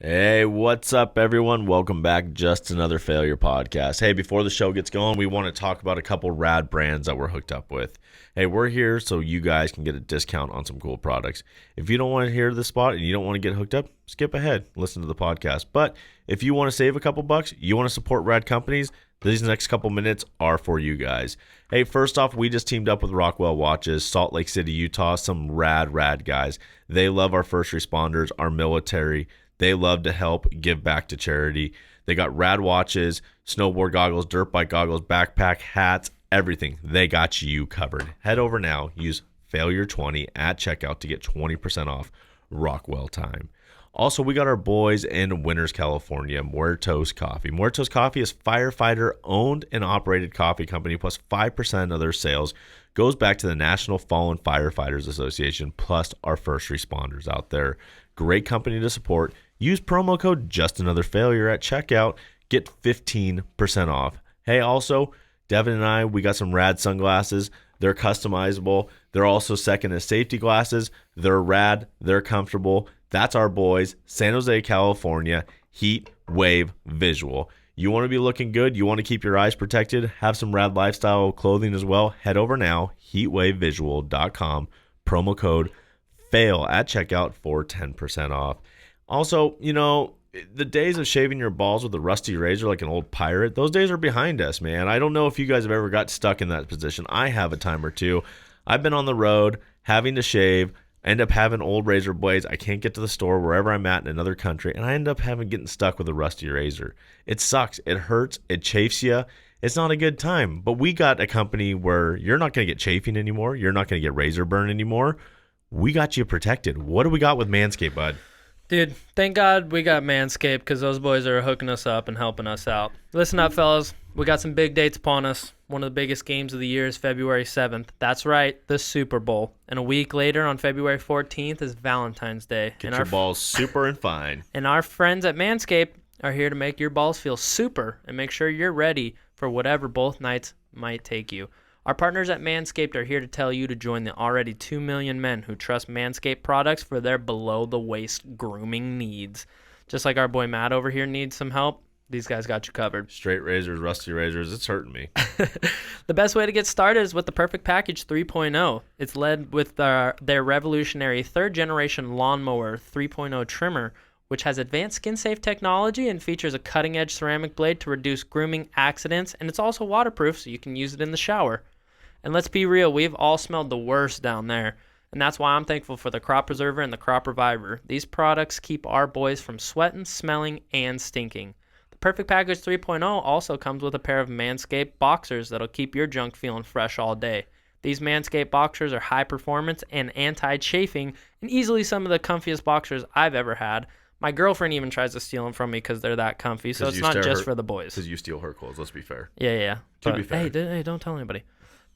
Hey, what's up, everyone? Welcome back. Just Another Failure podcast. Hey, before the show gets going, we want to talk about a couple rad brands that we're hooked up with. Hey, we're here so you guys can get a discount on some cool products. If you don't want to hear the spot and you don't want to get hooked up, skip ahead, listen to the podcast. But if you want to save a couple bucks, you want to support rad companies, these next couple minutes are for you guys. Hey, first off, we just teamed up with Rockwell Watches, Salt Lake City, Utah. Some rad guys. They love our first responders, our military. They love to help give back to charity. They got rad watches, snowboard goggles, dirt bike goggles, backpack, hats, everything. They got you covered. Head over now. Use Failure20 at checkout to get 20% off Rockwell time. Also, we got our boys in Winters, California, Muertos Coffee. Muertos Coffee is firefighter-owned and operated coffee company, plus 5% of their sales goes back to the National Fallen Firefighters Association, plus our first responders out there. Great company to support. Use promo code JustAnotherFailure at checkout. Get 15% off. Hey, also, Devin and I, we got some rad sunglasses. They're customizable. They're also second as safety glasses. They're rad. They're comfortable. That's our boys, San Jose, California, Heat Wave Visual. You want to be looking good? You want to keep your eyes protected? Have some rad lifestyle clothing as well? Head over now, heatwavevisual.com, promo code FAIL at checkout for 10% off. Also, you know, the days of shaving your balls with a rusty razor like an old pirate, those days are behind us, man. I don't know if you guys have ever got stuck in that position. I have a time or two. I've been on the road having to shave, end up having old razor blades. I can't get to the store wherever I'm at in another country, and I end up getting stuck with a rusty razor. It sucks. It hurts. It chafes you. It's not a good time. But we got a company where you're not going to get chafing anymore. You're not going to get razor burn anymore. We got you protected. What do we got with Manscaped, bud? Dude, thank God we got Manscaped because those boys are hooking us up and helping us out. Listen up, fellas. We got some big dates upon us. One of the biggest games of the year is February 7th. That's right, the Super Bowl. And a week later, on February 14th, is Valentine's Day. Get your balls super and fine. And our friends at Manscaped are here to make your balls feel super and make sure you're ready for whatever both nights might take you. Our partners at Manscaped are here to tell you to join the already 2 million men who trust Manscaped products for their below-the-waist grooming needs. Just like our boy Matt over here needs some help, these guys got you covered. Straight razors, rusty razors, it's hurting me. The best way to get started is with the Perfect Package 3.0. It's led with their revolutionary third-generation Lawnmower 3.0 trimmer, which has advanced skin-safe technology and features a cutting-edge ceramic blade to reduce grooming accidents, and it's also waterproof so you can use it in the shower. And let's be real, we've all smelled the worst down there, and that's why I'm thankful for the Crop Preserver and the Crop Reviver. These products keep our boys from sweating, smelling, and stinking. The Perfect Package 3.0 also comes with a pair of Manscaped boxers that'll keep your junk feeling fresh all day. These Manscaped boxers are high performance and anti-chafing, and easily some of the comfiest boxers I've ever had. My girlfriend even tries to steal them from me because they're that comfy, so it's not just for the boys. Because you steal her clothes, let's be fair. Yeah. To be fair. Hey, don't tell anybody.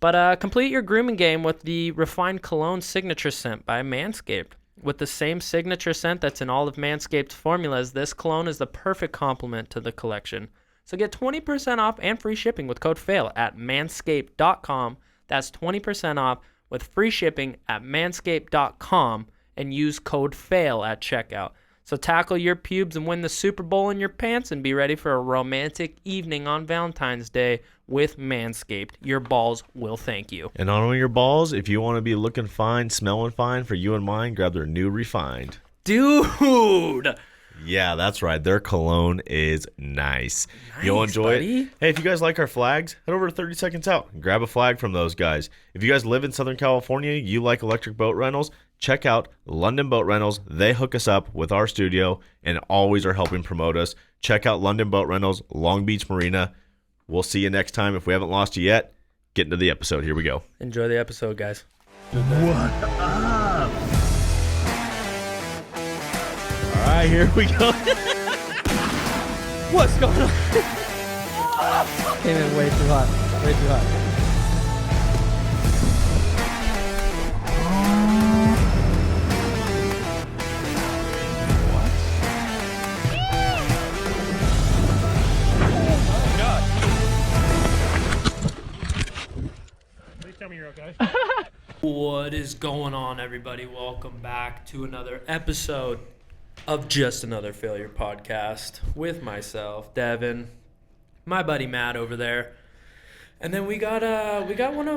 But complete your grooming game with the Refined Cologne Signature Scent by Manscaped. With the same signature scent that's in all of Manscaped's formulas, this cologne is the perfect complement to the collection. So get 20% off and free shipping with code FAIL at manscaped.com. That's 20% off with free shipping at manscaped.com and use code FAIL at checkout. So tackle your pubes and win the Super Bowl in your pants and be ready for a romantic evening on Valentine's Day with Manscaped. Your balls will thank you. And not only your balls, if you want to be looking fine, smelling fine for you and mine, grab their new Refined. Dude! Yeah, that's right. Their cologne is nice. You'll enjoy it. Hey, if you guys like our flags, head over to 30 Seconds Out and grab a flag from those guys. If you guys live in Southern California, you like electric boat rentals, check out London Boat Rentals. They hook us up with our studio and always are helping promote us. Check out London Boat Rentals, Long Beach Marina. We'll see you next time. If we haven't lost you yet, get into the episode. Here we go. Enjoy the episode, guys. What up? All right, here we go. What's going on? Came in way too hot. Way too hot. Tell me you're okay. What is going on, everybody? Welcome back to another episode of Just Another Failure podcast with myself, Devin, my buddy Matt over there, and then we got one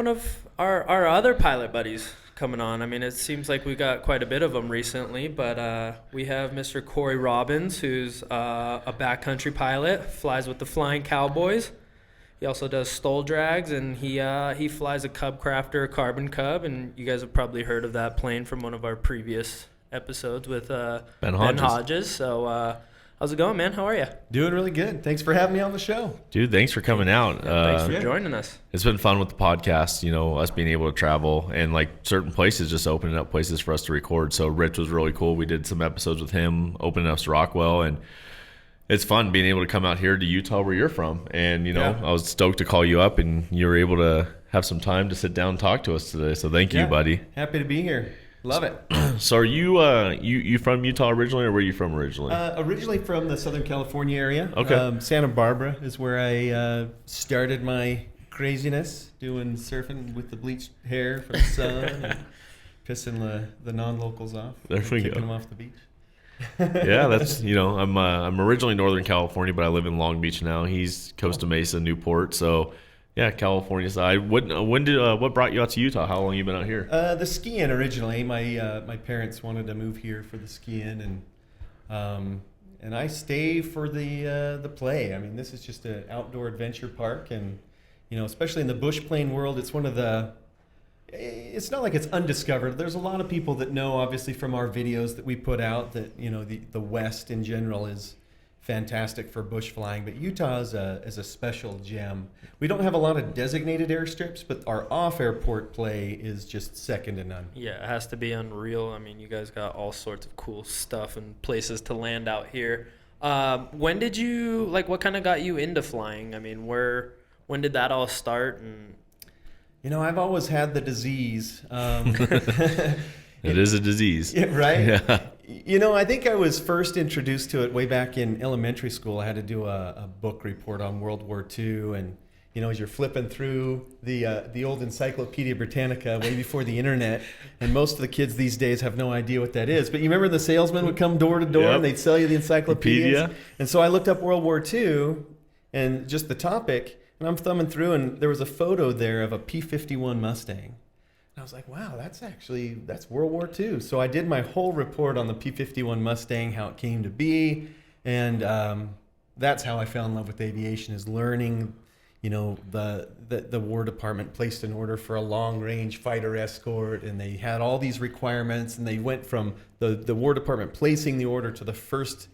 of our other pilot buddies coming on. I mean, it seems like we got quite a bit of them recently, but we have Mr. Cory Robbins, who's a backcountry pilot, flies with the Flying Cowboys. He also does stole drags, and he flies a Cub Crafter Carbon Cub, and you guys have probably heard of that plane from one of our previous episodes with Ben Hodges. So how's it going, man? How are you? Doing really good. Thanks for having me on the show. Dude, thanks for coming out. Thanks for joining us. It's been fun with the podcast, us being able to travel and like certain places just opening up places for us to record. So Rich was really cool. We did some episodes with him, opening up to Rockwell, and it's fun being able to come out here to Utah where you're from. And, I was stoked to call you up, and you were able to have some time to sit down and talk to us today. So thank you, buddy. Happy to be here. Love it. So are you from Utah originally, or where are you from originally? Originally from the Southern California area. Okay. Santa Barbara is where I started my craziness, doing surfing with the bleached hair from the sun and pissing the non-locals off. There we kicking go. them off the beach. Yeah, that's I'm originally Northern California, but I live in Long Beach now. He's Costa Mesa, Newport. So yeah, California side. What brought you out to Utah? How long you been out here? The skiing originally. My parents wanted to move here for the skiing, and I stay for the play. I mean, this is just an outdoor adventure park, and especially in the bush plane world, it's one of the. It's not like it's undiscovered. There's a lot of people that know, obviously, from our videos that we put out that the West in general is fantastic for bush flying, but Utah is a special gem. We don't have a lot of designated airstrips, but our off-airport play is just second to none. Yeah, it has to be unreal. I mean, you guys got all sorts of cool stuff and places to land out here. When did you what kind of got you into flying? I mean, when did that all start? And I've always had the disease. It is a disease. Yeah, right? Yeah. I think I was first introduced to it way back in elementary school. I had to do a book report on World War II, and as you're flipping through the old Encyclopedia Britannica way before the internet, and most of the kids these days have no idea what that is. But you remember the salesman would come door to door and they'd sell you the encyclopedias? And so I looked up World War II and just the topic, and I'm thumbing through, and there was a photo there of a P-51 Mustang. And I was like, wow, that's World War II. So I did my whole report on the P-51 Mustang, how it came to be, and that's how I fell in love with aviation, is learning, the War Department placed an order for a long-range fighter escort, and they had all these requirements, and they went from the War Department placing the order to the first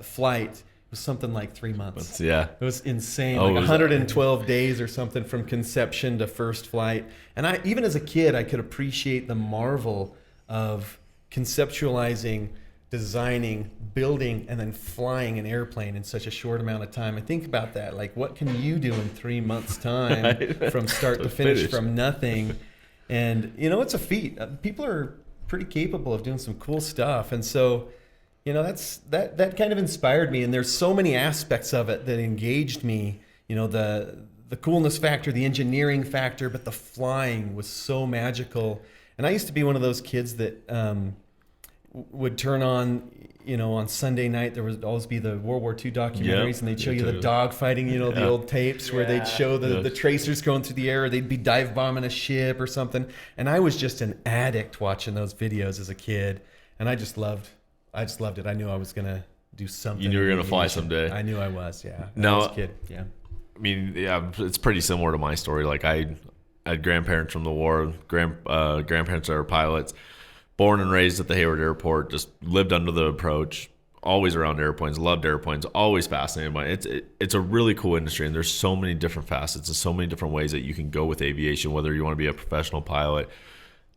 flight. It was something like 3 months. Yeah. It was insane. 112 days or something from conception to first flight. And even as a kid, I could appreciate the marvel of conceptualizing, designing, building, and then flying an airplane in such a short amount of time. I think about that. What can you do in 3 months' time from start to finish, from nothing? And, it's a feat. People are pretty capable of doing some cool stuff. And so... that kind of inspired me, and there's so many aspects of it that engaged me. The coolness factor, the engineering factor, but the flying was so magical. And I used to be one of those kids that would turn on Sunday night. There would always be the World War II documentaries, and they'd show you the dog fighting, the old tapes where they'd show the tracers going through the air, or they'd be dive bombing a ship or something. And I was just an addict watching those videos as a kid, and I just loved it. I knew I was going to do something. You knew you were going to fly someday. I knew I was, yeah. No, I was a kid, yeah. I mean, yeah, it's pretty similar to my story. I had grandparents from the war, grandparents that are pilots, born and raised at the Hayward Airport, just lived under the approach, always around airplanes, loved airplanes, always fascinated by it. It's a really cool industry, and there's so many different facets and so many different ways that you can go with aviation, whether you want to be a professional pilot,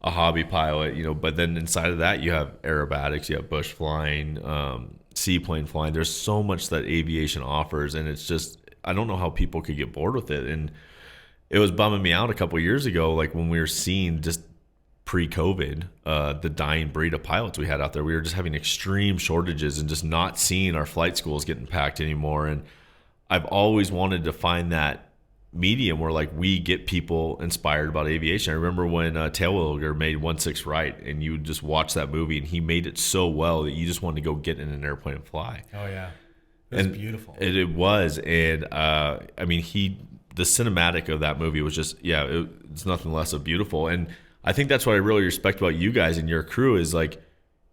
a hobby pilot, but then inside of that you have aerobatics, you have bush flying, seaplane flying. There's so much that aviation offers, and it's just, I don't know how people could get bored with it. And it was bumming me out a couple of years ago, when we were seeing just pre-COVID, the dying breed of pilots we had out there. We were just having extreme shortages and just not seeing our flight schools getting packed anymore. And I've always wanted to find that medium where like we get people inspired about aviation. I remember when Tailwheel made 1-6 Right, and you would just watch that movie, and he made it so well that you just wanted to go get in an airplane and fly. Oh yeah, it was beautiful. It was, and I mean, the cinematic of that movie was just it's nothing less of beautiful. And I think that's what I really respect about you guys and your crew is like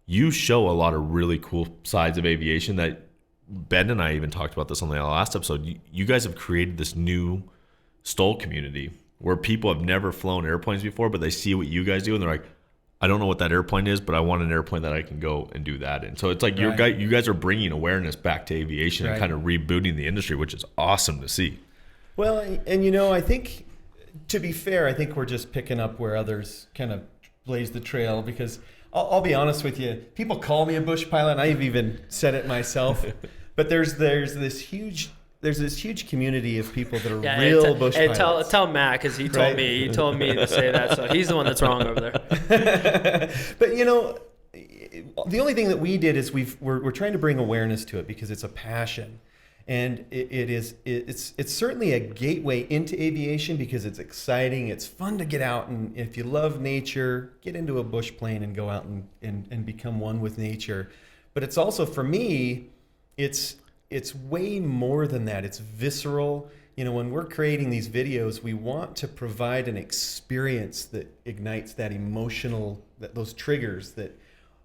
you show a lot of really cool sides of aviation that Ben and I even talked about this on the last episode. You guys have created this new STOL community where people have never flown airplanes before, but they see what you guys do and they're like, I don't know what that airplane is, but I want an airplane that I can go and do that in. So it's like you guys are bringing awareness back to aviation and kind of rebooting the industry, which is awesome to see. Well, and I think, to be fair, I think we're just picking up where others kind of blaze the trail, because I'll be honest with you, people call me a bush pilot, and I've even said it myself, but there's this huge community of people that are real bush pilots. Tell Matt, because he told me to say that, so he's the one that's wrong over there. But the only thing that we did is we're trying to bring awareness to it because it's a passion, and it's certainly a gateway into aviation because it's exciting, it's fun to get out, and if you love nature, get into a bush plane and go out and become one with nature. But it's also, for me, it's way more than that. It's visceral. When we're creating these videos, we want to provide an experience that ignites that emotional, those triggers that,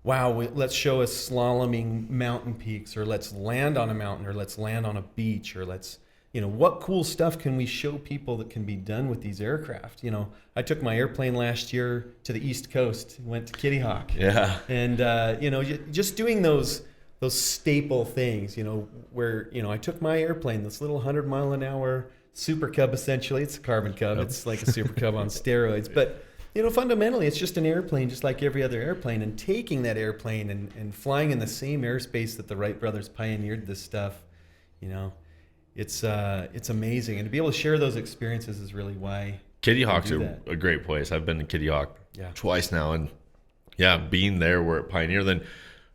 wow, let's show us slaloming mountain peaks, or let's land on a mountain, or let's land on a beach, or let's, what cool stuff can we show people that can be done with these aircraft? I took my airplane last year to the East Coast, went to Kitty Hawk. Yeah. And, just doing those staple things, where, I took my airplane, this little 100-mile-an-hour Super Cub, essentially. It's a Carbon Cub. It's like a Super Cub on steroids. But, fundamentally, it's just an airplane, just like every other airplane. And taking that airplane and flying in the same airspace that the Wright brothers pioneered this stuff, it's amazing. And to be able to share those experiences is really why Kitty Hawk's a great place. I've been to Kitty Hawk twice now. And, being there where it pioneered, then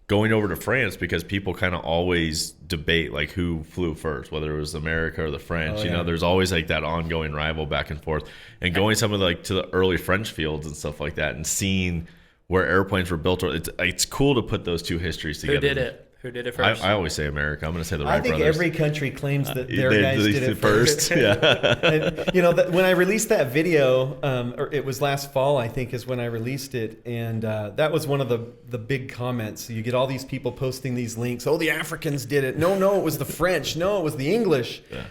going over to France, because people kind of always debate like who flew first, whether it was America or the French. There's always like that ongoing rival back and forth. And going some of to the early French fields and stuff like that, and seeing where airplanes were built, it's cool to put those two histories together. Who did it first? I always say America. I'm going to say the Wright brothers. I think every country claims that their guys did it first. Yeah. And, when I released that video, or it was last fall, I think, is when I released it, and that was one of the big comments. You get all these people posting these links. Oh, the Africans did it. No, it was the French. No, it was the English. Yeah.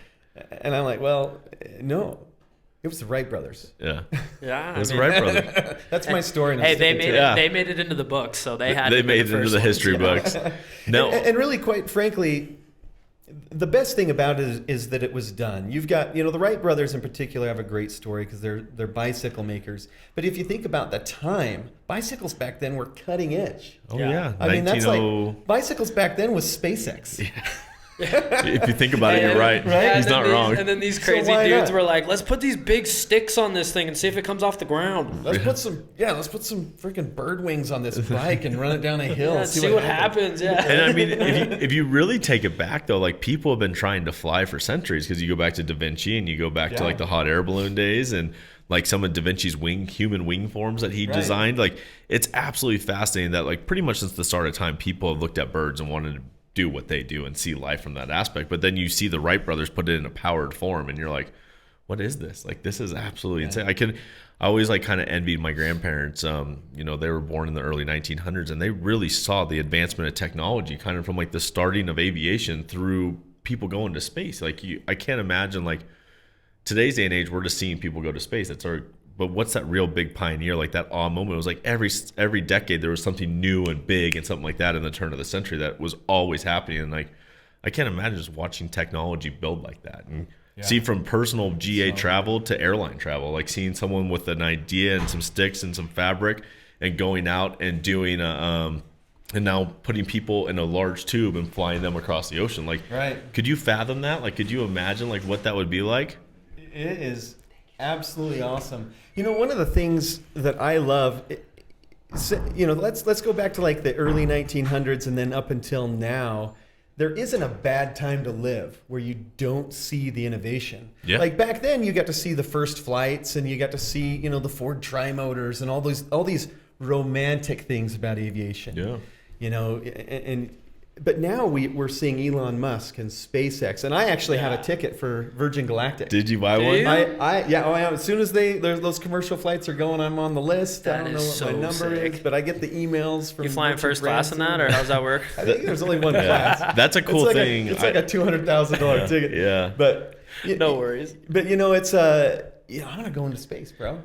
And I'm like, well, no. It was the Wright brothers. Yeah. Yeah. It was the Wright brothers. That's my story. Hey, they made it into the books, so they had. They made it into the history books. No. And really, quite frankly, the best thing about it is that it was done. You've got, the Wright brothers in particular have a great story because they're bicycle makers. But if you think about the time, bicycles back then were cutting edge. Oh yeah. I mean, that's like bicycles back then was SpaceX. Yeah. If you think about it, you're right. He's not wrong. And then these crazy dudes were like, let's put these big sticks on this thing and see if it comes off the ground. Let's put some freaking bird wings on this bike and run it down a hill. And see what happens. Yeah. And I mean, if you really take it back though, like people have been trying to fly for centuries, because you go back to Da Vinci and you go back to like the hot air balloon days, and like some of Da Vinci's human wing forms that he designed. Like, it's absolutely fascinating that like pretty much since the start of time, people have looked at birds and wanted to do what they do and see life from that aspect. But then you see the Wright brothers put it in a powered form, and you're like, what is this? Like, this is absolutely insane. I always like kind of envied my grandparents. They were born in the early 1900s, and they really saw the advancement of technology kind of from like the starting of aviation through people going to space. Like, I can't imagine like today's day and age, we're just seeing people go to space. But what's that real big pioneer, like that awe moment? It was like every decade there was something new and big and something like that in the turn of the century that was always happening. And like, I can't imagine just watching technology build like that and see from personal GA travel to airline travel, like seeing someone with an idea and some sticks and some fabric and going out and doing and now putting people in a large tube and flying them across the ocean. Like, could you fathom that? Like, could you imagine like what that would be like? It is absolutely awesome. One of the things that I love, let's go back to like the early 1900s and then up until now. there isn't a bad time to live where you don't see the innovation. Yeah. Like back then, you got to see the first flights, and you got to see, you know, the Ford Trimotors and all these romantic things about aviation. Yeah. You know, but now we're seeing Elon Musk and SpaceX, and I actually have a ticket for Virgin Galactic. Did you buy one? you? I as soon as those commercial flights are going, I'm on the list. That I don't know is what my so number sick. is, but I get the emails from. You flying Richard first class in Branson. that, or how's that work? I think there's only one class. That's a cool It's like thing. it's like a $200,000 ticket. Yeah. But No worries. But you know, it's I'm gonna go into space, bro.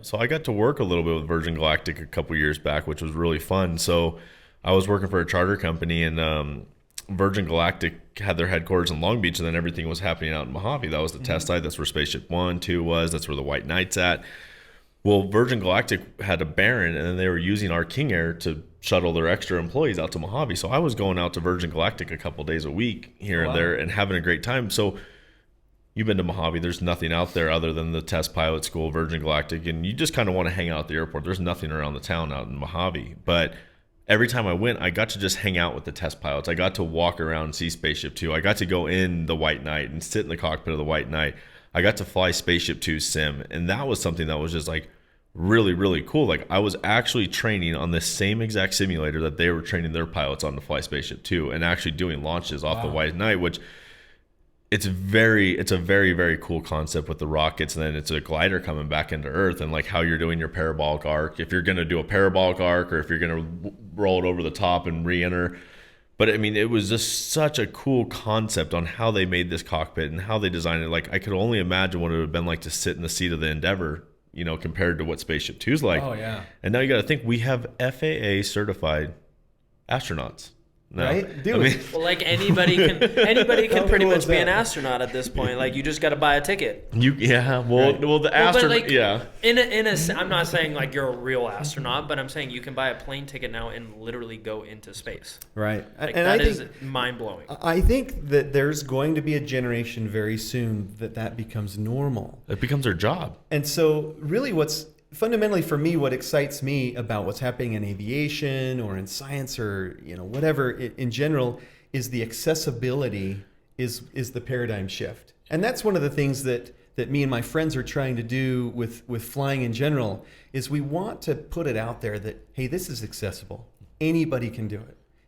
So I got to work a little bit with Virgin Galactic a couple years back, which was really fun. So I was working for a charter company, and Virgin Galactic had their headquarters in Long Beach, and then everything was happening out in Mojave. That was the test site. That's where Spaceship 1, 2 was. That's where the White Knight's at. Well, Virgin Galactic had a Baron, and then they were using our King Air to shuttle their extra employees out to Mojave. So I was going out to Virgin Galactic a couple days a week here and there and having a great time. So you've been to Mojave. There's nothing out there other than the test pilot school, Virgin Galactic, and you just kind of want to hang out at the airport. There's nothing around the town out in Mojave. But every time I went, I got to just hang out with the test pilots. I got to walk around and see Spaceship 2. I got to go in the White Knight and sit in the cockpit of the White Knight. I got to fly Spaceship 2 sim, and that was something that was just like really, really cool. Like I was actually training on the same exact simulator that they were training their pilots on to fly Spaceship 2, and actually doing launches off the White Knight, which it's a very, very cool concept with the rockets, and then it's a glider coming back into Earth, and like how you're doing your parabolic arc, if you're going to do a parabolic arc, or if you're going to roll it over the top and re-enter. But I mean, it was just such a cool concept on how they made this cockpit and how they designed it. Like I could only imagine what it would have been like to sit in the seat of the Endeavor, you know, compared to what Spaceship 2 is like. Oh yeah. And now you got to think, we have FAA certified astronauts. No. Right? Dude. Well, like anybody can How pretty cool much is be an that? astronaut at this point. Like you just got to buy a ticket. Well, Right. well, the But astronaut, like, yeah. I'm not saying like you're a real astronaut, but I'm saying you can buy a plane ticket now and literally go into space. Right. Like And that I is think mind blowing. I think that there's going to be a generation very soon that becomes normal. It becomes their job. And so really what's fundamentally for me, what excites me about what's happening in aviation or in science or, you know, whatever in general is the accessibility is the paradigm shift. And that's one of the things that me and my friends are trying to do with flying in general is we want to put it out there that, hey, this is accessible. Anybody can do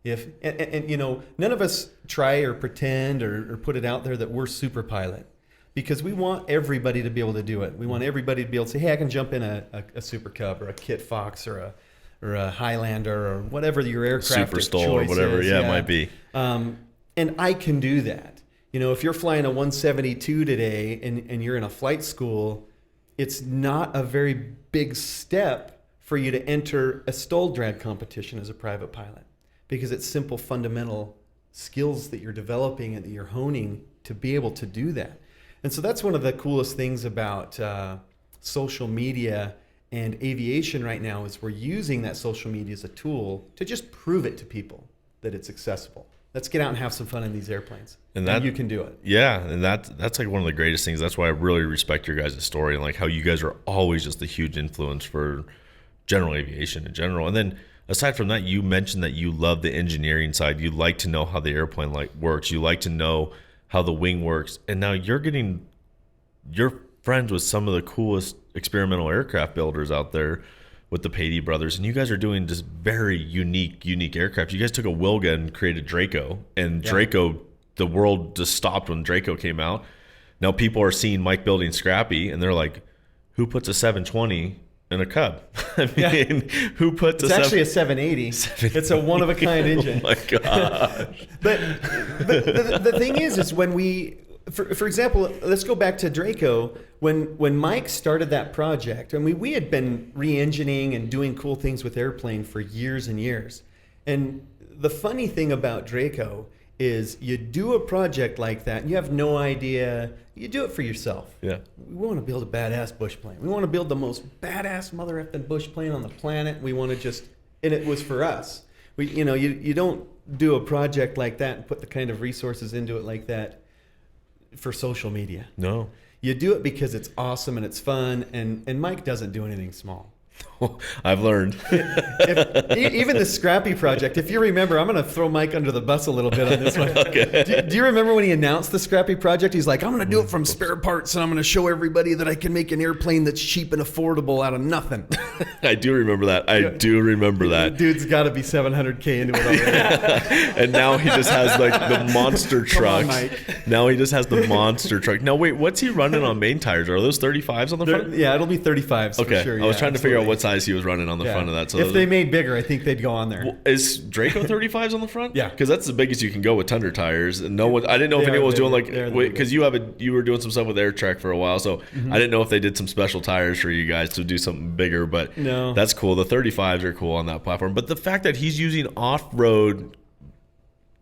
it. And you know, none of us try or pretend or put it out there that we're super pilot. Because we want everybody to be able to do it. We want everybody to be able to say, hey, I can jump in a Super Cub or a Kit Fox or a Highlander or whatever your aircraft Super of Stol or choice whatever, is. yeah, it might be. And I can do that. You know, if you're flying a 172 today and you're in a flight school, it's not a very big step for you to enter a stall drag competition as a private pilot because it's simple fundamental skills that you're developing and that you're honing to be able to do that. And so that's one of the coolest things about social media and aviation right now is we're using that social media as a tool to just prove it to people that it's accessible. Let's get out and have some fun in these airplanes. And you can do it. Yeah, and that's like one of the greatest things. That's why I really respect your guys' story and like how you guys are always just a huge influence for general aviation in general. And then aside from that, you mentioned that you love the engineering side. You like to know how the airplane works. You like to know how the wing works, and now you're friends with some of the coolest experimental aircraft builders out there with the Patey brothers, and you guys are doing just very unique aircraft. You guys took a Wilga and created Draco, and Draco, the world just stopped when Draco came out. Now people are seeing Mike building Scrappy, and they're like, who puts a 720 in a Cub? I mean, who puts it's actually a 780. It's a one-of-a-kind engine. Oh my gosh. But the thing is when we, for example, let's go back to Draco. When Mike started that project, and we had been re-engineering and doing cool things with airplane for years and years. And the funny thing about Draco is you do a project like that, and you have no idea. You do it for yourself. Yeah. We want to build a badass bush plane. We want to build the most badass mother effing bush plane on the planet. We want to just, and it was for us. You don't do a project like that and put the kind of resources into it like that for social media. No. You do it because it's awesome and it's fun, and Mike doesn't do anything small. I've learned. Even the Scrappy project, if you remember, I'm going to throw Mike under the bus a little bit on this one. Okay. Do you remember when he announced the Scrappy project? He's like, I'm going to do it from spare parts, and I'm going to show everybody that I can make an airplane that's cheap and affordable out of nothing. I do remember that. I do remember that. Dude's got to be $700K into it already. And now he just has like the monster trucks. Mike. Now he just has the monster truck. Now wait, what's he running on main tires? Are those 35s on the front? Yeah, it'll be 35s Okay. for sure. I was trying to figure out absolutely. what size he was running on the front of that. So if they made bigger, I think they'd go on there. is Draco 35s on the front? Yeah. Because that's the biggest you can go with Tundra tires. And no one, I didn't know if They are anyone was doing bigger. like, They're because you were doing some stuff with Air Trek for a while, so I didn't know if they did some special tires for you guys to do something bigger. But No. that's cool. The 35s are cool on that platform. But the fact that he's using off-road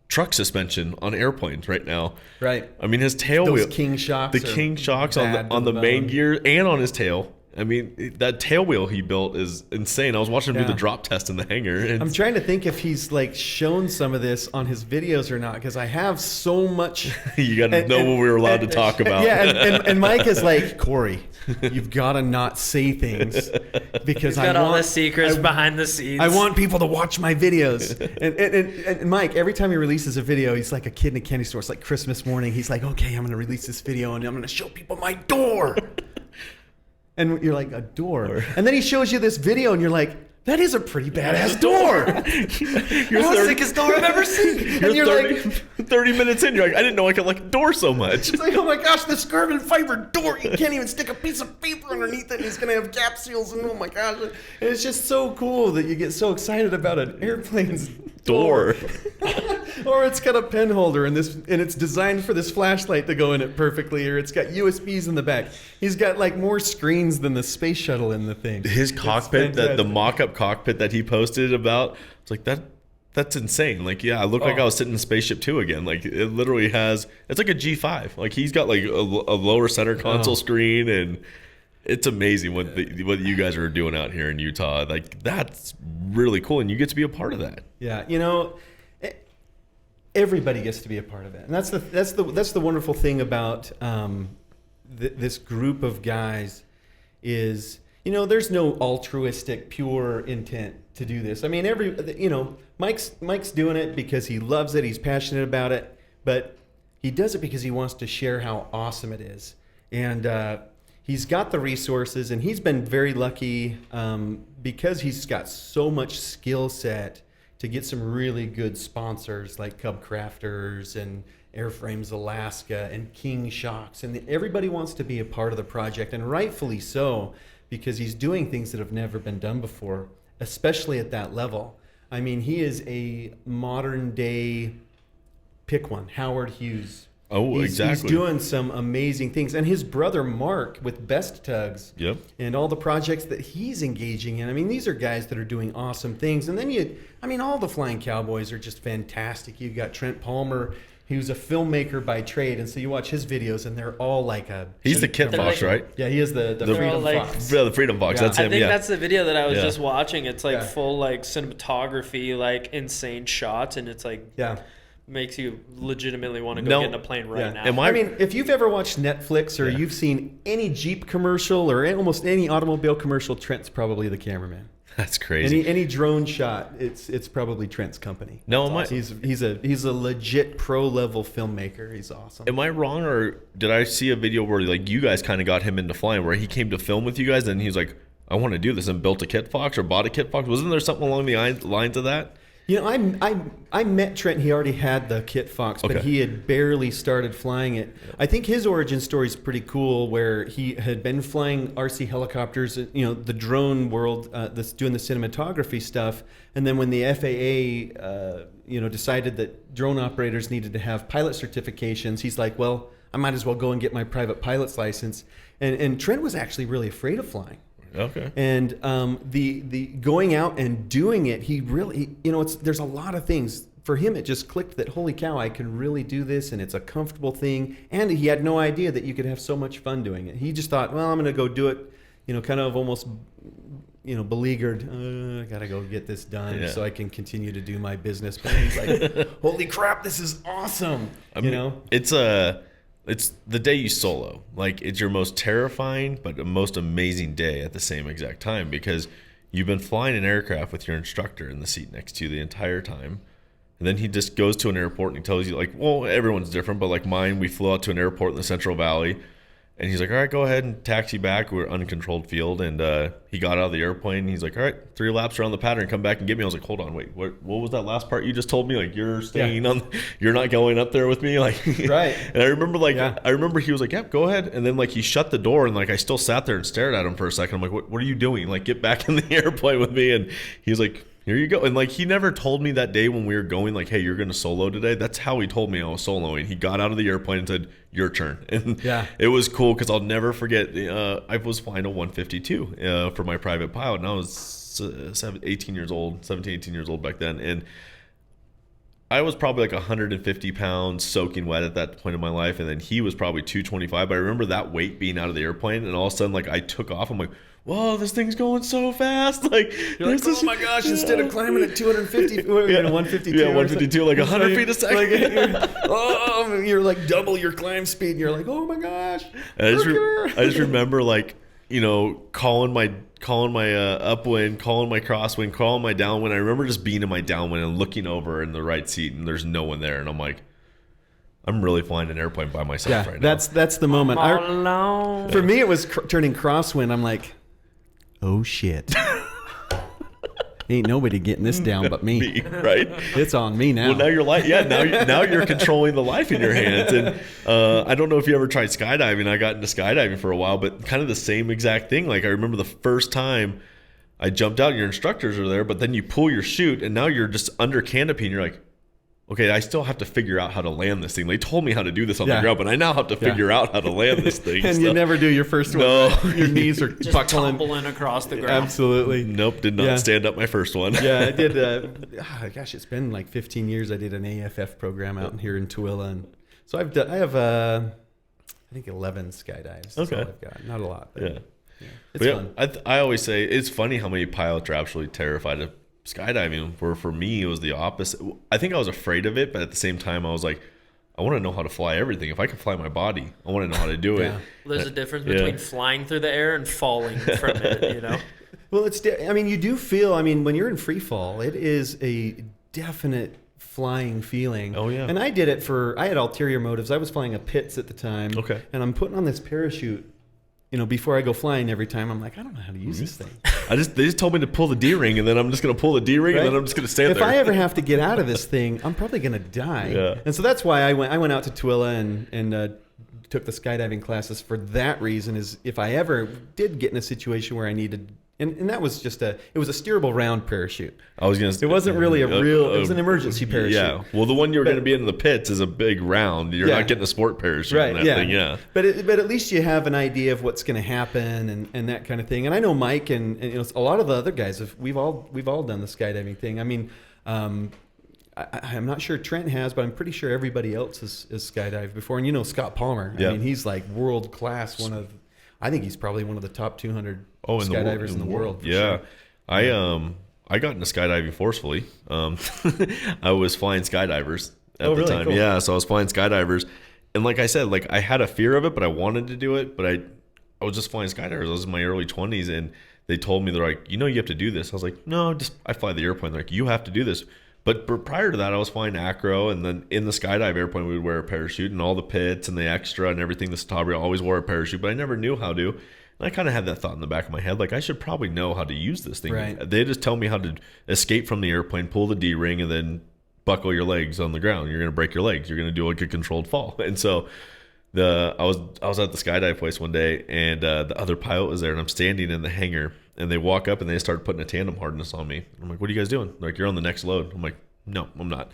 truck suspension on airplanes right now. Right. I mean, his tail Those wheel, King shocks. the King shocks on bad the to main bone. gear and on his tail. I mean, that tail wheel he built is insane. I was watching him do Yeah. the drop test in the hangar. And I'm trying to think if he's like shown some of this on his videos or not, because I have so much. you got to know what we were allowed to talk about. Yeah, and Mike is like, Cory, you've got to not say things because He's got I all want the secrets I- behind the scenes. I want people to watch my videos. And Mike, every time he releases a video, he's like a kid in a candy store. It's like Christmas morning. He's like, okay, I'm going to release this video and I'm going to show people my door. And you're like, a door? And then he shows you this video and you're like, that is a pretty badass door. You're That's the 30 sickest door I've ever seen. And You're you're 30, like, 30 minutes in, you're like, I didn't know I could like a door so much. it's like, oh my gosh, this carbon fiber door. You can't even stick a piece of paper underneath it. And it's going to have gap seals. And oh my gosh. And it's just so cool that you get so excited about an airplane's Door. Or it's got a pen holder and it's designed for this flashlight to go in it perfectly, or it's got USBs in the back. He's got like more screens than the space shuttle in the thing. His cockpit, the fantastic. mock-up cockpit that he posted about, it's like that's insane. Like, yeah, I look like I was sitting in Spaceship 2 again. Like, it literally has, it's like a G5. Like, he's got like a lower center console screen, and it's amazing what you guys are doing out here in Utah. Like, that's really cool, and you get to be a part of that. Yeah, everybody gets to be a part of it, and that's the wonderful thing about this group of guys is, there's no altruistic pure intent to do this. I mean, Mike's doing it because he loves it, he's passionate about it, but he does it because he wants to share how awesome it is, and he's got the resources, and he's been very lucky because he's got so much skill set to get some really good sponsors like Cub Crafters and Airframes Alaska and King Shocks, and everybody wants to be a part of the project, and rightfully so, because he's doing things that have never been done before, especially at that level. I mean, he is a modern day, pick one, Howard Hughes. Oh, He's exactly. doing some amazing things. And his brother, Mark, with Best Tugs, Yep. and all the projects that he's engaging in. I mean, these are guys that are doing awesome things. And then all the Flying Cowboys are just fantastic. You've got Trent Palmer. He was a filmmaker by trade. And so you watch his videos, and they're all like He's the Kit They're Fox, like- right? Yeah, he is the all Freedom like- Fox. Yeah, the Freedom Fox. Yeah. That's him. I think yeah. that's the video that I was Yeah. just watching. It's like Yeah. full like cinematography, like insane shots, and it's like Yeah. makes you legitimately want to go No. get in a plane right Yeah. now. Am I mean, if you've ever watched Netflix or Yeah. you've seen any Jeep commercial or almost any automobile commercial, Trent's probably the cameraman. That's crazy. Any drone shot, it's probably Trent's company. No, He's a legit pro level filmmaker. He's awesome. Am I wrong, or did I see a video where like you guys kind of got him into flying, where he came to film with you guys, and he was like, I want to do this, and built a Kit Fox or bought a Kit Fox? Wasn't there something along the lines of that? I met Trent. He already had the Kit Fox, but Okay. he had barely started flying it. I think his origin story is pretty cool, where he had been flying RC helicopters, the drone world, that's doing the cinematography stuff. And then when the FAA, decided that drone operators needed to have pilot certifications, he's like, well, I might as well go and get my private pilot's license. And Trent was actually really afraid of flying. Okay. And the going out and doing it, he really, there's a lot of things. For him, it just clicked that, holy cow, I can really do this, and it's a comfortable thing. And he had no idea that you could have so much fun doing it. He just thought, well, I'm going to go do it, kind of almost, beleaguered. I got to go get this done so I can continue to do my business. But he's like, holy crap, this is awesome. It's it's the day you solo. Like, it's your most terrifying but the most amazing day at the same exact time, because you've been flying an aircraft with your instructor in the seat next to you the entire time. And then he just goes to an airport and he tells you, like, well, everyone's different, but like mine, we flew out to an airport in the Central Valley. And he's like, all right, go ahead and taxi back. We're uncontrolled field. And he got out of the airplane. And he's like, all right, 3 laps around the pattern. Come back and get me. I was like, hold on, wait, what was that last part you just told me? Like, you're staying on, you're not going up there with me? Like, Right. And I remember, I remember he was like, yep, go ahead. And then, like, he shut the door. And, like, I still sat there and stared at him for a second. I'm like, what are you doing? Like, get back in the airplane with me. And he was like, here you go. And like, he never told me that day when we were going, like, hey, you're going to solo today. That's how he told me I was soloing. He got out of the airplane and said, your turn. And it was cool because I'll never forget. I was flying a 152 for my private pilot, and I was 18 years old back then. And I was probably like 150 pounds soaking wet at that point in my life. And then he was probably 225. But I remember that weight being out of the airplane, and all of a sudden, like, I took off. I'm like, whoa, this thing's going so fast. Like, you're like, oh my gosh, instead of climbing at 250, 152. Yeah, 152, like 100 feet a second. Like, you're like double your climb speed, and you're like, oh my gosh. I just remember, like, you know, calling my upwind, calling my crosswind, calling my downwind. I remember just being in my downwind and looking over in the right seat, and there's no one there. And I'm like, I'm really flying an airplane by myself right now. That's the moment. For me, it was turning crosswind. I'm like, oh shit. Ain't nobody getting this down but me. Right? It's on me now. Well, now you're like, now you're controlling the life in your hands. And I don't know if you ever tried skydiving. I got into skydiving for a while, but kind of the same exact thing. Like, I remember the first time I jumped out, your instructors are there, but then you pull your chute and now you're just under canopy and you're like, okay, I still have to figure out how to land this thing. They told me how to do this on the ground, but I now have to figure out how to land this thing. And you never do your first one. No. Your knees are just tumbling across the ground. Absolutely. Nope, did not stand up my first one. Yeah, I did. Gosh, it's been like 15 years. I did an AFF program out here in Tooele. And so I have, I think 11 skydives. That's all I've got. Not a lot. But it's fun. I always say it's funny how many pilots are absolutely terrified of skydiving. For me, it was the opposite. I think I was afraid of it, but at the same time, I was like, I want to know how to fly everything. If I can fly my body, I want to know how to do it. There's a difference between flying through the air and falling from it, you know? Well, you do feel, when you're in free fall, it is a definite flying feeling. Oh, yeah. And I did it I had ulterior motives. I was flying a Pitts at the time. Okay. And I'm putting on this parachute, before I go flying every time. I'm like, I don't know how to use this thing. They just told me to pull the D-ring, and then I'm just going to pull the D-ring, and then I'm just going to stand there. If I ever have to get out of this thing, I'm probably going to die. Yeah. And so that's why I went out to Tooele and took the skydiving classes for that reason. Is if I ever did get in a situation where I needed, and that was it was a steerable round parachute. I was going to say, it wasn't really it was an emergency parachute. Yeah. Well, the one you're going to be in the pits is a big round. You're not getting a sport parachute in that thing. Yeah. But at least you have an idea of what's going to happen and that kind of thing. And I know Mike and a lot of the other guys we've all done the skydiving thing. I'm not sure Trent has, but I'm pretty sure everybody else has skydived before. And Scott Palmer. Yeah. He's like world class. I think he's probably one of the top 200 skydivers in the world. Yeah. Sure. I got into skydiving forcefully. I was flying skydivers at the time. Cool. Yeah, so I was flying skydivers. And like I said, like, I had a fear of it, but I wanted to do it. But I was just flying skydivers. I was in my early 20s, and they told me, they're like, you have to do this. I was like, no, I fly the airplane. They're like, you have to do this. But prior to that, I was flying acro, and then in the skydive airplane, we would wear a parachute, and all the pits and the extra and everything. The Citabria always wore a parachute, but I never knew how to. And I kind of had that thought in the back of my head, like, I should probably know how to use this thing. Right. They just tell me how to escape from the airplane, pull the D-ring, and then buckle your legs on the ground. You're going to break your legs. You're going to do like a controlled fall. And so I was at the skydive place one day, and the other pilot was there, and I'm standing in the hangar, and they walk up and they start putting a tandem harness on me. I'm like, what are you guys doing? They're like, you're on the next load. I'm like, no, I'm not.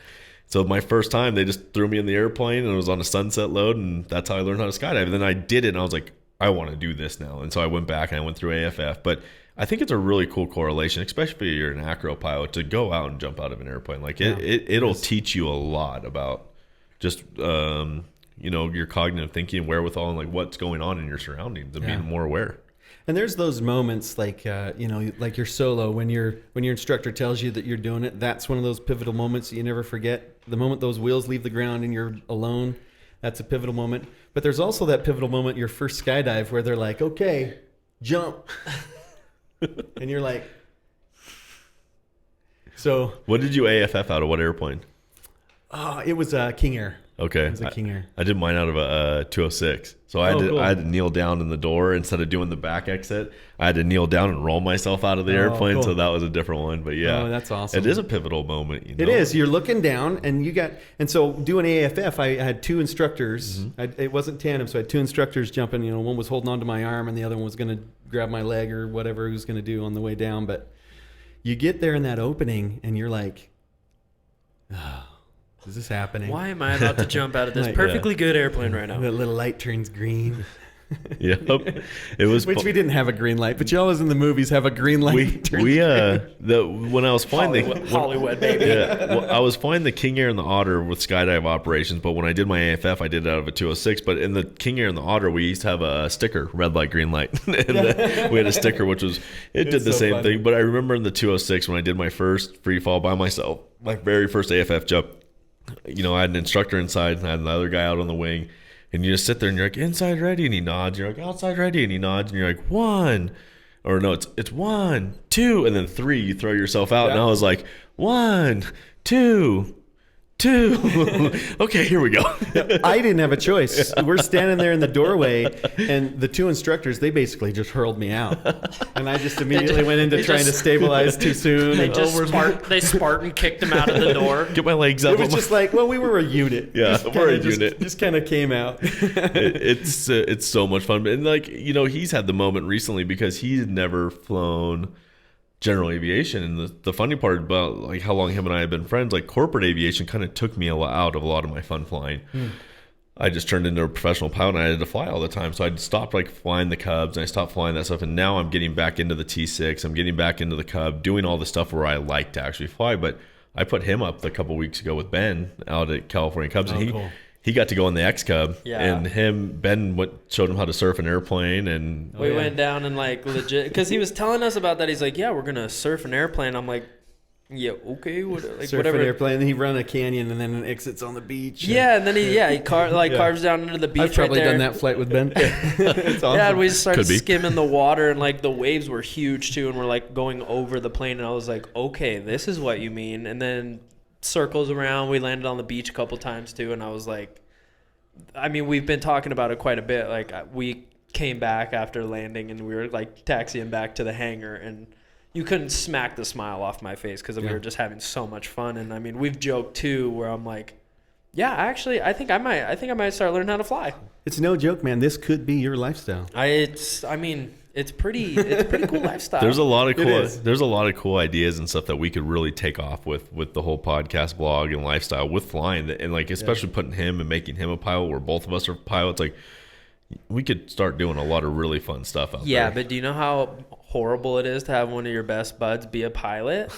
So my first time, they just threw me in the airplane, and it was on a sunset load, and that's how I learned how to skydive. And then I did it, and I was like, I want to do this now. And so I went back and I went through AFF. But I think it's a really cool correlation, especially if you're an acro pilot, to go out and jump out of an airplane. Like, it'll teach you a lot about just your cognitive thinking and wherewithal, and like what's going on in your surroundings, and being more aware. And there's those moments like like your solo, when your instructor tells you that you're doing it. That's one of those pivotal moments that you never forget. The moment those wheels leave the ground and you're alone, That's a pivotal moment. But there's also that pivotal moment, your first skydive, where they're like, okay, jump. And you're like, so. What did you AFF out of what airplane? It was King Air. Okay. It was a King Air. I did mine out of a 206. So I had to kneel down in the door instead of doing the back exit. I had to kneel down and roll myself out of the airplane. Cool. So that was a different one. But yeah. Oh, that's awesome. It is a pivotal moment. You know? It is. You're looking down and so doing AFF, I had two instructors. It wasn't tandem, so I had two instructors jumping. You know, one was holding onto my arm and the other one was going to grab my leg or whatever he was going to do on the way down. But you get there in that opening and you're like, oh, is this happening? Why am I about to jump out of this perfectly good airplane right now? The little light turns green. Yep. It was Which we didn't have a green light, but you always in the movies have a green light. When I was flying Hollywood, baby. Well, I was flying the King Air and the Otter with skydive operations, but when I did my AFF, I did it out of a 206. But in the King Air and the Otter, we used to have a sticker, red light, green light. And we had a sticker, which was did the same thing. But I remember in the 206 when I did my first free fall by myself, my very first AFF jump. You know, I had an instructor inside and I had another guy out on the wing, and you just sit there and you're like, inside ready, and he nods. You're like, outside ready, and he nods, and you're like, one, or no, it's 1, 2, and then 3. You throw yourself out, and I was like, 1, 2. Okay, here we go. I didn't have a choice. We're standing there in the doorway, and the two instructors, they basically just hurled me out. And I just immediately went into trying to stabilize too soon. They Spartan kicked him out of the door. Get my legs up. It was just like, well, we were a unit. Yeah, we're a unit. Just kind of came out. It's so much fun. And like, you know, he's had the moment recently because he's never flown general aviation, and the funny part about like how long him and I have been friends, like corporate aviation kind of took me out of a lot of my fun flying. I just turned into a professional pilot and I had to fly all the time, so I stopped like flying the Cubs and I stopped flying that stuff, and now I'm getting back into the T6. I'm getting back into the Cub, doing all the stuff where I like to actually fly. But I put him up a couple weeks ago with Ben out at California Cubs, and he got to go in the X Cub, and Ben showed him how to surf an airplane, and we went down and like legit, because he was telling us about that. He's like, yeah, we're gonna surf an airplane. I'm like, yeah, okay, surf whatever. An airplane, and he run a canyon and then exits on the beach. Yeah, and then he carves down into the beach. I've probably right there. done that flight with Ben. It's awesome. Yeah, and we started skimming the water, and like the waves were huge too, and we're like going over the plane, and I was like, okay, this is what you mean. And then circles around, we landed on the beach a couple times too, and I was like, I mean, we've been talking about it quite a bit. Like, we came back after landing, and we were like taxiing back to the hangar, and you couldn't smack the smile off my face because we were just having so much fun. And I mean, we've joked too, where I'm like, yeah, actually, I think I might start learning how to fly. It's no joke, man. This could be your lifestyle. It's pretty cool lifestyle. There's a lot of cool ideas and stuff that we could really take off with the whole podcast blog and lifestyle with flying, and like especially putting him and making him a pilot where both of us are pilots. Like, we could start doing a lot of really fun stuff out there. Yeah, but do you know how horrible it is to have one of your best buds be a pilot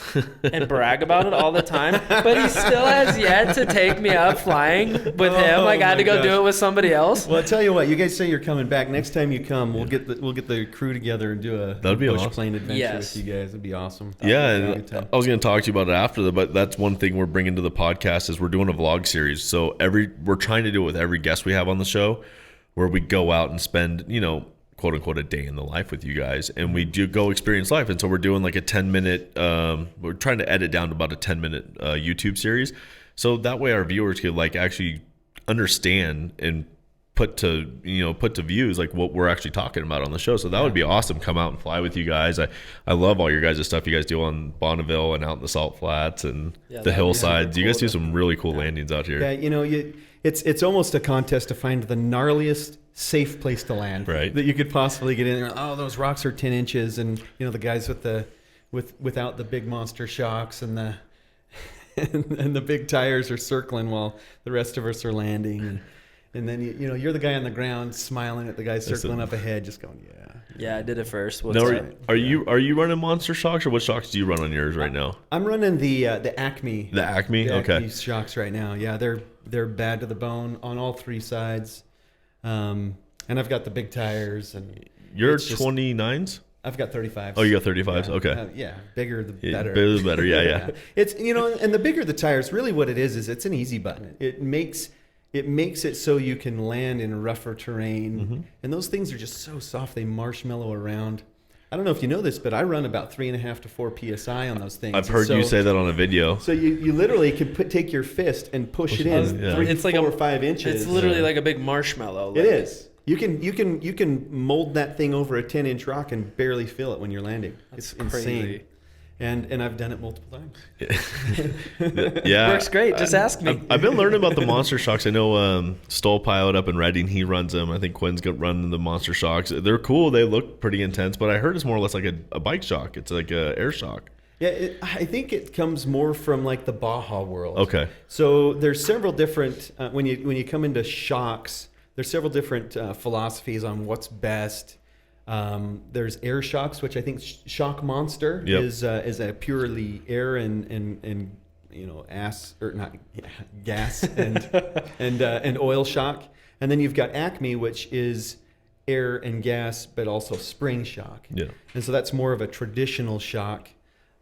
and brag about it all the time? But he still has yet to take me up flying with him. Like, I had to go do it with somebody else. Well, I tell you what, you guys say you're coming back. Next time you come, we'll get the crew together and do a bush plane adventure with you guys. It'd be awesome. Yeah, and I was going to talk to you about it after, but that's one thing we're bringing to the podcast is we're doing a vlog series. So we're trying to do it with every guest we have on the show, where we go out and spend, you know, quote unquote, a day in the life with you guys, and we do go experience life. And so we're doing like a 10-minute, we're trying to edit down to about a 10-minute YouTube series, so that way our viewers could like actually understand and put to views like what we're actually talking about on the show. So that would be awesome. Come out and fly with you guys. I love all your guys' stuff you guys do on Bonneville and out in the Salt Flats and the hillsides. You guys do some really cool landings out here. Yeah, you know, it's almost a contest to find the gnarliest safe place to land that you could possibly get in. Oh, those rocks are 10 inches, and you know the guys without the big monster shocks and the and the big tires are circling while the rest of us are landing, and then you know you're the guy on the ground smiling at the guy circling up ahead, just going yeah. I did it first. Are you running monster shocks, or what shocks do you run on yours right now? I'm running the Acme. The Acme, okay. Acme shocks right now. Yeah, they're bad to the bone on all three sides. And I've got the big tires, and you're 29s. I've got 35s. Oh, you got 35s. Yeah, okay. Bigger the better. Bigger the better. Yeah. It's and the bigger the tires, really what it is it's an easy button. It makes it makes it so you can land in rougher terrain. And those things are just so soft. They marshmallow around. I don't know if you know this, but I run about 3.5 to 4 PSI on those things. I've heard you say that on a video. So you literally can take your fist and push it in 3, it's 4, like or 5 inches. It's literally like a big marshmallow. It is. You can mold that thing over a 10-inch rock and barely feel it when you're landing. That's It's crazy. insane. And I've done it multiple times. Yeah, Works great. Just ask me. I've been learning about the monster shocks. I know Stoll Pilot up in Reading, he runs them. I think Quinn's running the monster shocks. They're cool. They look pretty intense, but I heard it's more or less like a bike shock. It's like a air shock. Yeah, I think it comes more from like the Baja world. Okay. So there's several different when you come into shocks. There's several different philosophies on what's best. There's air shocks, which I think Shock Monster is a purely air and gas and oil shock. And then you've got Acme, which is air and gas, but also spring shock. Yeah. And so that's more of a traditional shock.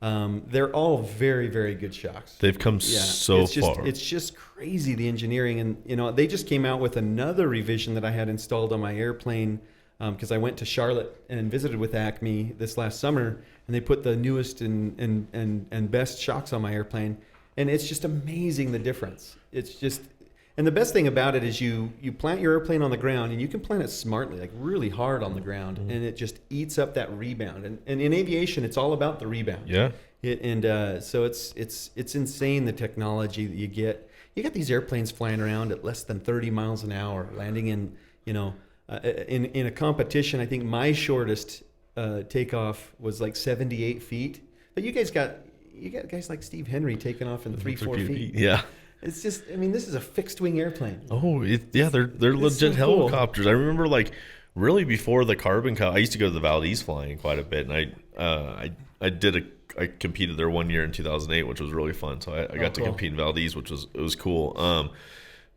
They're all very, very good shocks. They've come so far. It's just crazy, the engineering. And, they just came out with another revision that I had installed on my airplane because I went to Charlotte and visited with Acme this last summer, and they put the newest and best shocks on my airplane. And it's just amazing, the difference. It's just... And the best thing about it is you plant your airplane on the ground, and you can plant it smartly, like really hard on the ground, and it just eats up that rebound. And in aviation, it's all about the rebound. Yeah. So it's insane, the technology that you get. You got these airplanes flying around at less than 30 miles an hour, landing in a competition. I think my shortest takeoff was like 78 feet. But you got guys like Steve Henry taking off in 3-4 feet. Yeah. It's just, this is a fixed wing airplane. Oh, they're legit so cool. helicopters. I remember really before the Carbon Cup, I used to go to the Valdez flying quite a bit, and I competed there one year in 2008, which was really fun. So I got to compete in Valdez, which was cool.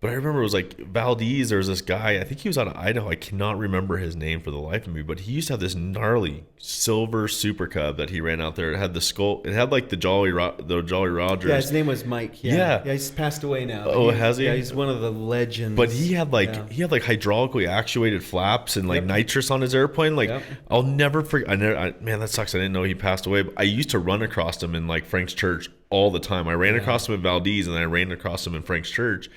But I remember it was like Valdez, there was this guy, I think he was out of Idaho. I cannot remember his name for the life of me, but he used to have this gnarly silver Super Cub that he ran out there. It had the skull, it had like the Jolly Rogers. Yeah, his name was Mike. Yeah, he's passed away now. Oh, has he? Yeah, he's one of the legends. But he had hydraulically actuated flaps and nitrous on his airplane. I'll never forget. Man, that sucks. I didn't know he passed away. But I used to run across him in Frank's Church all the time. I ran across him in Valdez, and then I ran across him in Frank's Church.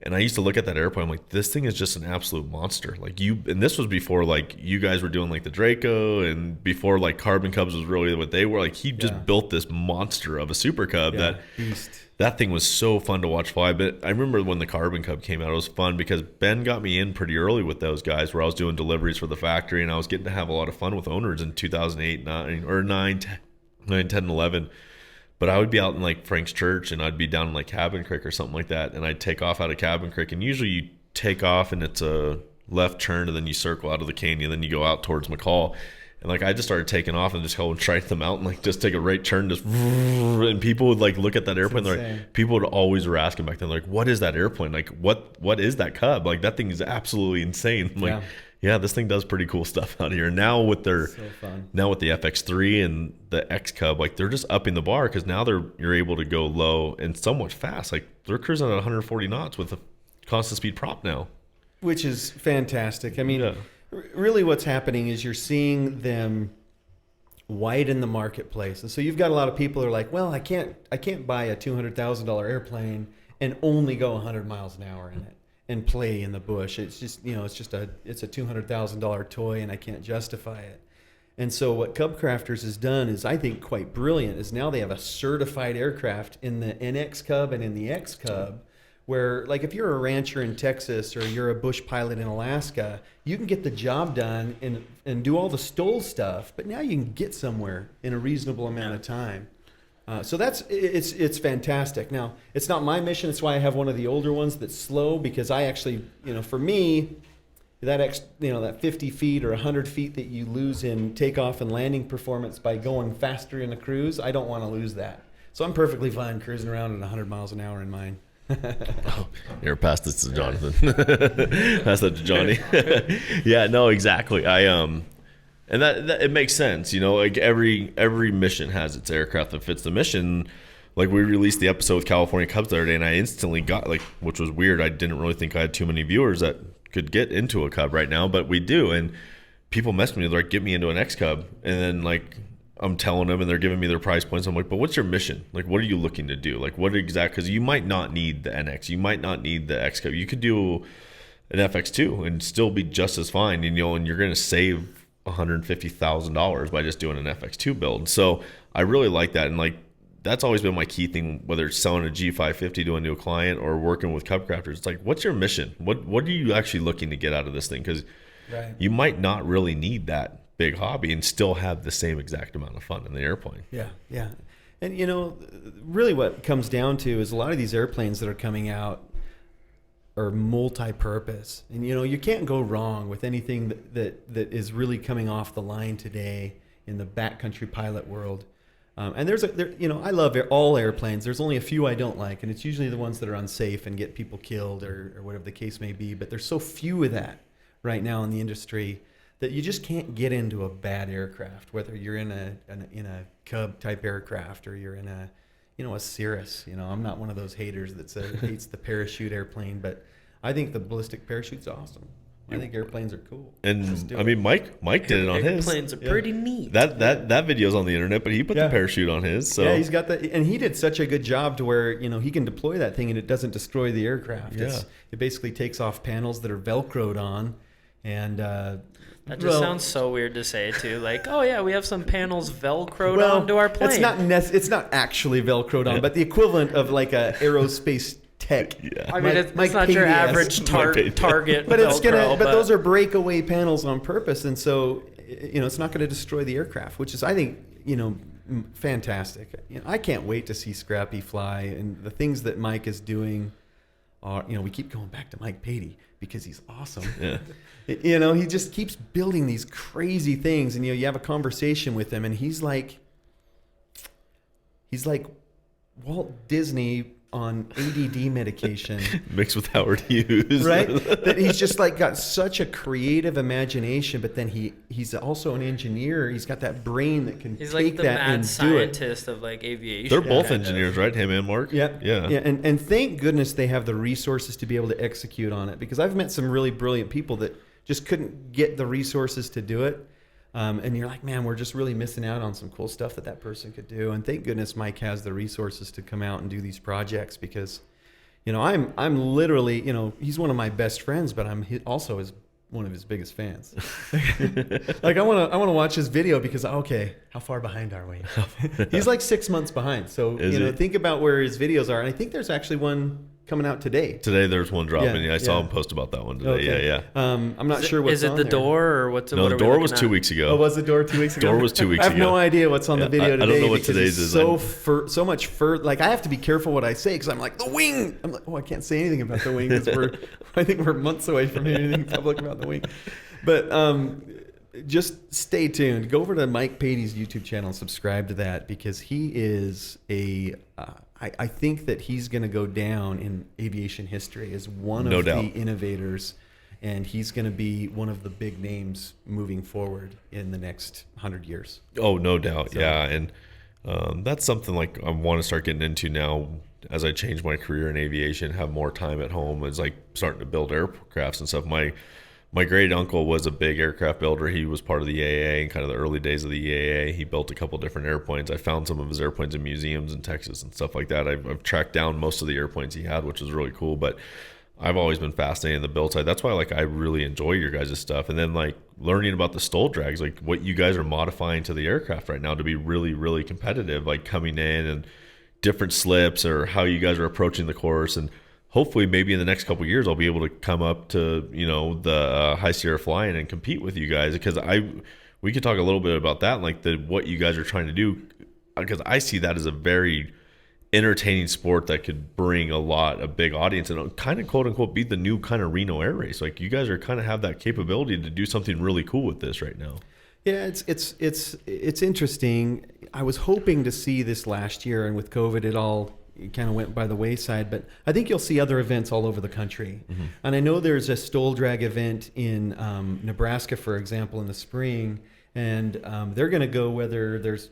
And I used to look at that airplane. I'm like, this thing is just an absolute monster. And this was before you guys were doing the Draco, and before Carbon Cubs was really what they were. He just built this monster of a Super Cub that thing was so fun to watch fly. But I remember when the Carbon Cub came out, it was fun because Ben got me in pretty early with those guys, where I was doing deliveries for the factory, and I was getting to have a lot of fun with owners in 2008, 9, 10, 11. But I would be out in Frank's Church, and I'd be down in Cabin Creek or something like that, and I'd take off out of Cabin Creek, and usually you take off and it's a left turn, and then you circle out of the canyon, then you go out towards McCall, and I just started taking off and just going straight to the mountain, just take a right turn, just, and people would look at that airplane. People would always were asking back then, what is that airplane? What is that Cub? That thing is absolutely insane. I'm yeah, this thing does pretty cool stuff out here. Now with the FX3 and the X Cub, they're just upping the bar, because now you're able to go low and somewhat fast. They're cruising at 140 knots with a constant speed prop now, which is fantastic. Really, what's happening is you're seeing them widen the marketplace, and so you've got a lot of people who are like, well, I can't buy a $200,000 airplane and only go 100 miles an hour in it and play in the bush. It's just, it's a $200,000 toy, and I can't justify it. And so what Cub Crafters has done is, I think, quite brilliant, is now they have a certified aircraft in the NX Cub and in the X Cub, where if you're a rancher in Texas or you're a bush pilot in Alaska, you can get the job done and do all the Stoll stuff, but now you can get somewhere in a reasonable amount of time. So it's fantastic. Now, it's not my mission. That's why I have one of the older ones that's slow, because I actually, for me, that 50 feet or 100 feet that you lose in takeoff and landing performance by going faster in a cruise, I don't want to lose that. So I'm perfectly fine cruising around at 100 miles an hour in mine. You're past this to Jonathan. Pass that to Johnny. Yeah, no, exactly. And that it makes sense, every mission has its aircraft that fits the mission. like we released the episode with California Cubs the other day, and I instantly got like, which was weird. I didn't really think I had too many viewers that could get into a Cub right now, but we do. And people mess with me, they're like, get me into an X Cub. And then like I'm telling them and they're giving me their price points. I'm like, but what's your mission? Like, what are you looking to do? Like, what exactly? Because you might not need the NX. You might not need the X Cub. You could do an FX2 and still be just as fine. And, and you're going to save $150,000 by just doing an FX2 build. So I really like that. And like, that's always been my key thing, whether it's selling a G550 to a new client or working with Cub crafters. It's like, what's your mission? What are you actually looking to get out of this thing? Because you might not really need that big hobby and still have the same exact amount of fun in the airplane. Yeah. And really what comes down to is a lot of these airplanes that are coming out are multi-purpose. And you can't go wrong with anything that is really coming off the line today in the backcountry pilot world. And I love all airplanes. There's only a few I don't like, and it's usually the ones that are unsafe and get people killed or whatever the case may be. But there's so few of that right now in the industry that you just can't get into a bad aircraft, whether you're in a Cub type aircraft or you're in a Cirrus. I'm not one of those haters that hates the parachute airplane, but I think the ballistic parachute's awesome. I think airplanes are cool. And I mean, Mike did it on his. Airplanes are pretty neat. That video's on the internet, but he put the parachute on his. So he's got that, and he did such a good job to where he can deploy that thing and it doesn't destroy the aircraft. Yeah. It basically takes off panels that are Velcroed on, and that just sounds so weird to say too. Like, oh yeah, we have some panels Velcroed onto our plane. It's not actually Velcroed on, but the equivalent of like a aerospace tech. Yeah. I mean, it's not your average target. But Velcro, but those are breakaway panels on purpose, and so it's not going to destroy the aircraft, which is, I think, fantastic. I can't wait to see Scrappy fly, and the things that Mike is doing are, we keep going back to Mike Patey because he's awesome. Yeah. He just keeps building these crazy things, and you have a conversation with him, and he's like Walt Disney on ADD medication mixed with Howard Hughes, right? That he's just like got such a creative imagination, but then he's also an engineer. He's got that brain that can he's take like the that mad and scientist of like aviation. They're both engineers, right? Him and Mark. Yeah. Yeah. And thank goodness they have the resources to be able to execute on it, because I've met some really brilliant people that just couldn't get the resources to do it. And you're like, man, we're just really missing out on some cool stuff that person could do. And thank goodness Mike has the resources to come out and do these projects, because, I'm literally, he's one of my best friends, but I'm also one of his biggest fans. Like I want to watch his video because, okay, how far behind are we? He's like 6 months behind. So, think about where his videos are. And I think there's actually one coming out today. Today there's one dropping. I saw him post about that one today. Okay. Yeah. I'm not sure what's is it on the there. door or what's No, what the are we door looking was at? 2 weeks ago. Oh, was the door 2 weeks ago? Door was 2 weeks I have ago. no idea what's on the video today. I don't know what because today's it's is. so much like I have to be careful what I say, because I'm like, the wing. I'm like, I can't say anything about the wing because I think we're months away from hearing anything public about the wing. But just stay tuned. Go over to Mike Patey's YouTube channel and subscribe to that, because he is I think that he's going to go down in aviation history as one of the innovators, and he's going to be one of the big names moving forward in the next 100 years. Oh, no doubt. So, yeah. And that's something like I want to start getting into now as I change my career in aviation, have more time at home, is like starting to build aircrafts and stuff. My great uncle was a big aircraft builder. He was part of the EAA in kind of the early days of the EAA. He built a couple different airplanes. I found some of his airplanes in museums in Texas and stuff like that. I've tracked down most of the airplanes he had, which was really cool. But I've always been fascinated in the build side. That's why I really enjoy your guys' stuff. And then learning about the STOL drags, like what you guys are modifying to the aircraft right now to be really, really competitive, like coming in and different slips or how you guys are approaching the course. And hopefully maybe in the next couple of years I'll be able to come up to the High Sierra flying and compete with you guys, because we could talk a little bit about that, like what you guys are trying to do, because I see that as a very entertaining sport that could bring a big audience and kind of quote unquote be the new kind of Reno air race. Like you guys are kind of have that capability to do something really cool with this right now. Yeah, it's interesting. I was hoping to see this last year, and with COVID it kind of went by the wayside, but I think you'll see other events all over the country. Mm-hmm. And I know there's a STOL drag event in Nebraska, for example, in the spring, and they're going to go whether there's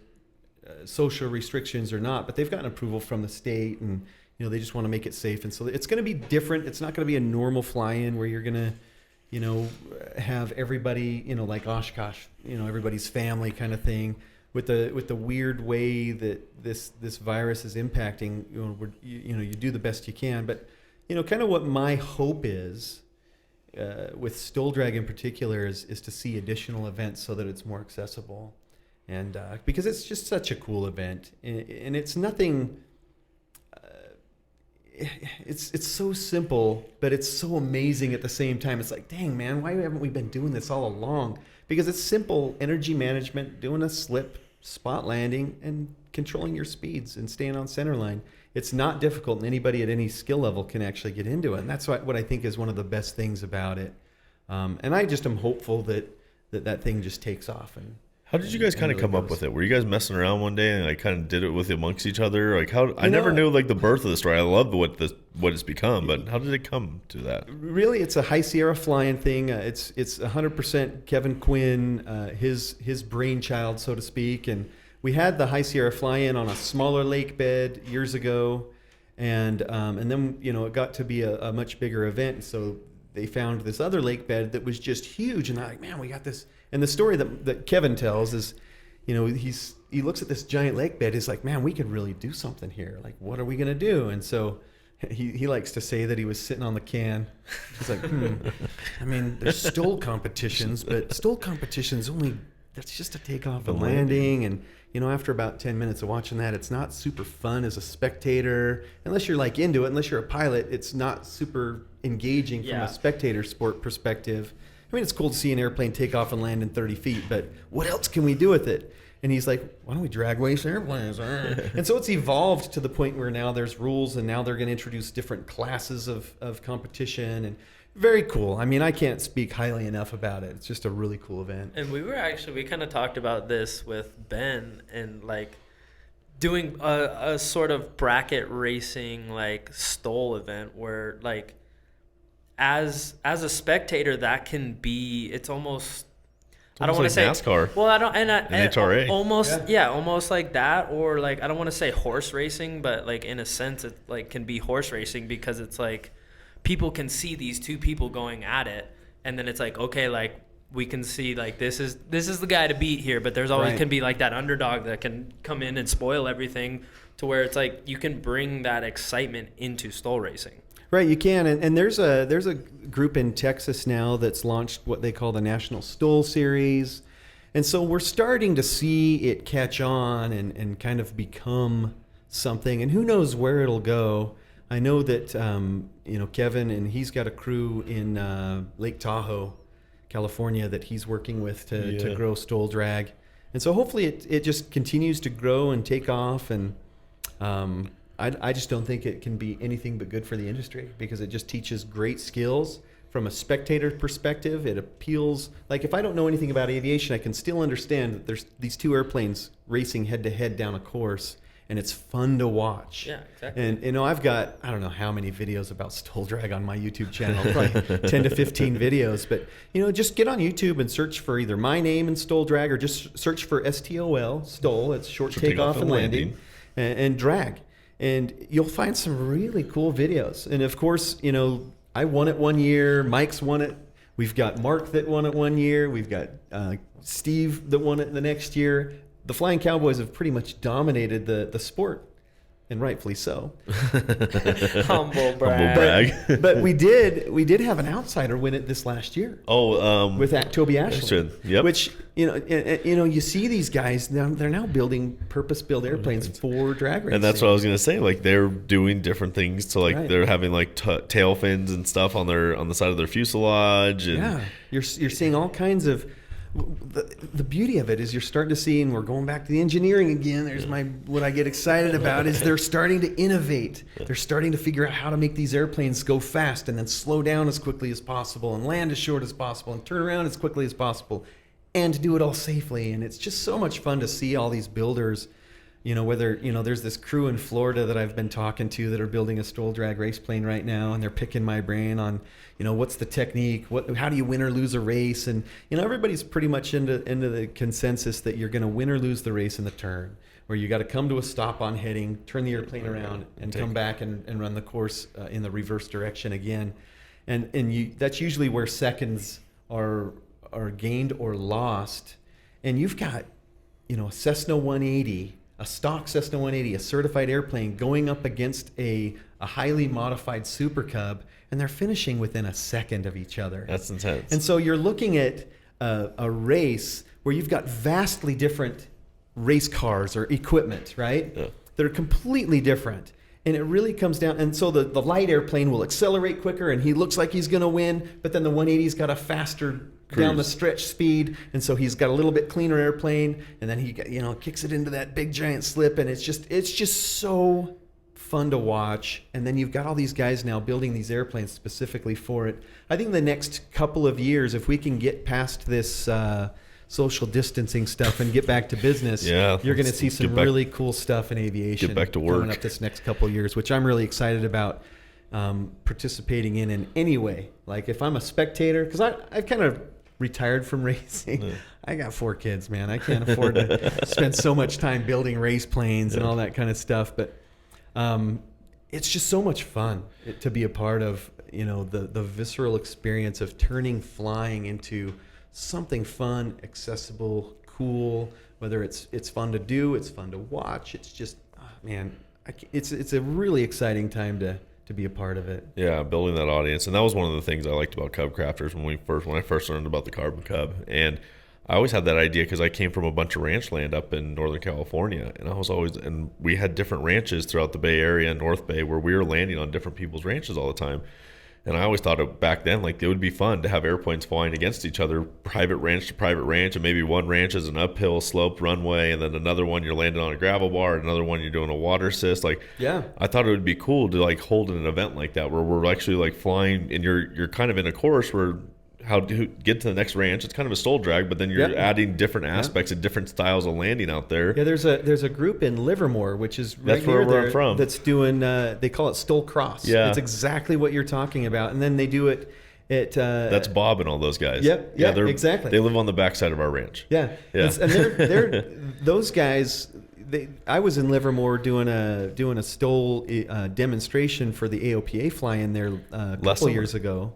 social restrictions or not, but they've gotten approval from the state, and they just want to make it safe. And so it's going to be different. It's not going to be a normal fly-in where you're going to, have everybody, like Oshkosh, everybody's family kind of thing. With the weird way that this virus is impacting, you do the best you can. But kind of what my hope is with Stoll Drag in particular is to see additional events so that it's more accessible, and because it's just such a cool event, and it's nothing. It's so simple, but it's so amazing at the same time. It's like, dang, man, why haven't we been doing this all along? Because it's simple energy management, doing a slip, spot landing, and controlling your speeds and staying on center line. It's not difficult, and anybody at any skill level can actually get into it. And that's what I think is one of the best things about it. And I just am hopeful that thing just takes off. And how did you guys kind of come up with it? Were you guys messing around one day and like kind of did it with amongst each other? Like I never knew like the birth of the story. I love what it's become, but how did it come to that? Really, it's a High Sierra flying thing. It's 100% Kevin Quinn, his brainchild, so to speak. And we had the High Sierra fly-in on a smaller lake bed years ago, and then it got to be a much bigger event. So they found this other lake bed that was just huge, and they're like, man, we got this. And the story that Kevin tells is, he looks at this giant lake bed. He's like, man, we could really do something here. Like, what are we going to do? And so he likes to say that he was sitting on the can. He's like, I mean, there's Stoll competitions, but Stoll competitions that's just a takeoff and landing. And, after about 10 minutes of watching that, it's not super fun as a spectator. Unless you're like into it, unless you're a pilot, it's not super engaging from a spectator sport perspective. I mean, it's cool to see an airplane take off and land in 30 feet, but what else can we do with it? And he's like, why don't we drag race airplanes? And so it's evolved to the point where now there's rules, and now they're going to introduce different classes of competition, and very cool. I mean, I can't speak highly enough about it. It's just a really cool event. And we kind of talked about this with Ben, and like doing a sort of bracket racing like Stoll event where like as a spectator that can be, it's almost I don't want to say NASCAR. Well, I don't, and NHRA. Almost like that, or like I don't want to say horse racing, but like in a sense it like can be horse racing, because it's like people can see these two people going at it, and then it's like, okay, like we can see like this is the guy to beat here, but there's always can be like that underdog that can come in and spoil everything, to where it's like you can bring that excitement into Stoll racing. Right, you can, and there's a group in Texas now that's launched what they call the National Stoll Series, and so we're starting to see it catch on and kind of become something, and who knows where it'll go. I know that Kevin, and he's got a crew in Lake Tahoe, California, that he's working with to grow Stoll Drag, and so hopefully it just continues to grow and take off, and I just don't think it can be anything but good for the industry, because it just teaches great skills from a spectator perspective. It appeals, like if I don't know anything about aviation, I can still understand that there's these two airplanes racing head to head down a course, and it's fun to watch. Yeah, exactly. And I've got, I don't know how many videos about Stoll Drag on my YouTube channel, probably 10 to 15 videos, but just get on YouTube and search for either my name and Stoll Drag, or just search for STOL, Stoll, it's short takeoff and landing, and drag. And you'll find some really cool videos. And of course, I won it one year. Mike's won it. We've got Mark that won it one year. We've got Steve that won it the next year. The Flying Cowboys have pretty much dominated the sport, and rightfully so. Humble brag. But we did have an outsider win it this last year. With Toby Ashland. Yep. Which you see these guys now, they're now building purpose-built airplanes for drag racing. And that's what I was gonna say. Like they're doing different things to they're having like tail fins and stuff on the side of their fuselage. And you're seeing all kinds of. The beauty of it is you're starting to see, and we're going back to the engineering again. There's what I get excited about is they're starting to innovate. They're starting to figure out how to make these airplanes go fast and then slow down as quickly as possible and land as short as possible and turn around as quickly as possible and do it all safely. And it's just so much fun to see all these builders, whether, there's this crew in Florida that I've been talking to that are building a Stoll Drag race plane right now, and they're picking my brain on, what's the technique, how do you win or lose a race? And, everybody's pretty much into the consensus that you're going to win or lose the race in the turn. where you got to come to a stop on heading, turn the airplane around, and come back and run the course in the reverse direction again. And that's usually where seconds are gained or lost. And you've got, a Cessna 180, a stock Cessna 180, a certified airplane going up against a highly modified Super Cub, and they're finishing within a second of each other. That's intense. And so you're looking at a race where you've got vastly different race cars or equipment, right? Yeah. That are completely different. And it really comes down, and so the light airplane will accelerate quicker, and he looks like he's going to win, but then the 180's got a faster down the stretch speed, and so he's got a little bit cleaner airplane, and then he kicks it into that big giant slip, and it's just so fun to watch. And then you've got all these guys now building these airplanes specifically for it. I think the next couple of years, if we can get past this social distancing stuff and get back to business, you're going to see some really cool stuff in aviation get back to work coming up this next couple of years, which I'm really excited about participating in any way. Like if I'm a spectator, because I've kind of retired from racing. Yeah. I got 4 kids, man. I can't afford to spend so much time building race planes and all that kind of stuff. But it's just so much fun to be a part of, the visceral experience of turning flying into something fun, accessible, cool, whether it's fun to do, it's fun to watch. It's just, it's a really exciting time to be a part of it. Yeah, building that audience. And that was one of the things I liked about Cub Crafters when I first learned about the Carbon Cub. And I always had that idea because I came from a bunch of ranch land up in Northern California, and we had different ranches throughout the Bay Area and North Bay where we were landing on different people's ranches all the time. And I always thought back then, like, it would be fun to have airplanes flying against each other, private ranch to private ranch, and maybe one ranch is an uphill sloped runway, and then another one you're landing on a gravel bar, and another one you're doing a water assist. Like, yeah, I thought it would be cool to like hold an event like that where we're actually like flying, and you're kind of in a course where how to get to the next ranch. It's kind of a stall drag, but then you're adding different aspects and different styles of landing out there. Yeah, there's a group in Livermore, which is right near where I'm from. That's doing they call it Stole Cross. Yeah, it's exactly what you're talking about. And then they do it at that's Bob and all those guys. Yep, yeah, exactly. They live on the backside of our ranch. Yeah, yeah. And they're those guys. I was in Livermore doing a Stole demonstration for the AOPA fly-in there a couple years ago.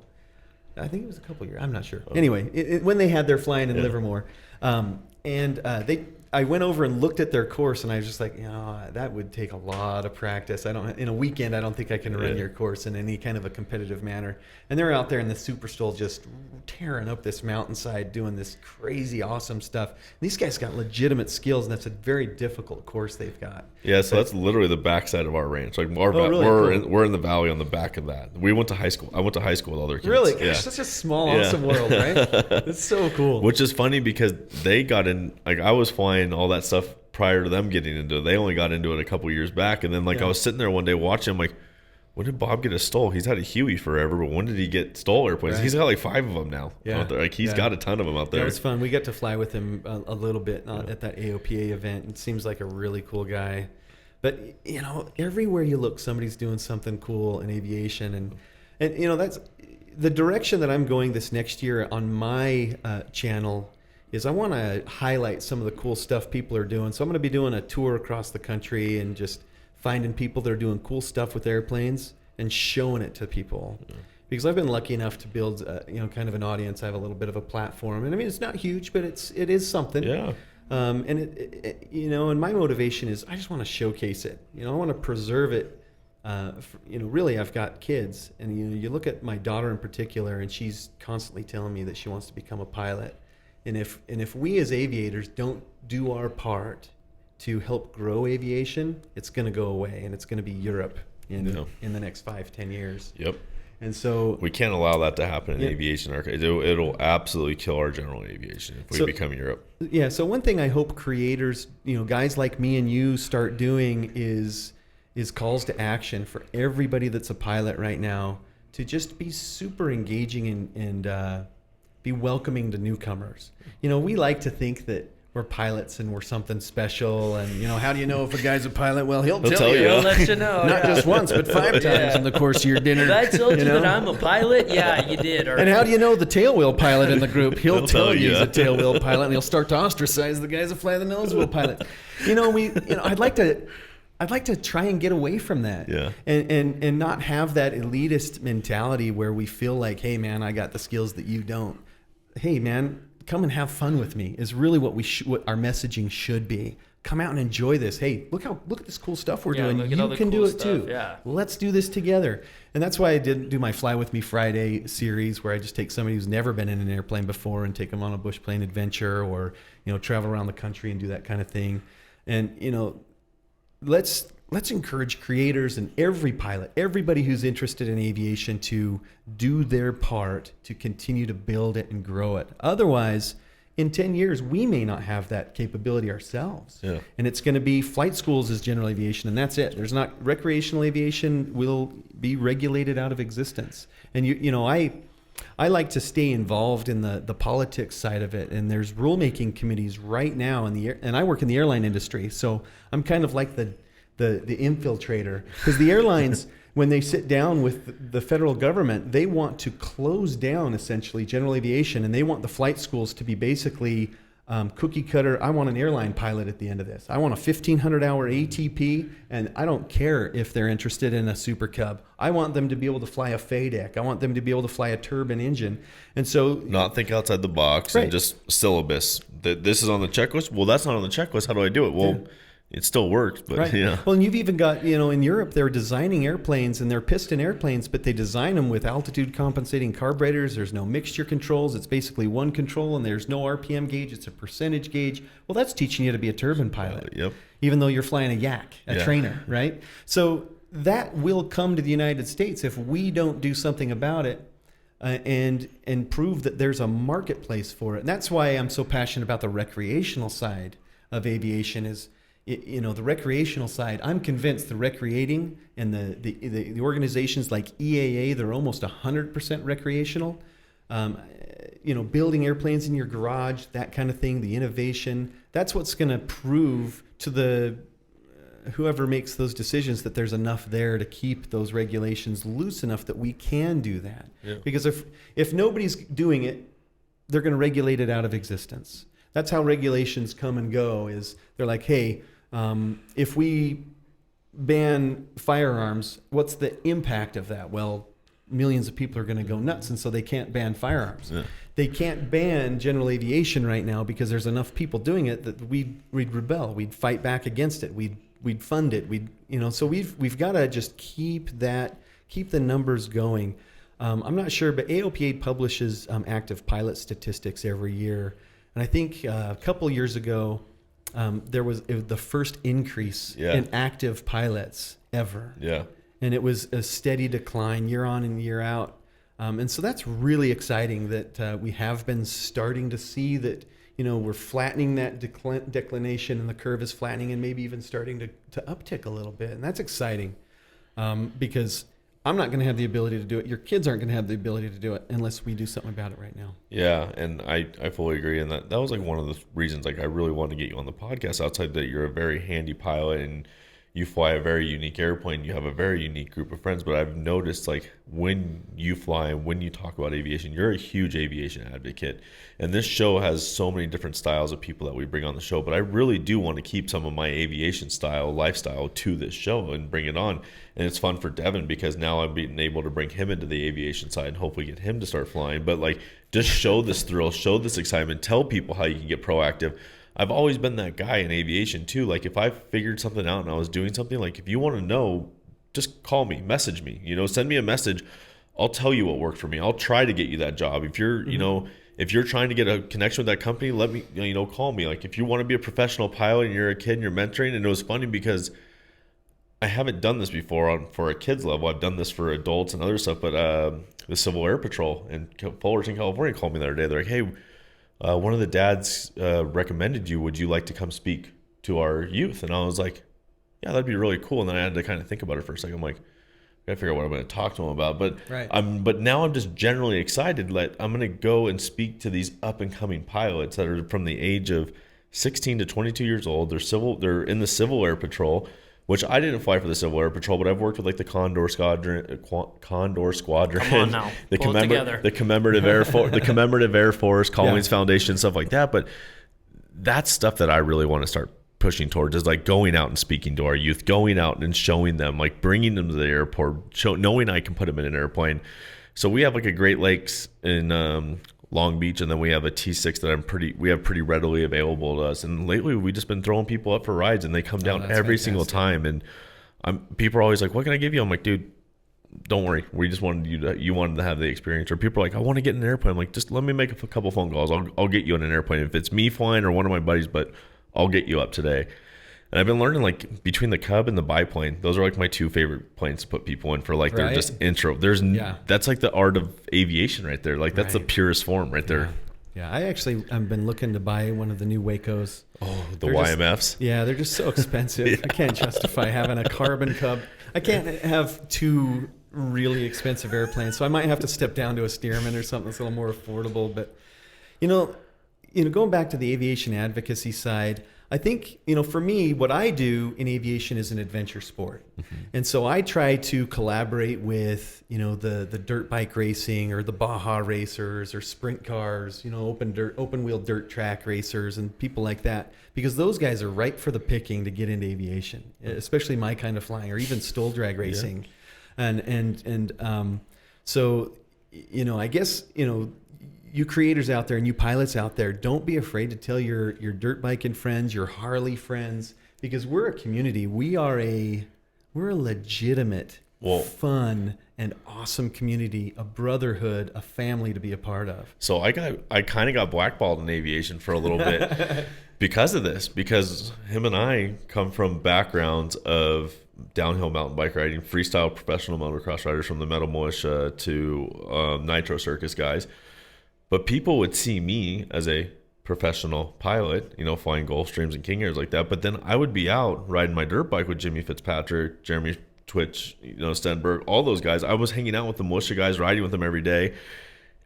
I think it was a couple years. I'm not sure. Oh. Anyway, when they had their flying in Livermore, I went over and looked at their course, and I was just like, that would take a lot of practice. In a weekend, I don't think I can run your course in any kind of a competitive manner. And they're out there in the Super Stole just tearing up this mountainside, doing this crazy, awesome stuff. And these guys got legitimate skills, and that's a very difficult course they've got. Yeah, so that's literally the backside of our ranch. Like we're in the valley on the back of that. We went to high school. I went to high school with other kids. Really? Gosh, such a small, awesome world, right? It's so cool. Which is funny because they got in. Like I was flying all that stuff prior to them getting into it. They only got into it a couple years back, and then I was sitting there one day watching. I'm like, when did Bob get a Stole? He's had a Huey forever, but when did he get Stole airplanes? Right. He's got like 5 of them now. Yeah, out there. Like he's got a ton of them out there. Yeah, it was fun. We got to fly with him a little bit at that AOPA event. It seems like a really cool guy. But everywhere you look, somebody's doing something cool in aviation, and that's the direction that I'm going this next year on my channel. Is I want to highlight some of the cool stuff people are doing. So I'm going to be doing a tour across the country and just finding people that are doing cool stuff with airplanes and showing it to people. Yeah. Because I've been lucky enough to build, kind of an audience. I have a little bit of a platform, and I mean it's not huge, but it is something. Yeah. And and my motivation is I just want to showcase it. I want to preserve it. Really, I've got kids, and you look at my daughter in particular, and she's constantly telling me that she wants to become a pilot. And if we as aviators don't do our part to help grow aviation, it's going to go away, and it's going to be Europe in the next 5-10 years. Yep. And so we can't allow that to happen in aviation. It'll absolutely kill our general aviation if we become Europe. Yeah. So one thing I hope creators, guys like me and you, start doing is calls to action for everybody that's a pilot right now to just be super engaging and be welcoming to newcomers. We like to think that we're pilots and we're something special. And, you know, how do you know if a guy's a pilot? Well, he'll tell you. He'll let you know. Not just once, but 5 times in the course of your dinner. Did I told you know? that I'm a pilot? Yeah, you did. Or, And how do you know the tailwheel pilot in the group? He'll tell you you. he's a tailwheel pilot, and he'll start to ostracize the guys that fly the nose wheel pilot. I'd like to try and get away from that. Yeah. And not have that elitist mentality where we feel like, hey man, I got the skills that you don't. Hey man, come and have fun with me is really what what our messaging should be. Come out and enjoy this. Hey, look at this cool stuff we're doing. You can do it too. Yeah. Let's do this together. And that's why I did do my Fly With Me Friday series, where I just take somebody who's never been in an airplane before and take them on a bush plane adventure, or, you know, travel around the country and do that kind of thing. And, you know, let's encourage creators and every pilot, everybody who's interested in aviation, to do their part to continue to build it and grow it. Otherwise, in 10 years, we may not have that capability ourselves. Yeah. And it's going to be flight schools as general aviation, and that's it. There's not recreational aviation will be regulated out of existence. And I like to stay involved in the politics side of it. And there's rulemaking committees right now and I work in the airline industry, so I'm kind of like the infiltrator, because the airlines, when they sit down with the federal government, they want to close down essentially general aviation, and they want the flight schools to be basically cookie cutter. I want an airline pilot at the end of this. I want a 1,500-hour ATP, and I don't care if they're interested in a Super Cub. I want them to be able to fly a FADEC. I want them to be able to fly a turbine engine. And so, not think outside the box, right. And just syllabus. This is on the checklist. Well, that's not on the checklist. How do I do it? Well, it still works, but right. yeah. Well, and you've even got, in Europe, they're designing airplanes, and they're piston airplanes, but they design them with altitude compensating carburetors. There's no mixture controls. It's basically one control, and there's no RPM gauge. It's a percentage gauge. Well, that's teaching you to be a turbine pilot. Yep. Even though you're flying a yak, a trainer, right? So that will come to the United States if we don't do something about it. And prove that there's a marketplace for it. And that's why I'm so passionate about the recreational side of aviation. Is the recreational side, I'm convinced the recreating and the organizations like EAA, they're almost 100% recreational. Building airplanes in your garage, that kind of thing, the innovation, that's what's going to prove to the whoever makes those decisions that there's enough there to keep those regulations loose enough that we can do that. Yeah. Because if nobody's doing it, they're going to regulate it out of existence. That's how regulations come and go. Is they're like, hey, if we ban firearms, what's the impact of that? Well, millions of people are going to go nuts, and so they can't ban firearms. Yeah. They can't ban general aviation right now because there's enough people doing it that we'd rebel. We'd fight back against it. We'd fund it. So we've got to just keep the numbers going. I'm not sure, but AOPA publishes active pilot statistics every year, and I think a couple years ago, there was the first increase in active pilots ever. Yeah. And it was a steady decline year on and year out. And so that's really exciting that we have been starting to see that, we're flattening that declination, and the curve is flattening and maybe even starting to uptick a little bit. And that's exciting because I'm not going to have the ability to do it. Your kids aren't going to have the ability to do it unless we do something about it right now. Yeah, and I fully agree. And that was like one of the reasons I really wanted to get you on the podcast, outside that you're a very handy pilot and you fly a very unique airplane. You have a very unique group of friends. But I've noticed, like, when you fly and when you talk about aviation, you're a huge aviation advocate. And this show has so many different styles of people that we bring on the show. But I really do want to keep some of my aviation lifestyle to this show and bring it on. And it's fun for Devin because now I'm being able to bring him into the aviation side and hopefully get him to start flying. But, like, just show this thrill, show this excitement, tell people how you can get proactive. I've always been that guy in aviation too. Like, if I figured something out and I was doing something, like, if you want to know, just call me, message me, send me a message. I'll tell you what worked for me. I'll try to get you that job. If you're, if you're trying to get a connection with that company, let me, call me. Like, if you want to be a professional pilot and you're a kid and you're mentoring. And it was funny because I haven't done this before for a kid's level. I've done this for adults and other stuff, but the Civil Air Patrol in Fullerton, California called me the other day. They're like, hey, one of the dads recommended you. Would you like to come speak to our youth? And I was like, yeah, that'd be really cool. And then I had to kind of think about it for a second. I'm like, I gotta figure out what I'm going to talk to him about. But right. But now I'm just generally excited. I'm going to go and speak to these up and coming pilots that are from the age of 16 to 22 years old. They're in the Civil Air Patrol, which I didn't fly for the Civil Air Patrol, but I've worked with like the Condor Squadron, Come on now. Pull it together. the Commemorative Air Force, Collins Foundation, stuff like that. But that's stuff that I really want to start pushing towards, is like going out and speaking to our youth, going out and showing them, like bringing them to the airport, knowing I can put them in an airplane. So we have like a Great Lakes in Long Beach, and then we have a T6 that we have pretty readily available to us. And lately we've just been throwing people up for rides, and they come down every single time. And people are always like, "What can I give you?" I'm like, "Dude, don't worry. We just wanted you wanted to have the experience." Or people are like, "I want to get in an airplane." I'm like, "Just let me make a couple phone calls. I'll get you in an airplane if it's me flying or one of my buddies, but I'll get you up today." And I've been learning, like, between the Cub and the biplane, those are like my two favorite planes to put people in for like their just intro. That's like the art of aviation right there. Like that's the purest form right there. Yeah, I've been looking to buy one of the new Wacos. Oh, the YMFs. They're just so expensive. I can't justify having a carbon Cub. I can't have two really expensive airplanes, so I might have to step down to a Stearman or something that's a little more affordable. But going back to the aviation advocacy side, I think, for me, what I do in aviation is an adventure sport. Mm-hmm. And so I try to collaborate with, the dirt bike racing or the Baja racers or sprint cars, open wheel dirt track racers and people like that, because those guys are ripe for the picking to get into aviation, especially my kind of flying or even stole drag racing. Yeah. So, I guess, you creators out there and you pilots out there, don't be afraid to tell your dirt biking friends, your Harley friends, because we're a community. We're a legitimate, fun, and awesome community, a brotherhood, a family to be a part of. So I kind of got blackballed in aviation for a little bit because of this, because him and I come from backgrounds of downhill mountain bike riding, freestyle professional motocross riders from the Metal Militia to Nitro Circus guys. But people would see me as a professional pilot, flying Gulfstreams and King Airs like that. But then I would be out riding my dirt bike with Jimmy Fitzpatrick, Jeremy Twitch, Stenberg, all those guys. I was hanging out with the militia guys, riding with them every day.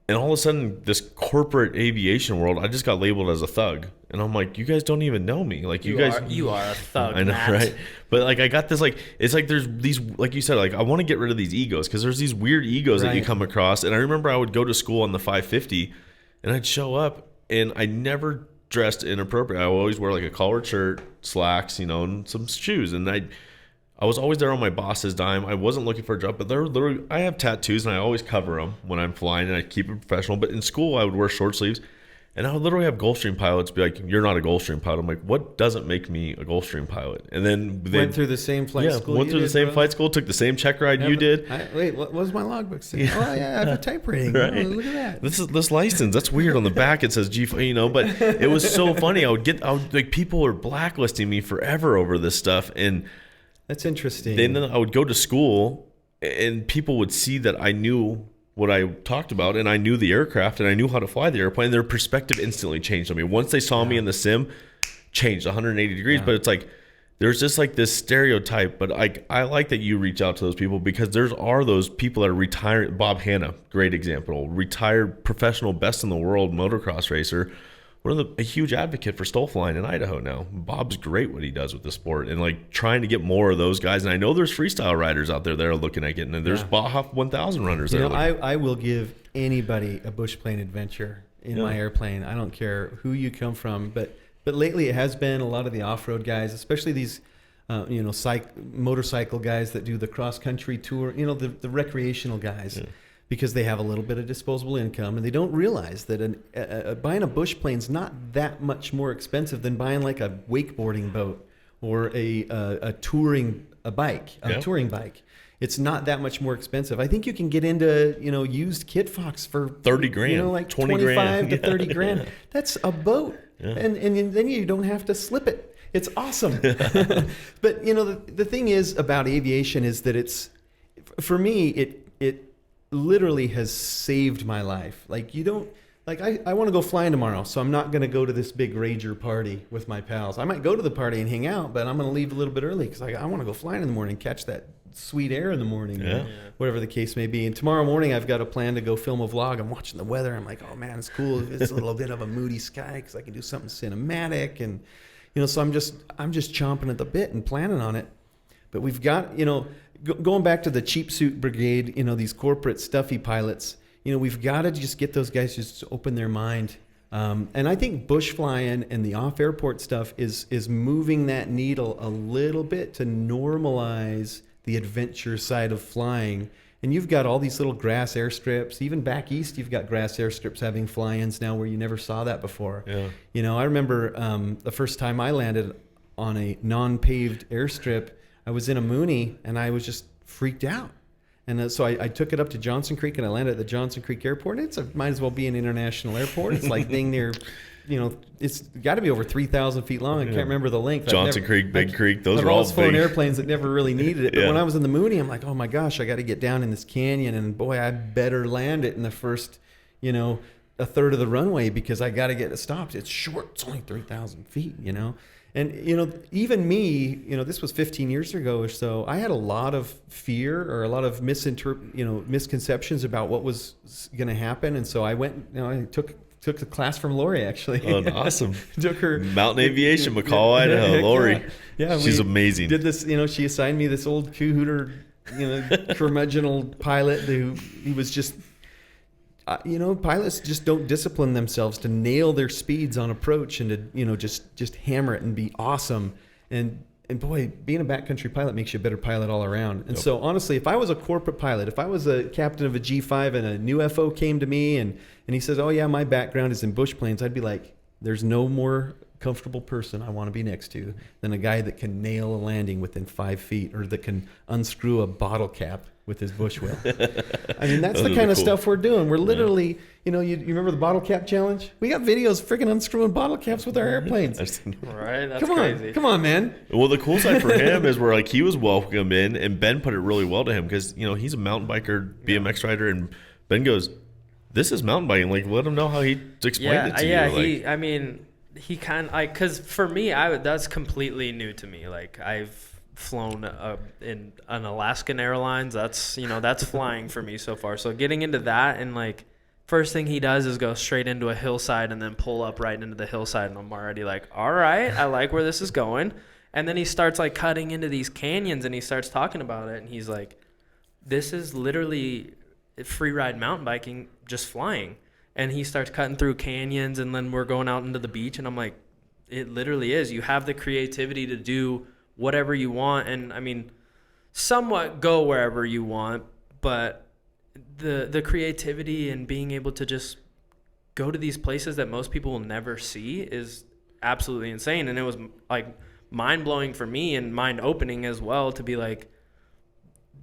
And all of a sudden, this corporate aviation world, I just got labeled as a thug. And I'm like, you guys don't even know me. Like, you guys are a thug. I know, Matt. right? But like, I got this, like, it's like there's these, like you said, like, I want to get rid of these egos, because there's these weird egos that you come across. And I remember I would go to school on the 550, and I'd show up, and I never dressed inappropriate. I would always wear like a collared shirt, slacks, and some shoes. And I was always there on my boss's dime. I wasn't looking for a job, but I have tattoos, and I always cover them when I'm flying, and I keep it professional. But in school, I would wear short sleeves, and I would literally have Gulfstream pilots be like, "You're not a Gulfstream pilot." I'm like, "What doesn't make me a Gulfstream pilot?" And then they went through the same flight school. Went through the same flight school, took the same check ride you did. What was my logbook saying? Oh yeah, I have a type rating. Right. Oh, look at that. This license, that's weird. On the back it says G, but it was so funny. People were blacklisting me forever over this stuff, and that's interesting. Then I would go to school, and people would see that I knew what I talked about, and I knew the aircraft, and I knew how to fly the airplane. Their perspective instantly changed on me. Once they saw me in the sim, changed 180 degrees. But it's like, there's just like this stereotype. But I like that you reach out to those people, because are those people that are retired. Bob Hanna, great example, retired professional, best in the world motocross racer. A huge advocate for stole flying in Idaho now. Bob's great what he does with the sport, and like trying to get more of those guys. And I know there's freestyle riders out there that are looking at getting it. There's Baja 1000 runners. I will give anybody a bush plane adventure in my airplane. I don't care who you come from, but lately it has been a lot of the off-road guys, especially these motorcycle guys that do the cross-country tour. The recreational guys. Yeah. Because they have a little bit of disposable income, and they don't realize that buying a bush plane's not that much more expensive than buying like a wakeboarding boat or a touring bike. It's not that much more expensive. I think you can get into used Kit Fox for 30 grand, like 20 25 grand. to 30 grand. That's a boat, and then you don't have to slip it. It's awesome. But the thing is about aviation is that it's, for me, it literally has saved my life. Like, I want to go flying tomorrow, so I'm not going to go to this big rager party with my pals. I might go to the party and hang out, but I'm going to leave a little bit early because I want to go flying in the morning, catch that sweet air in the morning, Yeah. or whatever the case may be. And tomorrow morning, I've got a plan to go film a vlog. I'm watching the weather. I'm like, oh man, it's cool. It's a little bit of a moody sky because I can do something cinematic, and so I'm just chomping at the bit and planning on it. But we've got, going back to the cheap suit brigade, these corporate stuffy pilots. We've got to just get those guys just to open their mind. And I think bush flying and the off-airport stuff is moving that needle a little bit to normalize the adventure side of flying. And you've got all these little grass airstrips. Even back east, you've got grass airstrips having fly-ins now where you never saw that before. Yeah. I remember the first time I landed on a non-paved airstrip, I was in a Mooney, and I was just freaked out. And so I took it up to Johnson Creek, and I landed at the Johnson Creek Airport. Might as well be an international airport. It's like dang near, it's got to be over 3,000 feet long. I can't remember the length. Johnson Creek, Big Creek, those are all big. I've flown airplanes that never really needed it. But when I was in the Mooney, I'm like, oh my gosh, I got to get down in this canyon, and boy, I better land it in the first, a third of the runway because I got to get it stopped. It's short. It's only 3,000 feet, And, even me, this was 15 years ago or so, I had a lot of fear or a lot of misconceptions about what was going to happen. And so I went, I took the class from Lori, actually. Oh, awesome. Took her. Mountain Aviation, McCall, Idaho. Lori. Yeah. She's amazing. Did this, she assigned me this old coo-hooter, curmudgeonal pilot he was just, pilots just don't discipline themselves to nail their speeds on approach and to, just hammer it and be awesome. And boy, being a backcountry pilot makes you a better pilot all around. And so honestly, if I was a corporate pilot, if I was a captain of a G5 and a new FO came to me and he says, oh yeah, my background is in bush planes, I'd be like, there's no more comfortable person I want to be next to than a guy that can nail a landing within 5 feet or that can unscrew a bottle cap with his bush wheel. I mean, that's the kind of stuff we're doing. We're literally, you remember the bottle cap challenge? We got videos freaking unscrewing bottle caps with our airplanes. Right? That's crazy. Come on, man. Well, the cool side for him is where he was welcome in, and Ben put it really well to him because, he's a mountain biker, BMX rider, and Ben goes, this is mountain biking. Let him know how he explained it to you. Yeah, he kind of, because for me, that's completely new to me. I've flown in an Alaskan Airlines. That's flying for me so far. So getting into that, and first thing he does is go straight into a hillside and then pull up right into the hillside, and I'm already like, all right, I like where this is going. And then he starts cutting into these canyons, and he starts talking about it, and he's like, this is literally free ride mountain biking, just flying. And he starts cutting through canyons, and then we're going out into the beach, and I'm like, it literally is. You have the creativity to do whatever you want, and somewhat go wherever you want, but the creativity and being able to just go to these places that most people will never see is absolutely insane. And it was mind-blowing for me and mind-opening as well to be like,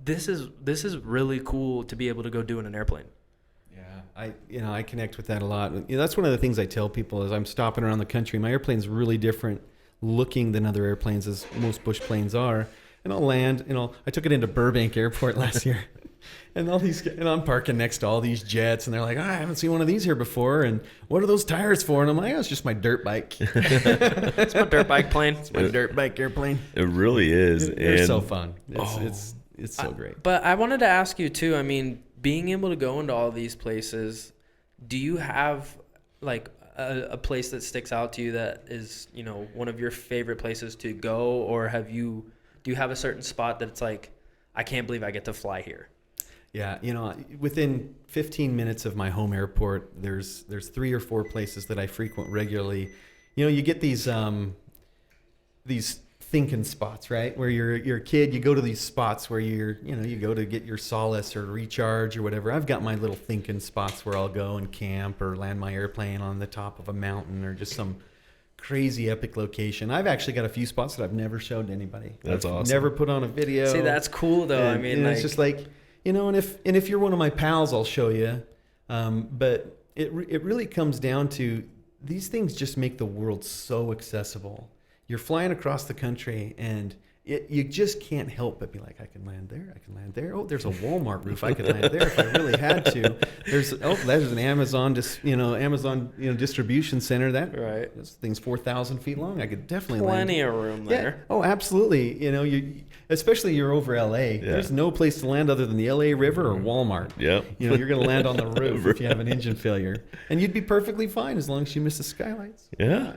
this is really cool to be able to go do in an airplane. I connect with that a lot. That's one of the things I tell people as I'm stopping around the country. My airplane's really different looking than other airplanes, as most bush planes are. And I'll land, I took it into Burbank Airport last year. And I'm parking next to all these jets, and they're like, I haven't seen one of these here before. And what are those tires for? And I'm like, it's just my dirt bike. It's my dirt bike plane. It's my dirt bike airplane. It really is. They're so fun. It's so great. But I wanted to ask you too, being able to go into all these places, do you have a place that sticks out to you that is, one of your favorite places to go, or do you have a certain spot that it's like, I can't believe I get to fly here? Yeah, within 15 minutes of my home airport, there's 3 or 4 places that I frequent regularly. You get these thinking spots, right? Where you're a kid, you go to these spots where you go to get your solace or recharge or whatever. I've got my little thinking spots where I'll go and camp or land my airplane on the top of a mountain or just some crazy epic location. I've actually got a few spots that I've never showed to anybody. That's awesome. Never put on a video. See, that's cool though. And, it's just and if you're one of my pals, I'll show you. But it really comes down to these things just make the world so accessible. You're flying across the country, and you just can't help but be like, I can land there, I can land there. Oh, there's a Walmart roof, I could land there if I really had to. There's an Amazon distribution center. This thing's 4,000 feet long. I could definitely plenty land. of room there. Yeah. Oh, absolutely. Especially you're over LA. Yeah. There's no place to land other than the LA River or Walmart. Yep. You're going to land on the roof if you have an engine failure, and you'd be perfectly fine as long as you miss the skylights. Yeah.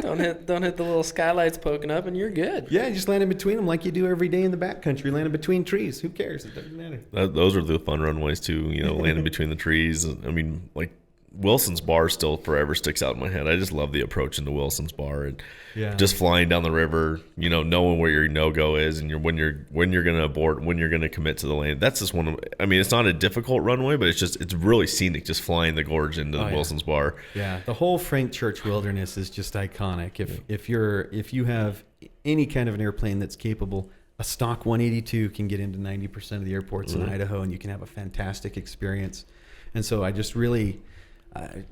Don't hit the little skylights poking up, and you're good. Yeah, you just land in between them like you do every day in the backcountry. Land in between trees. Who cares? It doesn't matter. Those are the fun runways too. Landing between the trees. I mean, like Wilson's Bar still forever sticks out in my head. I just love the approach into Wilson's Bar and just flying down the river. Knowing where your no-go is and when you're going to abort, when you're going to commit to the lane. That's just one of. I mean, it's not a difficult runway, but it's really scenic. Just flying the gorge into the Wilson's Bar. Yeah, the whole Frank Church Wilderness is just iconic. If you have any kind of an airplane that's capable. A stock 182 can get into 90% of the airports in Idaho, and you can have a fantastic experience. And so I just really,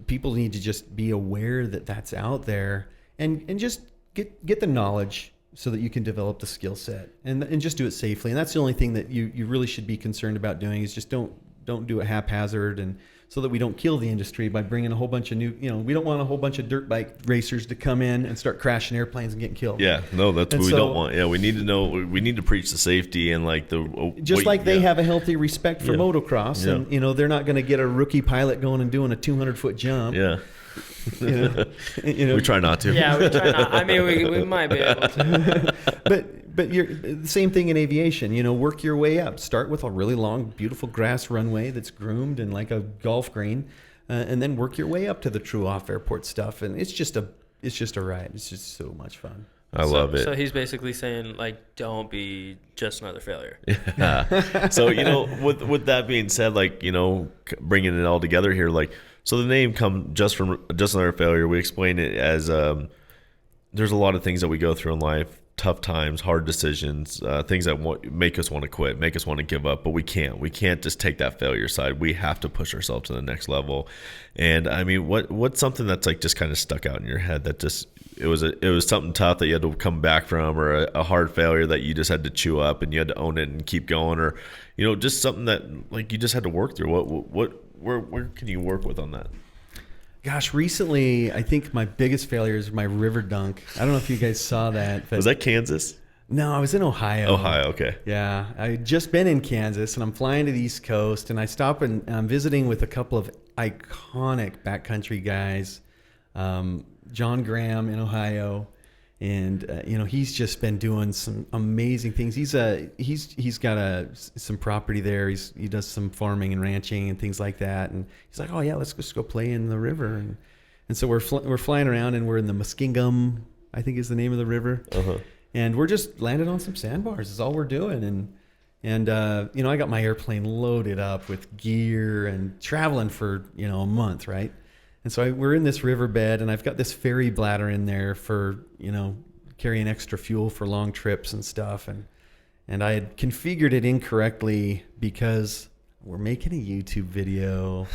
people need to just be aware that that's out there, and just get the knowledge so that you can develop the skill set and just do it safely. And that's the only thing that you really should be concerned about doing is just don't do it haphazard, and so that we don't kill the industry by bringing a whole bunch of new, we don't want a whole bunch of dirt bike racers to come in and start crashing airplanes and getting killed. Yeah, no, that's what we don't want. Yeah, we need to know, we need to preach the safety and like they have a healthy respect for motocross, and they're not going to get a rookie pilot going and doing a 200-foot jump. Yeah. We try not to. Yeah, we try not. I mean, we might be able to. But you're the same thing in aviation. Work your way up. Start with a really long, beautiful grass runway that's groomed and like a golf green, and then work your way up to the true off-airport stuff. And it's just a ride. It's just so much fun. I love it. So he's basically saying, like, don't be just another failure. Yeah. So, with that being said, like, bringing it all together here, like, so the name come just from just another failure. We explain it as there's a lot of things that we go through in life, tough times, hard decisions, things that make us want to quit, make us want to give up, but we can't. We can't just take that failure side. We have to push ourselves to the next level. And I mean, what's something that's like just kind of stuck out in your head that just it was something tough that you had to come back from, or a hard failure that you just had to chew up and you had to own it and keep going, or just something that like you just had to work through. Where can you work with on that? Gosh, recently, I think my biggest failure is my river dunk. I don't know if you guys saw that. But was that Kansas? No, I was in Ohio. Ohio, okay. Yeah, I had just been in Kansas, and I'm flying to the East Coast, and I stop and I'm visiting with a couple of iconic backcountry guys. John Graham in Ohio, and he's just been doing some amazing things. He's got some property there. He does some farming and ranching and things like that. And he's like, oh yeah, let's just go play in the river. And so we're flying around, and we're in the Muskingum, I think is the name of the river. Uh-huh. And we're just landed on some sandbars is all we're doing. And I got my airplane loaded up with gear and traveling for a month, right? And so we're in this riverbed, and I've got this ferry bladder in there for, carrying extra fuel for long trips and stuff. And I had configured it incorrectly because we're making a YouTube video,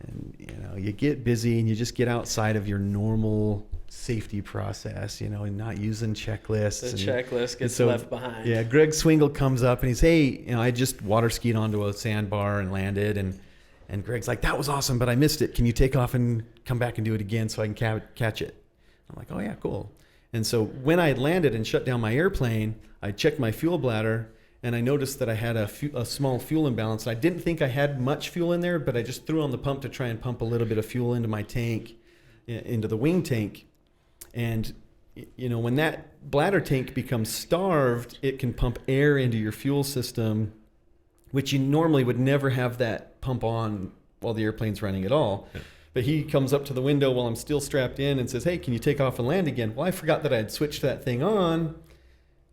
and, you get busy and you just get outside of your normal safety process, and not using checklists. The checklist gets left behind. Yeah, Greg Swingle comes up and he's, hey, I just water skied onto a sandbar and landed, and Greg's like, that was awesome, but I missed it. Can you take off and come back and do it again so I can catch it? I'm like, oh, yeah, cool. And so when I had landed and shut down my airplane, I checked my fuel bladder, and I noticed that I had a small fuel imbalance. I didn't think I had much fuel in there, but I just threw on the pump to try and pump a little bit of fuel into my tank, into the wing tank. And, when that bladder tank becomes starved, it can pump air into your fuel system, which you normally would never have that pump on while the airplane's running at all. Yeah. But he comes up to the window while I'm still strapped in and says, hey, can you take off and land again? Well, I forgot that I had switched that thing on.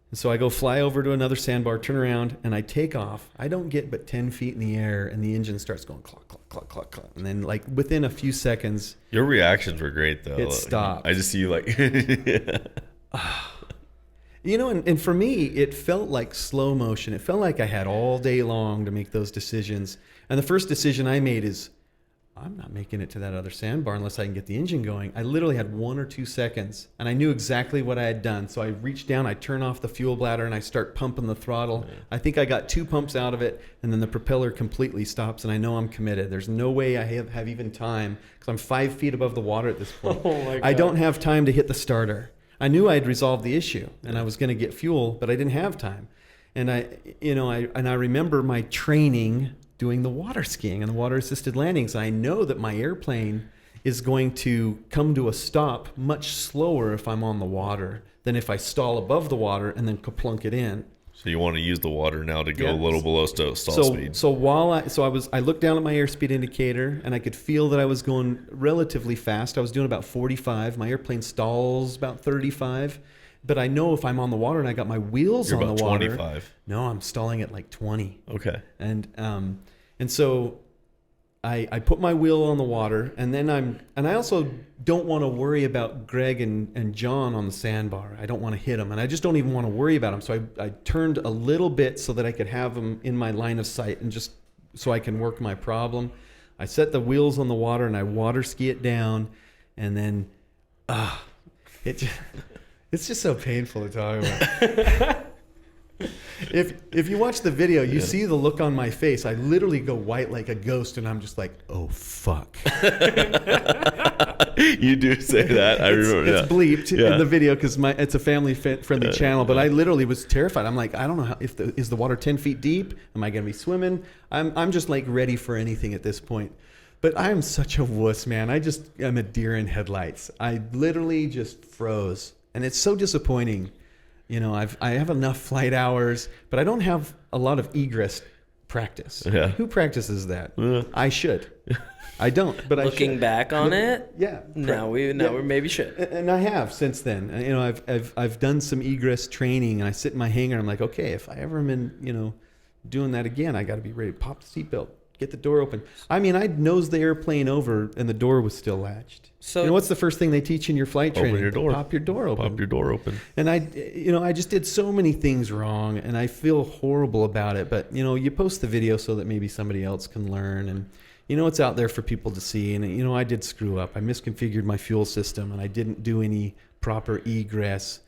And so I go fly over to another sandbar, turn around, and I take off. I don't get but 10 feet in the air, and the engine starts going cluck, cluck, cluck, cluck, cluck. And then, like, within a few seconds... Your reactions were great, though. It stopped. I just see you, like... And for me, it felt like slow motion. It felt like I had all day long to make those decisions. And the first decision I made is, I'm not making it to that other sandbar unless I can get the engine going. I literally had 1 or 2 seconds, and I knew exactly what I had done. So I reached down, I turn off the fuel bladder, and I start pumping the throttle. Yeah. I think I got 2 pumps out of it, and then the propeller completely stops, and I know I'm committed. There's no way I have even time, because I'm 5 feet above the water at this point. Oh my God. I don't have time to hit the starter. I knew I'd resolved the issue, and I was going to get fuel, but I didn't have time. And I remember my training doing the water skiing and the water assisted landings. I know that my airplane is going to come to a stop much slower if I'm on the water than if I stall above the water and then plunk it in. So you want to use the water now to go a little below stall speed. So I looked down at my airspeed indicator, and I could feel that I was going relatively fast. I was doing about 45. My airplane stalls about 35. But I know if I'm on the water and I got my wheels You're on about the water, 25. No, I'm stalling at like 20. Okay. And so I put my wheel on the water, and then I also don't want to worry about Greg and John on the sandbar. I don't want to hit them, and I just don't even want to worry about them. So I turned a little bit so that I could have them in my line of sight, and just so I can work my problem. I set the wheels on the water, and I water ski it down, and then it's just so painful to talk about. If you watch the video, you see the look on my face. I literally go white like a ghost, and I'm just like, oh, fuck. You do say that. I remember. It's bleeped in the video because it's a family-friendly channel, but I literally was terrified. I'm like, I don't know is the water 10 feet deep? Am I going to be swimming? I'm just like ready for anything at this point. But I'm such a wuss, man. I'm a deer in headlights. I literally just froze, and it's so disappointing. You know, I have enough flight hours, but I don't have a lot of egress practice. Yeah. Who practices that? I should. I don't, but I should. Looking back on it, yeah. Now we maybe should. And I have since then. You know, I've done some egress training, and I sit in my hangar. And I'm like, okay, if I ever am in, doing that again, I got to be ready to pop the seatbelt, get the door open. I mean, I'd nosed the airplane over, and the door was still latched. So what's the first thing they teach in your flight training? Open your door. Pop your door open. Pop your door open. And I just did so many things wrong, and I feel horrible about it. But you post the video so that maybe somebody else can learn, and it's out there for people to see. And I did screw up. I misconfigured my fuel system, and I didn't do any proper egress.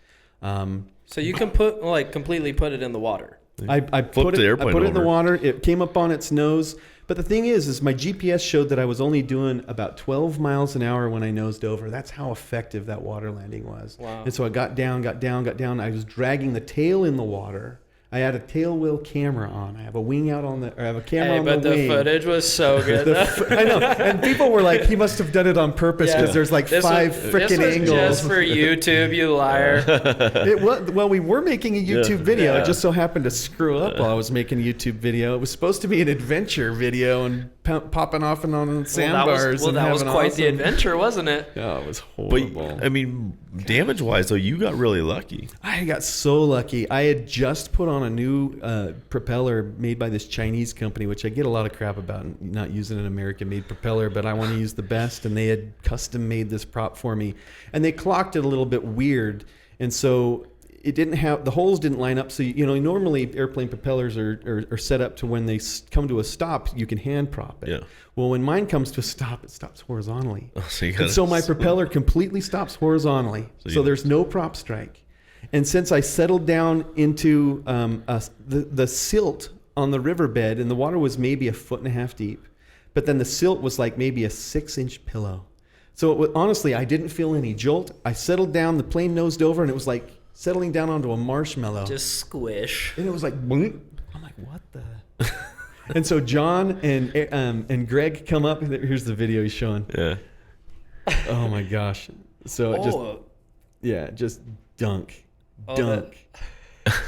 So you can completely put it in the water. I put it in the water. It came up on its nose. But the thing is my GPS showed that I was only doing about 12 miles an hour when I nosed over. That's how effective that water landing was. Wow. And so I got down. I was dragging the tail in the water. I had a tail wheel camera on. I have a wing out on I have a camera on the wing. But the footage was so good. I know. And people were like, he must have done it on purpose because there's like five freaking angles. Just for YouTube, you liar. Well, we were making a YouTube video. Yeah. It just so happened to screw up while I was making a YouTube video. It was supposed to be an adventure video and popping off and on sandbars. That was quite the adventure, wasn't it? Oh, it was horrible. But, I mean, damage-wise, though, you got really lucky. I got so lucky. I had just put on a new propeller made by this Chinese company, which I get a lot of crap about not using an American-made propeller, but I want to use the best, and they had custom-made this prop for me. And they clocked it a little bit weird, and so it didn't have, the holes didn't line up. So, normally airplane propellers are set up to when they come to a stop, you can hand prop it. Yeah. Well, when mine comes to a stop, it stops horizontally. Oh, so my propeller completely stops horizontally. So there's no prop strike. And since I settled down into the silt on the riverbed, and the water was maybe 1.5 feet deep, but then the silt was like maybe a 6-inch pillow. So honestly, I didn't feel any jolt. I settled down, the plane nosed over, and it was like settling down onto a marshmallow. Just squish. And it was like, boom. I'm like, what the? And so John and Greg come up. Here's the video he's showing. Yeah. Oh my gosh. So just dunk.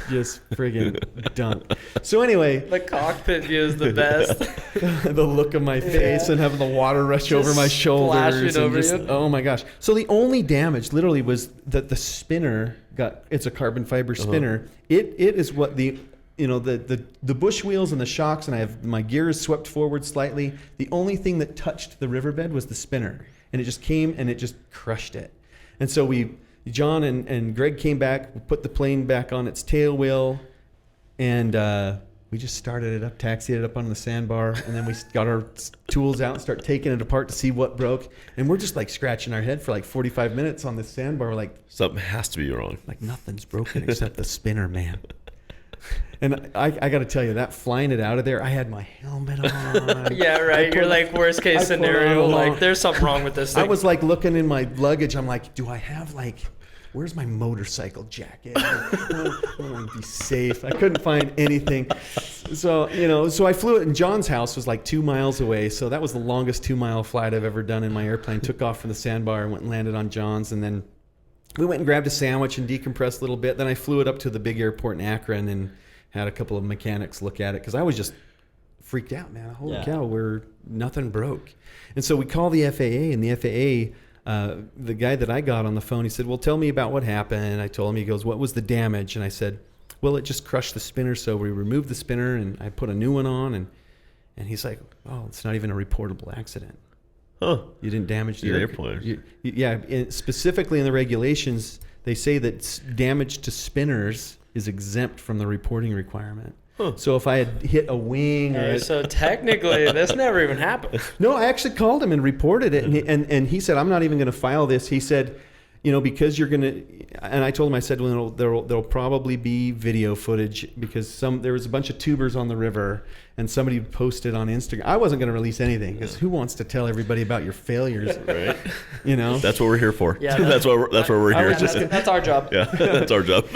Just friggin' dunk. So anyway, the cockpit view is the best. The look of my face and having the water rush over my shoulders. Oh my gosh. So the only damage literally was that the spinner it's a carbon fiber spinner. It is what the bush wheels and the shocks, and I have my gears swept forward slightly. The only thing that touched the riverbed was the spinner, and it just came and it just crushed it. And so John and Greg came back, put the plane back on its tail wheel, and we just started it up, taxied it up on the sandbar, and then we got our tools out and start taking it apart to see what broke. And we're just like scratching our head for like 45 minutes on this sandbar. We're like, something has to be wrong. Like nothing's broken except the spinner, man. And I got to tell you, that flying it out of there, I had my helmet on. Yeah, right. You're like worst case scenario. Like there's something wrong with this thing. I was like looking in my luggage. I'm like, do I have like, where's my motorcycle jacket? I want to be safe. I couldn't find anything. So, so I flew it, and John's house was like 2 miles away. So that was the longest 2-mile flight I've ever done in my airplane. Took off from the sandbar and went and landed on John's. And then we went and grabbed a sandwich and decompressed a little bit. Then I flew it up to the big airport in Akron and had a couple of mechanics look at it because I was just freaked out, man. Holy cow, nothing broke. And so we call the FAA, and the FAA, the guy that I got on the phone, he said, well, tell me about what happened. And I told him, he goes, what was the damage? And I said, well, it just crushed the spinner. So we removed the spinner and I put a new one on. And he's like, oh, it's not even a reportable accident. Huh. You didn't damage the airplane. Specifically in the regulations, they say that damage to spinners is exempt from the reporting requirement. Huh. So if I had hit a wing so technically this never even happened. No, I actually called him and reported it, and he said, I'm not even going to file this. He said, because you're going to, and I told him, I said, well, there'll probably be video footage because there was a bunch of tubers on the river and somebody posted on Instagram. I wasn't going to release anything because who wants to tell everybody about your failures? Right. That's what we're here for. Yeah, that's why we're here. That's our job. Yeah, that's our job.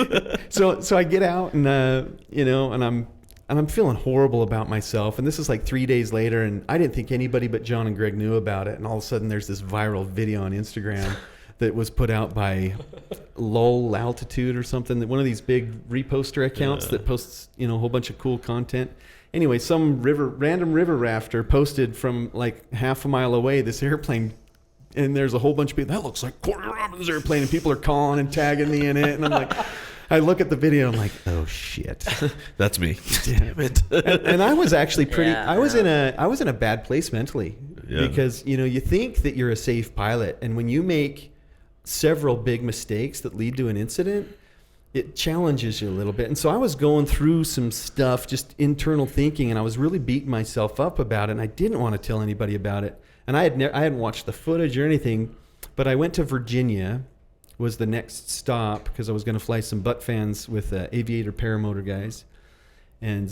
So I get out and, and I'm feeling horrible about myself. And this is like 3 days later, and I didn't think anybody but John and Greg knew about it. And all of a sudden there's this viral video on Instagram that was put out by Lol Altitude or something, one of these big reposter accounts that posts, a whole bunch of cool content. Anyway, some random river rafter posted from like half a mile away this airplane, and there's a whole bunch of people, that looks like Cory Robbins' airplane, and people are calling and tagging me in it, and I'm like, I look at the video, I'm like, oh shit, that's me. Damn it. and I was actually I was in a bad place mentally because you think that you're a safe pilot, and when you make several big mistakes that lead to an incident, it challenges you a little bit. And so I was going through some stuff, just internal thinking, and I was really beating myself up about it, and I didn't want to tell anybody about it. And I hadn't watched the footage or anything, but I went to Virginia, was the next stop, because I was going to fly some butt fans with aviator paramotor guys. And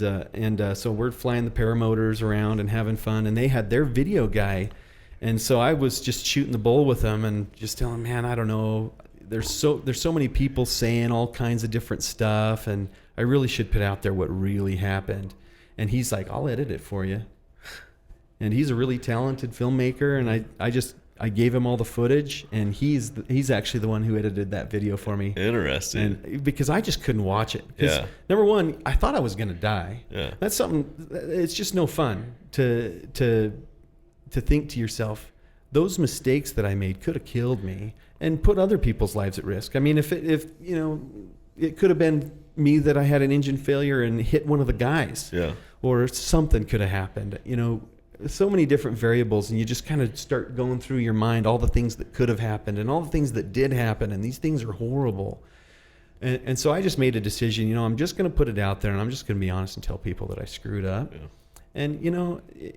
so we're flying the paramotors around and having fun, and they had their video guy. And so I was just shooting the bull with them and just telling them, man, I don't know. There's so many people saying all kinds of different stuff, and I really should put out there what really happened. And he's like, I'll edit it for you. And he's a really talented filmmaker, and I gave him all the footage, and he's actually the one who edited that video for me. Interesting. And because I just couldn't watch it. Number one, I thought I was going to die. Yeah. That's something. It's just no fun to think to yourself, those mistakes that I made could have killed me and put other people's lives at risk. I mean, if it could have been me that I had an engine failure and hit one of the guys, or something could have happened. So many different variables, and you just kind of start going through your mind all the things that could have happened and all the things that did happen, and these things are horrible. And so I just made a decision. I'm just going to put it out there, and I'm just going to be honest and tell people that I screwed up. Yeah. And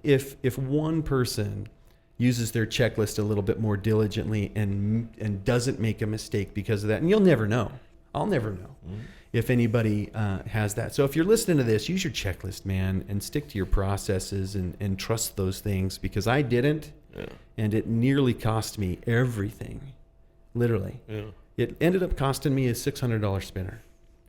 if one person uses their checklist a little bit more diligently and doesn't make a mistake because of that, and you'll never know. I'll never know if anybody has that. So if you're listening to this, use your checklist, man, and stick to your processes and trust those things, because I didn't, and it nearly cost me everything, literally. Yeah. It ended up costing me a $600 spinner.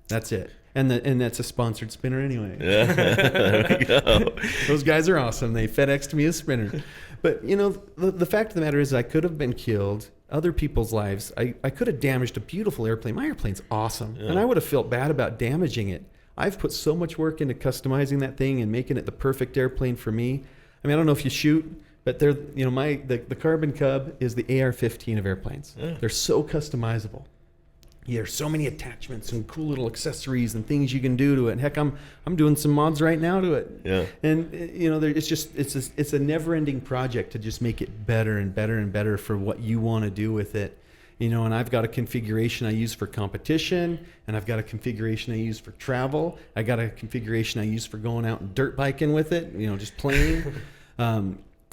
That's it. And that's a sponsored spinner anyway. Yeah, there we go. Those guys are awesome. They FedExed me a spinner. But, the fact of the matter is I could have been killed, other people's lives. I could have damaged a beautiful airplane. My airplane's awesome. Yeah. And I would have felt bad about damaging it. I've put so much work into customizing that thing and making it the perfect airplane for me. I mean, I don't know if you shoot, but they're, the Carbon Cub is the AR-15 of airplanes. Yeah. They're so customizable. There's so many attachments and cool little accessories and things you can do to it. And heck, I'm doing some mods right now to it. Yeah. And it's a never-ending project to just make it better and better and better for what you want to do with it. And I've got a configuration I use for competition, and I've got a configuration I use for travel. I got a configuration I use for going out and dirt biking with it, just playing.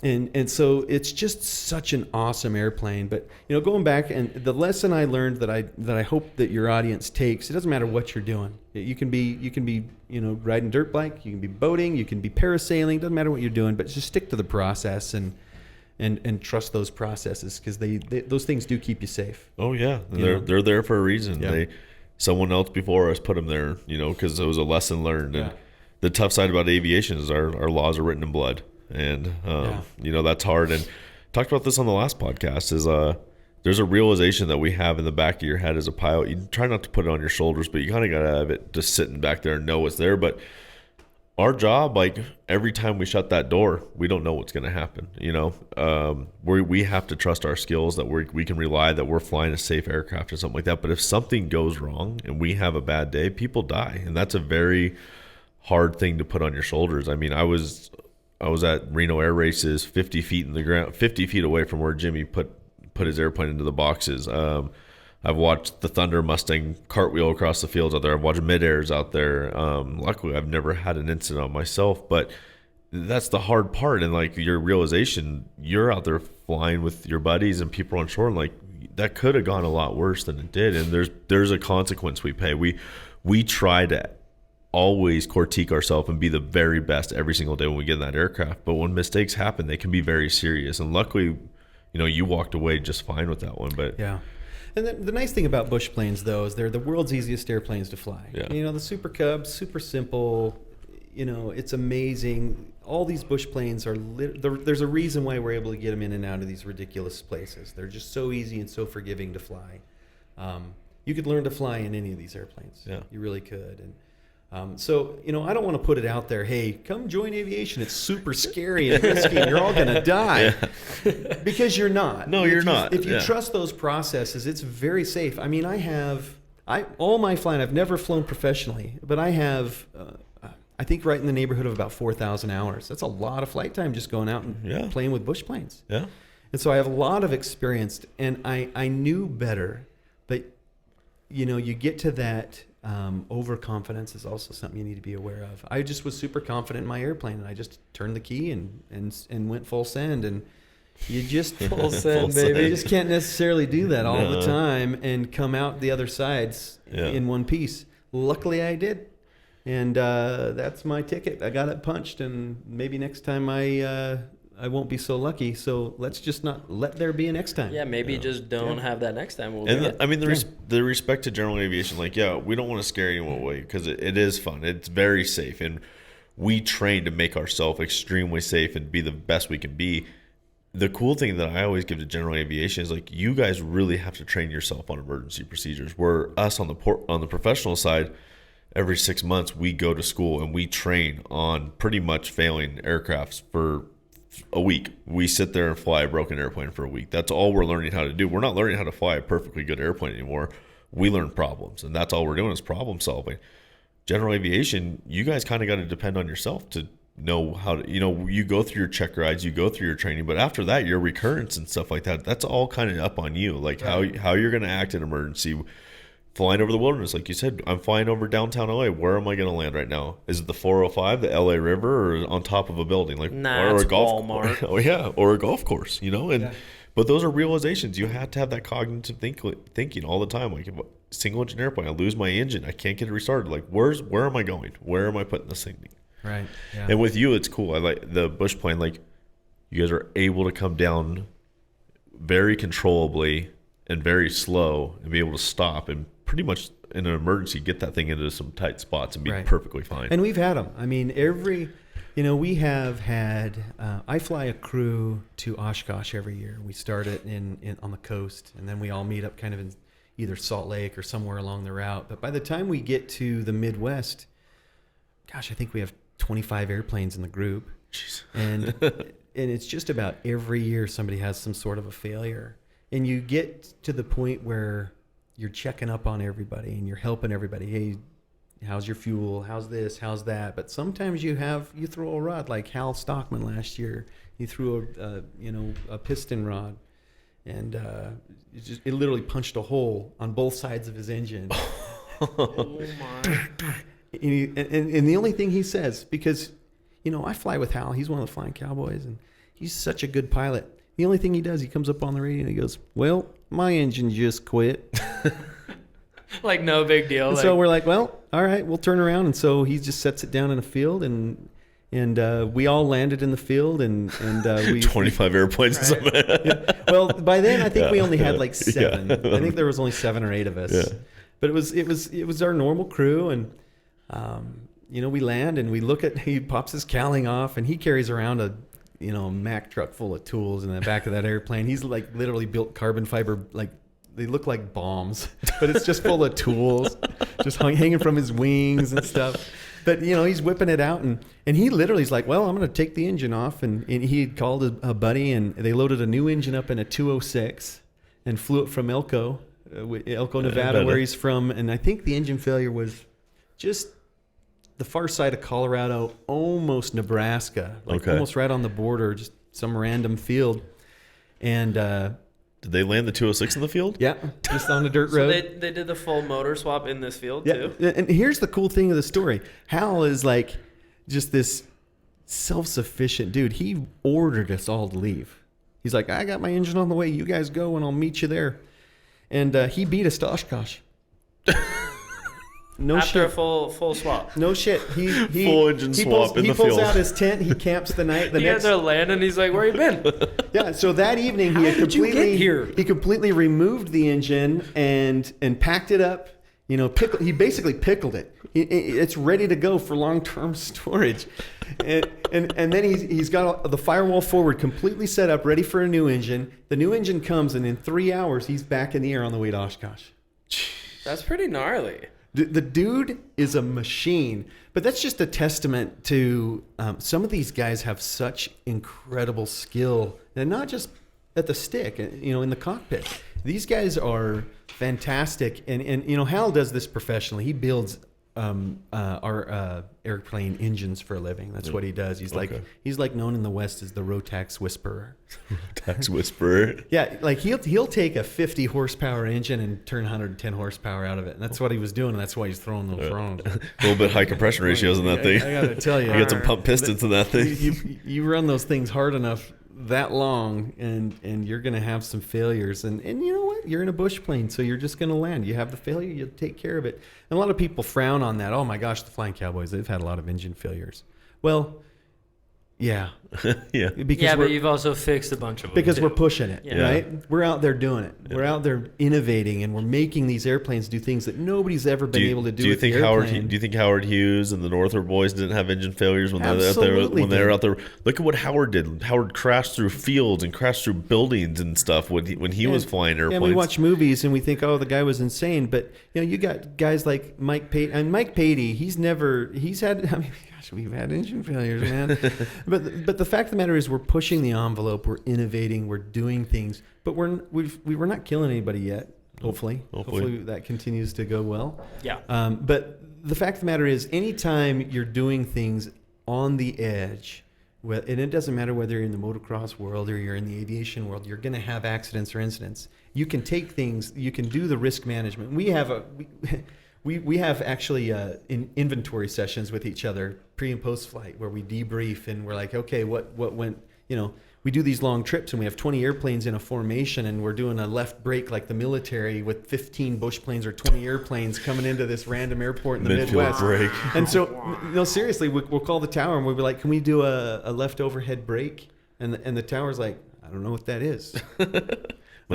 And so it's just such an awesome airplane. But going back, and the lesson I learned that I hope that your audience takes, it doesn't matter what you're doing. You can be riding dirt bike, you can be boating, you can be parasailing. Doesn't matter what you're doing, but just stick to the process and trust those processes, because those things do keep you safe. Oh yeah, they're there for a reason. Yeah. Someone else before us put them there, because it was a lesson learned. And the tough side about aviation is our laws are written in blood. And, that's hard. And talked about this on the last podcast is there's a realization that we have in the back of your head as a pilot. You try not to put it on your shoulders, but you kind of got to have it just sitting back there and know what's there. But our job, like every time we shut that door, we don't know what's going to happen. We have to trust our skills, that we can rely that we're flying a safe aircraft or something like that. But if something goes wrong and we have a bad day, people die. And that's a very hard thing to put on your shoulders. I mean, I was at Reno Air Races, 50 feet in the ground, 50 feet away from where Jimmy put his airplane into the boxes. I've watched the Thunder Mustang cartwheel across the fields out there. I've watched mid-airs out there. Luckily, I've never had an incident on myself, but that's the hard part. And like your realization, you're out there flying with your buddies and people on shore, and like that could have gone a lot worse than it did. And there's a consequence we pay. We try to always critique ourselves and be the very best every single day when we get in that aircraft. But when mistakes happen, they can be very serious. And luckily, you walked away just fine with that one. But yeah. And the nice thing about bush planes, though, is they're the world's easiest airplanes to fly. Yeah. The Super Cubs, super simple. It's amazing. All these bush planes are there's a reason why we're able to get them in and out of these ridiculous places. They're just so easy and so forgiving to fly. You could learn to fly in any of these airplanes. Yeah. You really could. And so, I don't want to put it out there, hey, come join aviation. It's super scary and risky and you're all going to die. Yeah. Because you're not. No, you're not. If you trust those processes, it's very safe. I mean, all my flying, I've never flown professionally, but I have, I think right in the neighborhood of about 4,000 hours. That's a lot of flight time just going out and playing with bush planes. Yeah. And so I have a lot of experience, and I knew better, but, you get to that. Overconfidence is also something you need to be aware of. I just was super confident in my airplane, and I just turned the key and went full send. And you just full send, baby. You just can't necessarily do that all the time and come out the other sides in one piece. Luckily, I did, and that's my ticket. I got it punched, and maybe next time I won't be so lucky. So let's just not let there be a next time. Yeah, maybe just don't have that next time. The respect to general aviation, we don't want to scare anyone away, because it is fun. It's very safe, and we train to make ourselves extremely safe and be the best we can be. The cool thing that I always give to general aviation is you guys really have to train yourself on emergency procedures. Where us on the professional side, every 6 months we go to school and we train on pretty much failing aircrafts for a week. We sit there and fly a broken airplane for a week. That's all we're learning how to do. We're not learning how to fly a perfectly good airplane anymore. We learn problems, and that's all we're doing is problem solving. General aviation, you guys kind of got to depend on yourself to know how to, you go through your check rides, you go through your training, but after that, your recurrence and stuff like that, that's all kind of up on you. How you're going to act in emergency. Flying over the wilderness, like you said, I'm flying over downtown LA. Where am I going to land right now? Is it the 405, the LA River, or on top of a building? Or a golf Walmart. Oh yeah, or a golf course. But those are realizations. You have to have that cognitive thinking all the time. Like, single engine airplane, I lose my engine, I can't get it restarted. Where am I going? Where am I putting this thing? Right. Yeah. And with you, it's cool. I like the bush plane. You guys are able to come down very controllably and very slow, and be able to stop and pretty much in an emergency get that thing into some tight spots and be perfectly fine. And we've had them. I mean, we have had, I fly a crew to Oshkosh every year. We start it in on the coast, and then we all meet up kind of in either Salt Lake or somewhere along the route. But by the time we get to the Midwest, gosh, I think we have 25 airplanes in the group. Jeez. And it's just about every year somebody has some sort of a failure. And you get to the point where you're checking up on everybody and you're helping everybody. Hey, how's your fuel? How's this? How's that? But sometimes you throw a rod, like Hal Stockman last year. He threw a piston rod, and it literally punched a hole on both sides of his engine. Oh my! And the only thing he says, because I fly with Hal, he's one of the flying cowboys, and he's such a good pilot. The only thing he does, he comes up on the radio and he goes, "Well, my engine just quit." Like no big deal. And so we're like, "Well, all right, we'll turn around." And so he just sets it down in a field, and we all landed in the field, and we 25 airplanes. Or something. Yeah. Well, by then I think we only had like 7. I think there was only 7 or 8 of us. Yeah. But it was our normal crew, and we land and he pops his cowling off, and he carries around a Mack truck full of tools in the back of that airplane. He's like literally built carbon fiber, like they look like bombs, but it's just full of tools, just hanging from his wings and stuff. But he's whipping it out, and he literally is like, "Well, I'm going to take the engine off," and he had called a buddy, and they loaded a new engine up in a 206 and flew it from Elko, Nevada, where he's from. And I think the engine failure was just the far side of Colorado, almost Nebraska, almost right on the border, just some random field. And did they land the 206 in the field? Yeah, just on the dirt road. So they did the full motor swap in this field too? And here's the cool thing of the story. Hal is like just this self-sufficient dude. He ordered us all to leave. He's like, "I got my engine on the way. You guys go, and I'll meet you there." And he beat us to Oshkosh. No After shit. a full swap. No shit. He Full engine swap in the field. He pulls out his tent. He camps the night. You guys are landing. He's like, "Where you been?" Yeah. So that evening, How did you get here? He completely removed the engine and packed it up. He basically pickled it. It's ready to go for long-term storage. And then he's got the firewall forward completely set up, ready for a new engine. The new engine comes, and in 3 hours, he's back in the air on the way to Oshkosh. That's pretty gnarly. The dude is a machine, but that's just a testament to some of these guys have such incredible skill, and not just at the stick, in the cockpit. These guys are fantastic, and Hal does this professionally. He builds our airplane engines for a living. That's what he does. He's like known in the West as the Rotax Whisperer. Rotax Whisperer. Yeah, like he'll take a 50 horsepower engine and turn 110 horsepower out of it. And that's what he was doing, and that's why he's throwing those wrongs. A little bit high compression ratios in that thing. I gotta tell you, You got some pump pistons in that thing. You run those things hard enough that long, and you're gonna have some failures. And you know what? You're in a bush plane, so you're just gonna land. You have the failure, you take care of it. And a lot of people frown on that. Oh my gosh, the Flying Cowboys, they've had a lot of engine failures. Well, yeah. Yeah. But you've also fixed a bunch of them. Because too. we're pushing it, Yeah. right? We're out there doing it. We're out there innovating, and we're making these airplanes do things that nobody's ever been able to do. Do you with the think airplane. Do you think Howard Hughes and the Northrop boys didn't have engine failures when Absolutely they were out there? Look at what Howard did. Howard crashed through fields and crashed through buildings and stuff when he was flying airplanes. And we watch movies and we think, oh, the guy was insane. But you got guys like Mike Patey. And Mike Patey, he's had. I mean, gosh, we've had engine failures, man. but the fact of the matter is, we're pushing the envelope. We're innovating. We're doing things. But we're not killing anybody yet. Hopefully that continues to go well. Yeah. But the fact of the matter is, anytime you're doing things on the edge, and it doesn't matter whether you're in the motocross world or you're in the aviation world, you're going to have accidents or incidents. You can take things, you can do the risk management. We have actually inventory sessions with each other pre and post flight where we debrief and we're like, okay, what went, we do these long trips and we have 20 airplanes in a formation and we're doing a left break like the military with 15 bush planes or 20 airplanes coming into this random airport in the Midwest. Break. And so, seriously, we'll call the tower and we'll be like, can we do a left overhead break? And the tower's like, I don't know what that is. I'm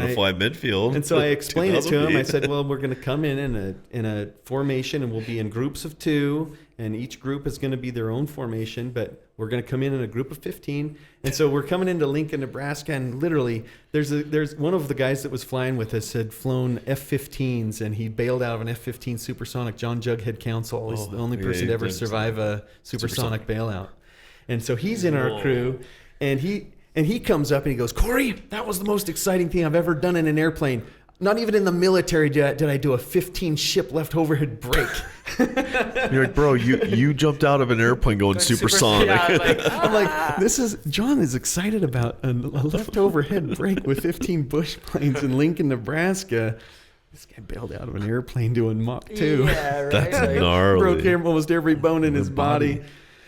going to fly midfield. And so I explained it to him. I said, well, we're going to come in a formation and we'll be in groups of 2 and each group is going to be their own formation, but we're going to come in a group of 15. And so we're coming into Lincoln, Nebraska, and literally there's one of the guys that was flying with us had flown F-15s and he bailed out of an F-15 supersonic. John Jughead Council is the only person to ever survive a supersonic bailout. And so he's in our crew and he comes up and he goes, Cory, that was the most exciting thing I've ever done in an airplane. Not even in the military did I do a 15 ship left overhead break. You're like, bro, you jumped out of an airplane going supersonic. Yeah, I'm like, John is excited about a left overhead break with 15 bush planes in Lincoln, Nebraska. This guy bailed out of an airplane doing Mach 2. Yeah, right. That's gnarly. Broke almost every bone in his body.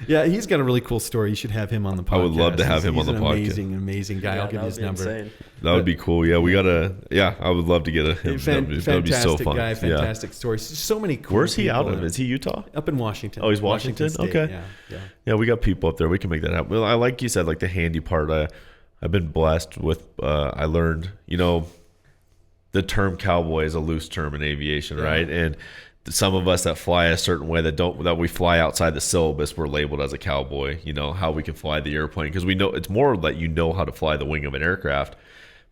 Yeah, he's got a really cool story. You should have him on the podcast. I would love to have him on the podcast. He's an amazing guy. Yeah, I'll give you his number. Insane. That would be cool. Yeah, we gotta. Yeah, I would love to get him. That'd be so fun. Guy, fantastic stories. So many cool. Where's he out people of? Is he Utah? Up in Washington. Oh, he's Washington? State. Okay. Yeah. We got people up there. We can make that happen. Well, I like you said, like the handy part. I've been blessed with. I learned, the term cowboy is a loose term in aviation, right? And some of us that fly a certain way that we fly outside the syllabus, we're labeled as a cowboy. How we can fly the airplane, because we know it's more that how to fly the wing of an aircraft.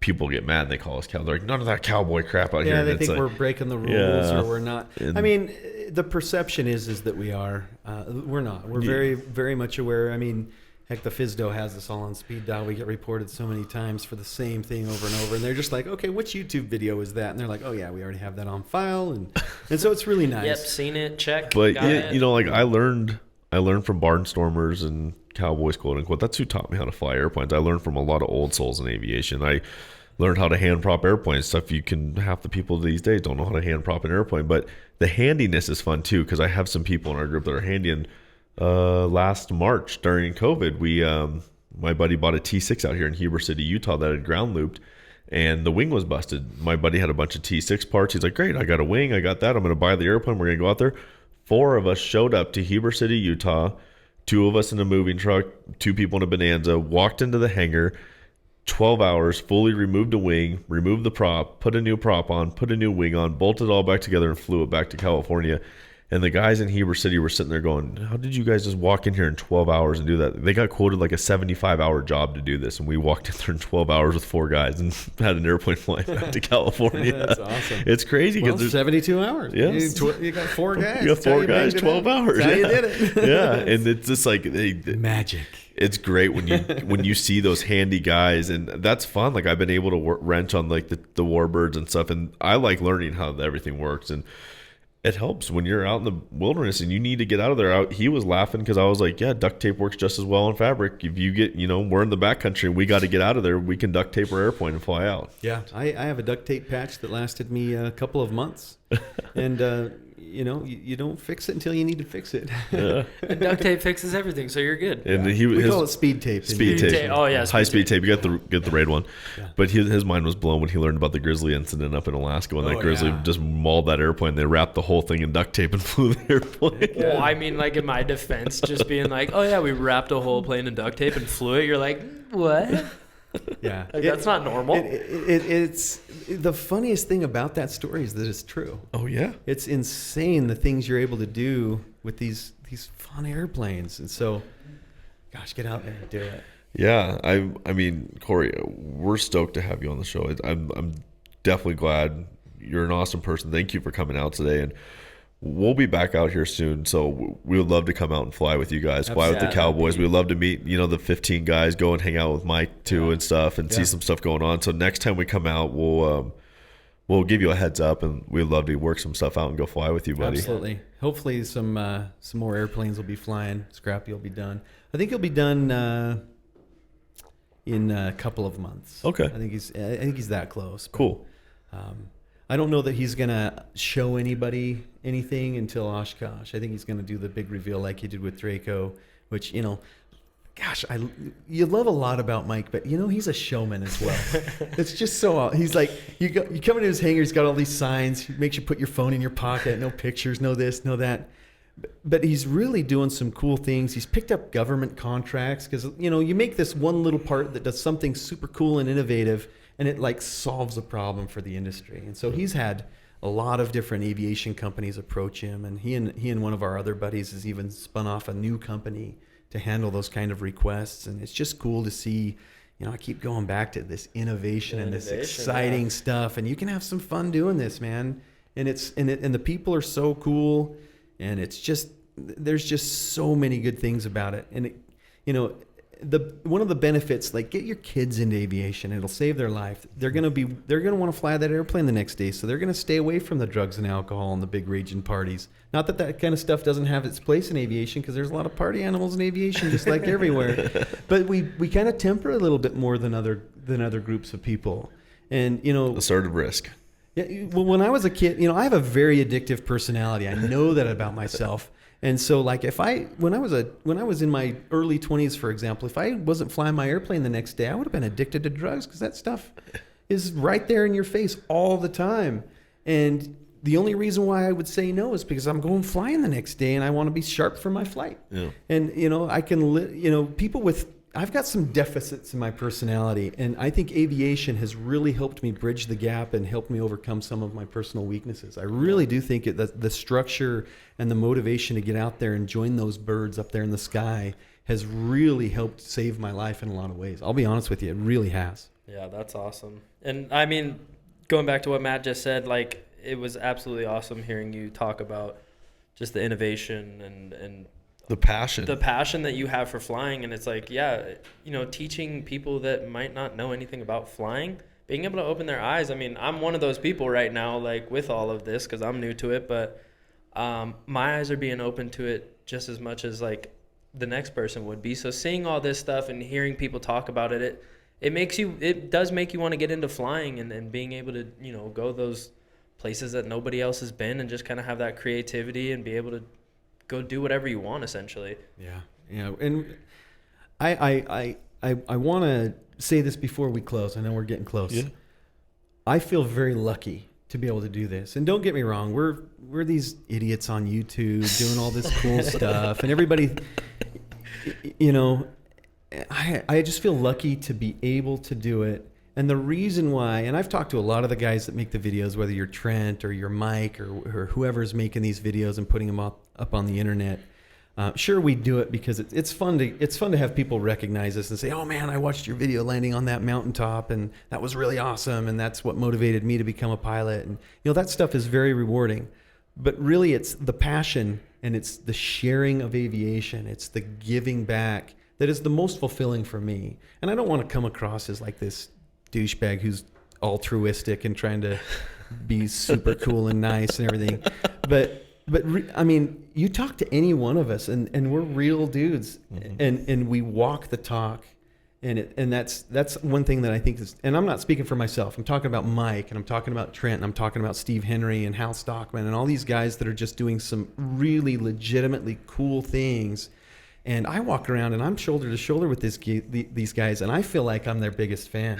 People get mad and they call us cowboy. They're like, none of that cowboy crap out here. Yeah, they and think like, we're breaking the rules or we're not. And, I mean, the perception is that we are. We're not. We're very, very much aware. I mean, heck, the FSDO has us all on speed dial. We get reported so many times for the same thing over and over. And they're just like, okay, which YouTube video is that? And they're like, oh, yeah, we already have that on file. And so it's really nice. Yep, seen it, check. But, like I learned from barnstormers and cowboys, quote unquote. That's who taught me how to fly airplanes. I learned from a lot of old souls in aviation. I learned how to hand prop airplanes. Stuff half the people these days don't know how to hand prop an airplane. But the handiness is fun, too, because I have some people in our group that are handy. And last March during COVID, my buddy bought a T6 out here in Heber City, Utah, that had ground looped, and the wing was busted. My buddy had a bunch of T6 parts. He's like, great, I got a wing, I got that. I'm going to buy the airplane. We're going to go out there. 4 of us showed up to Heber City, Utah. 2 of us in a moving truck, 2 people in a Bonanza, walked into the hangar, 12 hours, fully removed a wing, removed the prop, put a new prop on, put a new wing on, bolted it all back together, and flew it back to California. And the guys in Heber City were sitting there going, how did you guys just walk in here in 12 hours and do that? They got quoted like a 75-hour job to do this. And we walked in there in 12 hours with 4 guys and had an airplane flying back to California. That's awesome. It's crazy. Well, 72 hours. Yes. You got 4 guys. You got 4 guys, 12 hours. That's how you did it. Yeah. And it's just like magic. It's great when you see those handy guys, and that's fun. Like I've been able to wrench on like the warbirds and stuff, and I like learning how everything works. And it helps when you're out in the wilderness and you need to get out of there. He was laughing because I was like, yeah, duct tape works just as well on fabric. If you get, we're in the backcountry and we got to get out of there, we can duct tape our airplane and fly out. Yeah, I have a duct tape patch that lasted me a couple of months. And, you don't fix it until you need to fix it. Yeah. And duct tape fixes everything, so you're good. And we call it speed tape. Speed tape. Oh, yeah. High speed tape. You got the raid one. Yeah. But his mind was blown when he learned about the grizzly incident up in Alaska when that grizzly just mauled that airplane. They wrapped the whole thing in duct tape and flew the airplane. Well, I mean, like in my defense, just being like, oh, yeah, we wrapped a whole plane in duct tape and flew it. You're like, what? Yeah. Like, that's not normal. It's the funniest thing about that story is that it's true. Oh, yeah. It's insane the things you're able to do with these fun airplanes. And so, gosh, get out there and do it. Yeah. I mean, Cory, we're stoked to have you on the show. I'm definitely glad. You're an awesome person. Thank you for coming out today. And we'll be back out here soon, so we would love to come out and fly with you guys. Fly with the Cowboys. We'd love to meet, the 15 guys, go and hang out with Mike too and stuff, and see some stuff going on. So next time we come out, we'll give you a heads up, and we'd love to work some stuff out and go fly with you, buddy. Absolutely. Hopefully some more airplanes will be flying. Scrappy will be done. I think he'll be done in a couple of months. Okay. I think he's that close. But, cool. I don't know that he's going to show anybody anything until Oshkosh. I think he's going to do the big reveal like he did with Draco, which, gosh, you love a lot about Mike, but, he's a showman as well. It's just so, he's like, you come into his hangar, he's got all these signs, he makes you put your phone in your pocket, no pictures, no this, no that. But he's really doing some cool things. He's picked up government contracts because, you make this one little part that does something super cool and innovative, and it like solves a problem for the industry. And so he's had a lot of different aviation companies approach him, and he and one of our other buddies has even spun off a new company to handle those kind of requests. And it's just cool to see, I keep going back to this innovation and this exciting stuff, and you can have some fun doing this, man. And and the people are so cool, and it's just, there's just so many good things about it. And one of the benefits, like get your kids into aviation. It'll save their life. They're gonna want to fly that airplane the next day, so they're gonna stay away from the drugs and alcohol and the big raging parties. Not that kind of stuff doesn't have its place in aviation, because there's a lot of party animals in aviation, just like everywhere. But we kind of temper a little bit more than other groups of people, and assertive risk. Yeah, well, when I was a kid, I have a very addictive personality. I know that about myself. And so, like, when I was in my early 20s, for example, if I wasn't flying my airplane the next day, I would have been addicted to drugs, because that stuff is right there in your face all the time. And the only reason why I would say no is because I'm going flying the next day and I want to be sharp for my flight. Yeah. And I can people with. I've got some deficits in my personality, and I think aviation has really helped me bridge the gap and helped me overcome some of my personal weaknesses. I really do think that the structure and the motivation to get out there and join those birds up there in the sky has really helped save my life in a lot of ways. I'll be honest with you, it really has. Yeah, that's awesome. And I mean, going back to what Matt just said, like, it was absolutely awesome hearing you talk about just the innovation and the passion that you have for flying. And it's like, teaching people that might not know anything about flying, being able to open their eyes. I mean, I'm one of those people right now, like, with all of this, because I'm new to it, but my eyes are being open to it just as much as, like, the next person would be. So seeing all this stuff and hearing people talk about it, it does make you want to get into flying and being able to, go those places that nobody else has been, and just kind of have that creativity and be able to go do whatever you want, essentially. Yeah. And I want to say this before we close. I know we're getting close. Yeah. I feel very lucky to be able to do this. And don't get me wrong, we're these idiots on YouTube doing all this cool stuff, and everybody, I just feel lucky to be able to do it. And the reason why, and I've talked to a lot of the guys that make the videos, whether you're Trent or you're Mike or whoever's making these videos and putting them up on the internet. Sure, we do it because it's fun to have people recognize us and say, "Oh man, I watched your video landing on that mountaintop, and that was really awesome, and that's what motivated me to become a pilot." And that stuff is very rewarding. But really, it's the passion and it's the sharing of aviation. It's the giving back that is the most fulfilling for me. And I don't want to come across as like this douchebag who's altruistic and trying to be super cool and nice and everything. But I mean, you talk to any one of us and we're real dudes, and we walk the talk. And that's one thing that I think is, and I'm not speaking for myself. I'm talking about Mike, and I'm talking about Trent, and I'm talking about Steve Henry and Hal Stockman and all these guys that are just doing some really legitimately cool things. And I walk around and I'm shoulder to shoulder with these guys, and I feel like I'm their biggest fan.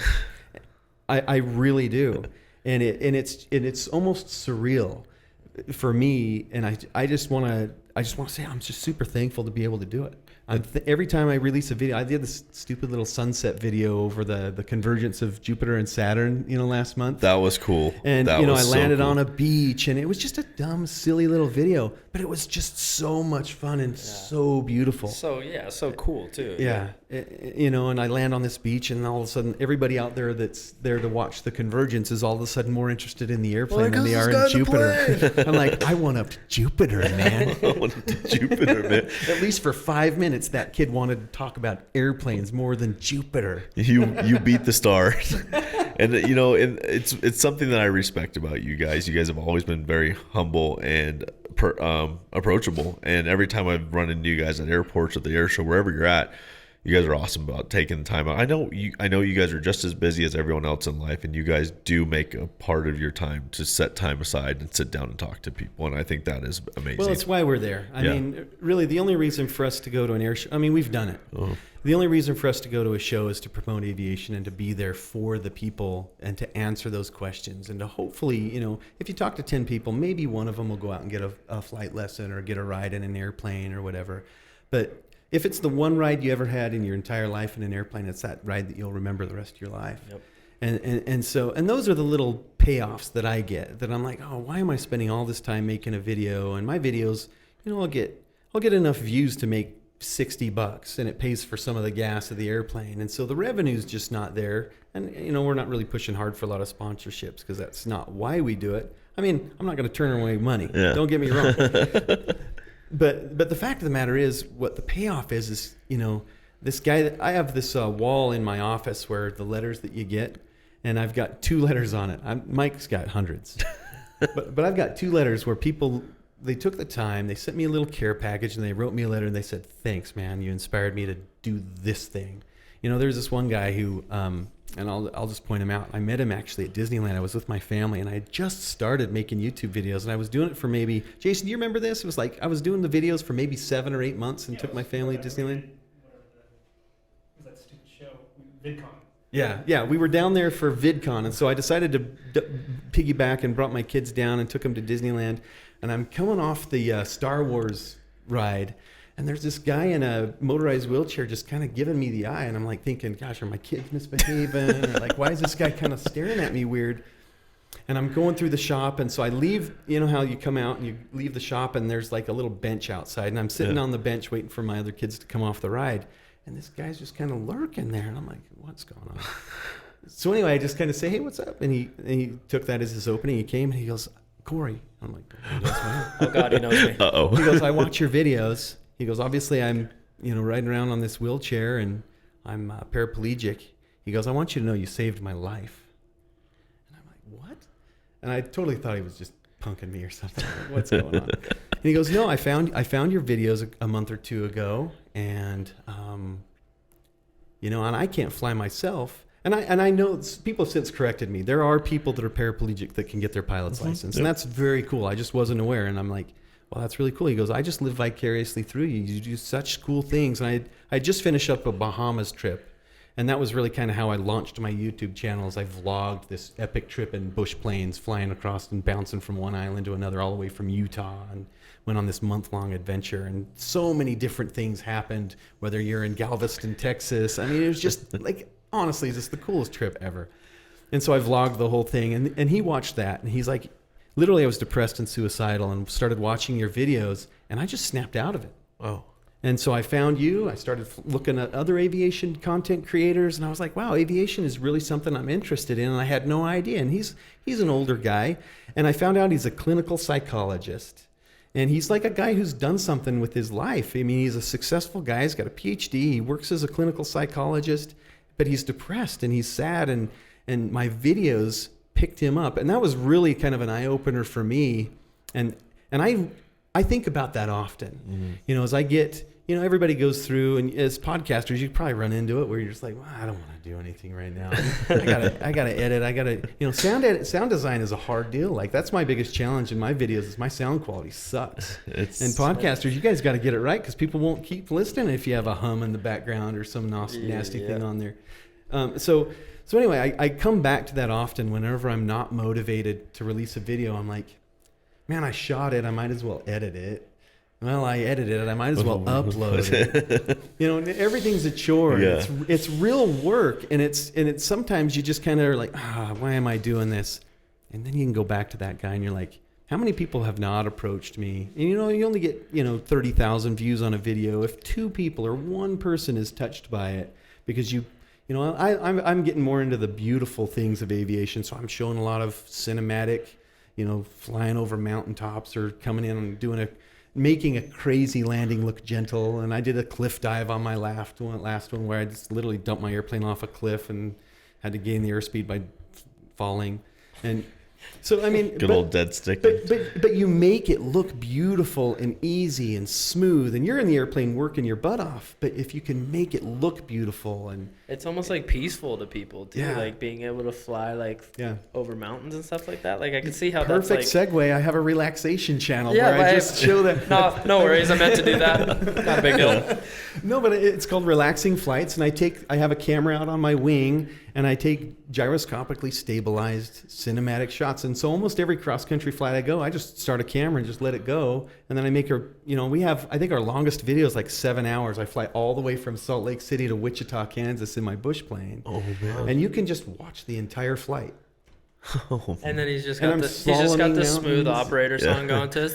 I really do. And it's almost surreal for me. And I just want to say I'm just super thankful to be able to do it. Every time I release a video, I did this stupid little sunset video over the convergence of Jupiter and Saturn, last month. That was cool. And, I landed on a beach, and it was just a dumb, silly little video, but it was just so much fun and so beautiful. So cool too. Yeah. And I land on this beach, and all of a sudden everybody out there that's there to watch the convergence is all of a sudden more interested in the airplane than they are in Jupiter. I'm like, I want up to Jupiter, man. I want up to Jupiter, man. At least for 5 minutes, that kid wanted to talk about airplanes more than Jupiter. You beat the stars. And it's something that I respect about you guys. You guys have always been very humble and approachable. And every time I've run into you guys at airports, at the air show, wherever you're at, you guys are awesome about taking the time out. I know you guys are just as busy as everyone else in life, and you guys do make a part of your time to set time aside and sit down and talk to people. And I think that is amazing. Well, it's why we're there. I mean, really, the only reason for us to go to an air show, I mean, we've done it. Oh. The only reason for us to go to a show is to promote aviation and to be there for the people and to answer those questions. And to hopefully, if you talk to 10 people, maybe one of them will go out and get a flight lesson or get a ride in an airplane or whatever. But if it's the one ride you ever had in your entire life in an airplane, it's that ride that you'll remember the rest of your life. Yep. And those are the little payoffs that I get, that I'm like, oh, why am I spending all this time making a video? And my videos, I'll get enough views to make $60, and it pays for some of the gas of the airplane. And so the revenue's just not there. And we're not really pushing hard for a lot of sponsorships, because that's not why we do it. I mean, I'm not going to turn away money. Yeah. Don't get me wrong. But the fact of the matter is, what the payoff is this guy, I have this wall in my office where the letters that you get, and I've got 2 letters on it. Mike's got hundreds, but I've got 2 letters where people, they took the time, they sent me a little care package, and they wrote me a letter, and they said, thanks, man, you inspired me to do this thing. You know, there's this one guy who, and I'll just point him out. I met him actually at Disneyland. I was with my family, and I had just started making YouTube videos, and I was doing it for maybe, Jason, do you remember this? It was like I was doing the videos for maybe 7 or 8 months and took my family to Disneyland. What was that stupid show? VidCon. Yeah, we were down there for VidCon, and so I decided to piggyback and brought my kids down and took them to Disneyland, and I'm coming off the Star Wars ride, and there's this guy in a motorized wheelchair just kind of giving me the eye, and I'm like thinking, gosh, are my kids misbehaving? Or like, why is this guy kind of staring at me weird? And I'm going through the shop, and so I leave, you know how you come out and you leave the shop, and there's like a little bench outside, and I'm sitting on the bench waiting for my other kids to come off the ride, and this guy's just kind of lurking there, and I'm like, what's going on? So anyway, I just kind of say, hey, what's up? And he took that as his opening. He came, and he goes, Cory. I'm like, Oh, God, he knows me. Uh-oh. He goes, I watch your videos. He goes, obviously I'm, riding around on this wheelchair and I'm paraplegic. He goes, I want you to know you saved my life. And I'm like, what? And I totally thought he was just punking me or something. Like, what's going on? And he goes, no, I found your videos a month or 2 ago, and and I can't fly myself. And I know people have since corrected me. There are people that are paraplegic that can get their pilot's license, and that's very cool. I just wasn't aware, and I'm like, well, that's really cool. He goes, I just live vicariously through you. You do such cool things. And I just finished up a Bahamas trip, and that was really kind of how I launched my YouTube channels. I vlogged this epic trip in bush planes, flying across and bouncing from one island to another, all the way from Utah, and went on this month-long adventure. And so many different things happened, whether you're in Galveston, Texas. I mean, it was just like, honestly, it's just the coolest trip ever. And so I vlogged the whole thing, and he watched that, and he's like, literally, I was depressed and suicidal and started watching your videos, and I just snapped out of it. Oh. And so I found you. I started looking at other aviation content creators, and I was like, wow, aviation is really something I'm interested in, and I had no idea. And he's an older guy, and I found out he's a clinical psychologist. And he's like a guy who's done something with his life. I mean, he's a successful guy. He's got a PhD. He works as a clinical psychologist, but he's depressed and he's sad, and my videos picked him up, and that was really kind of an eye-opener for me. And I think about that often. As I get, everybody goes through, and as podcasters, you probably run into it where you're just like, well, I don't want to do anything right now. I gotta edit. Sound design is a hard deal. Like, that's my biggest challenge in my videos is my sound quality sucks. And podcasters, you guys got to get it right, because people won't keep listening if you have a hum in the background or some nasty thing on there. So anyway, I come back to that often whenever I'm not motivated to release a video. I'm like, man, I shot it. I might as well edit it. Well, I edited it. I might as well upload it. Everything's a chore. Yeah. It's real work, and it's sometimes you just kind of are like, why am I doing this? And then you can go back to that guy, and you're like, how many people have not approached me? And you only get 30,000 views on a video if 2 people or 1 person is touched by it, because I'm getting more into the beautiful things of aviation, so I'm showing a lot of cinematic, flying over mountaintops or coming in and making a crazy landing look gentle. And I did a cliff dive on my last one where I just literally dumped my airplane off a cliff and had to gain the airspeed by falling. And so, I mean, good old dead stick. But you make it look beautiful and easy and smooth, and you're in the airplane working your butt off. But if you can make it look beautiful, and it's almost like peaceful to people too, like being able to fly over mountains and stuff like that. Like, I can see how perfect that's like, segue. I have a relaxation channel where I just show that. No worries. I meant to do that. Not a big deal. No, but it's called Relaxing Flights, and I have a camera out on my wing, and I take gyroscopically stabilized cinematic shots. And so almost every cross-country flight I go, I just start a camera and just let it go. And then I make I think our longest video is like 7 hours. I fly all the way from Salt Lake City to Wichita, Kansas in my bush plane. Oh, man. And you can just watch the entire flight. And then he's just got the smooth operator song going to.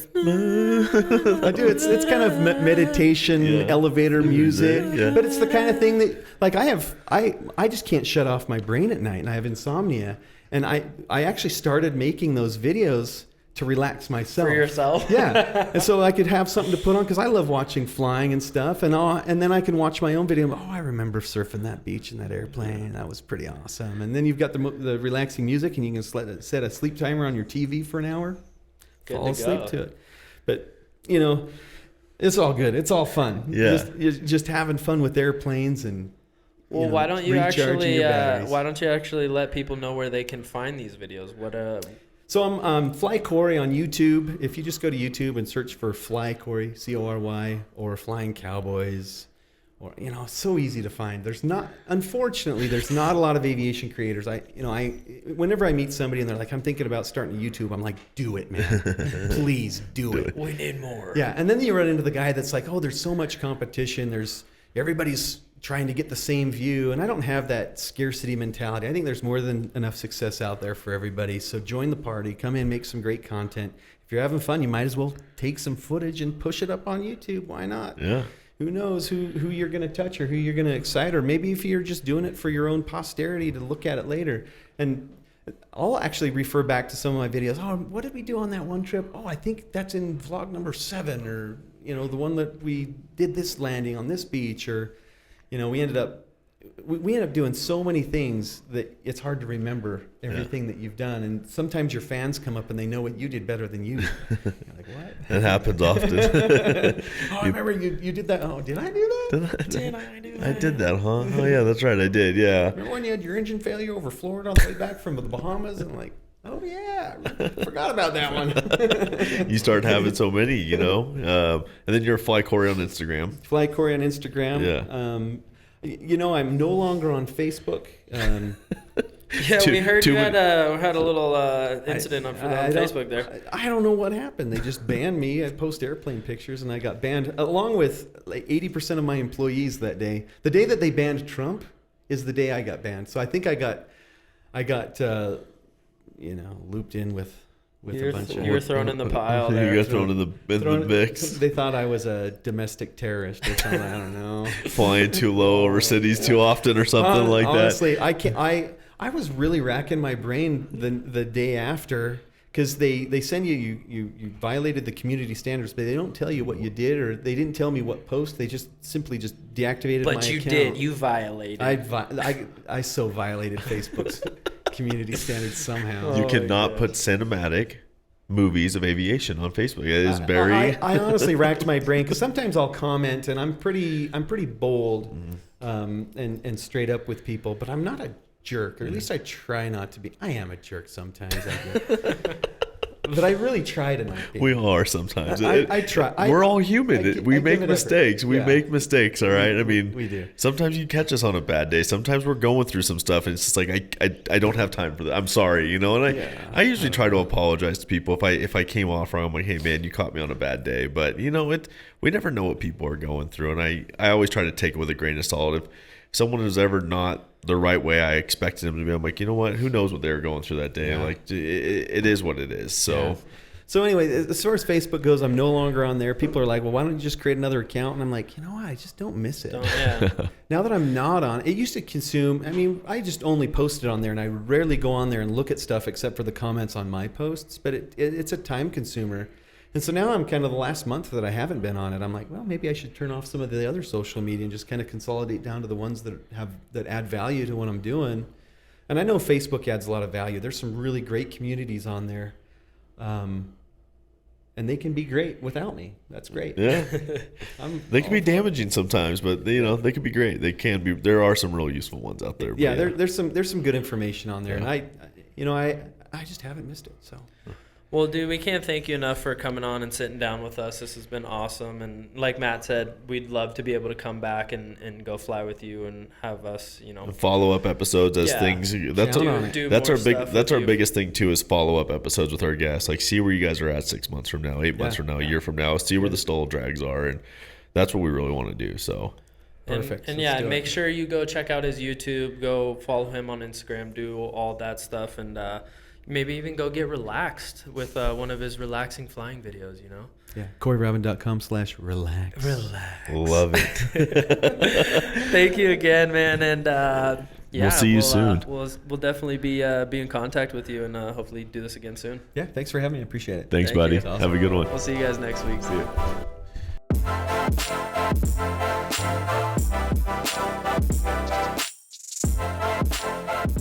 I do. It's kind of meditation, elevator music, but it's the kind of thing that, like, I just can't shut off my brain at night, and I have insomnia. And I actually started making those videos to relax myself. For yourself. Yeah. And so I could have something to put on because I love watching flying and stuff. And then I can watch my own video. I remember surfing that beach in that airplane. That was pretty awesome. And then you've got the relaxing music, and you can set a sleep timer on your TV for an hour. Fall asleep to it. But, it's all good. It's all fun. Yeah. Just having fun with airplanes and Well, why don't you recharging your batteries. why don't you actually let people know where they can find these videos? So I'm Fly Cory on YouTube. If you just go to YouTube and search for Fly Cory, Cory, or Flying Cowboys, or it's so easy to find. Unfortunately, there's not a lot of aviation creators. Whenever I meet somebody and they're like, I'm thinking about starting a YouTube, I'm like, do it, man. Please do it. We need more. Yeah, and then you run into the guy that's like, oh, there's so much competition. Everybody's trying to get the same view, and I don't have that scarcity mentality. I think there's more than enough success out there for everybody. So join the party, come in, make some great content. If you're having fun, you might as well take some footage and push it up on YouTube. Why not? Yeah. Who knows who you're going to touch or who you're going to excite, or maybe if you're just doing it for your own posterity to look at it later. And I'll actually refer back to some of my videos. Oh, what did we do on that one trip? Oh, I think that's in vlog number 7, or the one that we did this landing on this beach, or we ended up doing so many things that it's hard to remember everything that you've done. And sometimes your fans come up and they know what you did better than you. You're like, what? That happens often. I remember you did that. Oh, did I do that? Did I do that? I did that, huh? Oh, yeah, that's right. I did, yeah. Remember when you had your engine failure over Florida on the way back from the Bahamas? And like, oh, yeah, I forgot about that one. You start having so many, and then you're Fly Cory on Instagram. Fly Cory on Instagram. Yeah. I'm no longer on Facebook. Yeah, we heard you had a little incident on Facebook there. I don't know what happened. They just banned me. I post airplane pictures, and I got banned along with like 80% of my employees that day. The day that they banned Trump is the day I got banned. So I think I got looped in with a bunch of... You were thrown in the pile there. You got thrown in the mix. They thought I was a domestic terrorist or something. I don't know. Flying too low over cities too often or something like honestly, that. Honestly, I was really racking my brain the day after, because they send you violated the community standards, but they don't tell you what you did, or they didn't tell me what post. They just simply deactivated my account. But you did. You violated. I so violated Facebook's community standards somehow. You cannot put cinematic movies of aviation on Facebook. It is very... I honestly racked my brain, because sometimes I'll comment, and I'm pretty bold and straight up with people, but I'm not a jerk, or at least I try not to be. I am a jerk sometimes, I guess. But I really try to not be. We are sometimes. I try. We're all human. We make mistakes. We make mistakes, all right? I mean, we do. Sometimes you catch us on a bad day. Sometimes we're going through some stuff, and it's just like, I don't have time for that. I'm sorry, And I usually try to apologize to people if I came off wrong. I'm like, hey, man, you caught me on a bad day. But, we never know what people are going through. And I always try to take it with a grain of salt. If someone is ever not the right way I expected them to be, I'm like, you know what? Who knows what they were going through that day? Yeah. Like, it is what it is. So, yeah. So anyway, as far as Facebook goes, I'm no longer on there. People are like, well, why don't you just create another account? And I'm like, you know what? I just don't miss it. Now that I'm not on, it used to consume. I mean, I just only posted on there, and I rarely go on there and look at stuff except for the comments on my posts. But it's a time consumer. And so now I'm kind of the last month that I haven't been on it. I'm like, well, maybe I should turn off some of the other social media and just kind of consolidate down to the ones that add value to what I'm doing. And I know Facebook adds a lot of value. There's some really great communities on there. And they can be great without me. That's great. Yeah. They can be damaging sometimes, but they can be great. They can be. There are some real useful ones out there. Yeah, there's some good information on there, and I just haven't missed it. So. Well, dude, we can't thank you enough for coming on and sitting down with us. This has been awesome. And like Matt said, we'd love to be able to come back and go fly with you and have us, follow-up episodes as things. That's our biggest thing too, is follow-up episodes with our guests. Like, see where you guys are at 6 months from now, 8 months from now, a year from now. See where the stall drags are, and that's what we really want to do. So. Perfect. And make sure you go check out his YouTube. Go follow him on Instagram. Do all that stuff, and maybe even go get relaxed with one of his relaxing flying videos, Yeah, CoryRobin.com/relax. Relax. Love it. Thank you again, man. And Yeah, we'll see you soon. We'll definitely be in contact with you and hopefully do this again soon. Yeah, thanks for having me. I appreciate it. Thanks, Thank buddy. you. Have a good one. We'll see you guys next week. See you.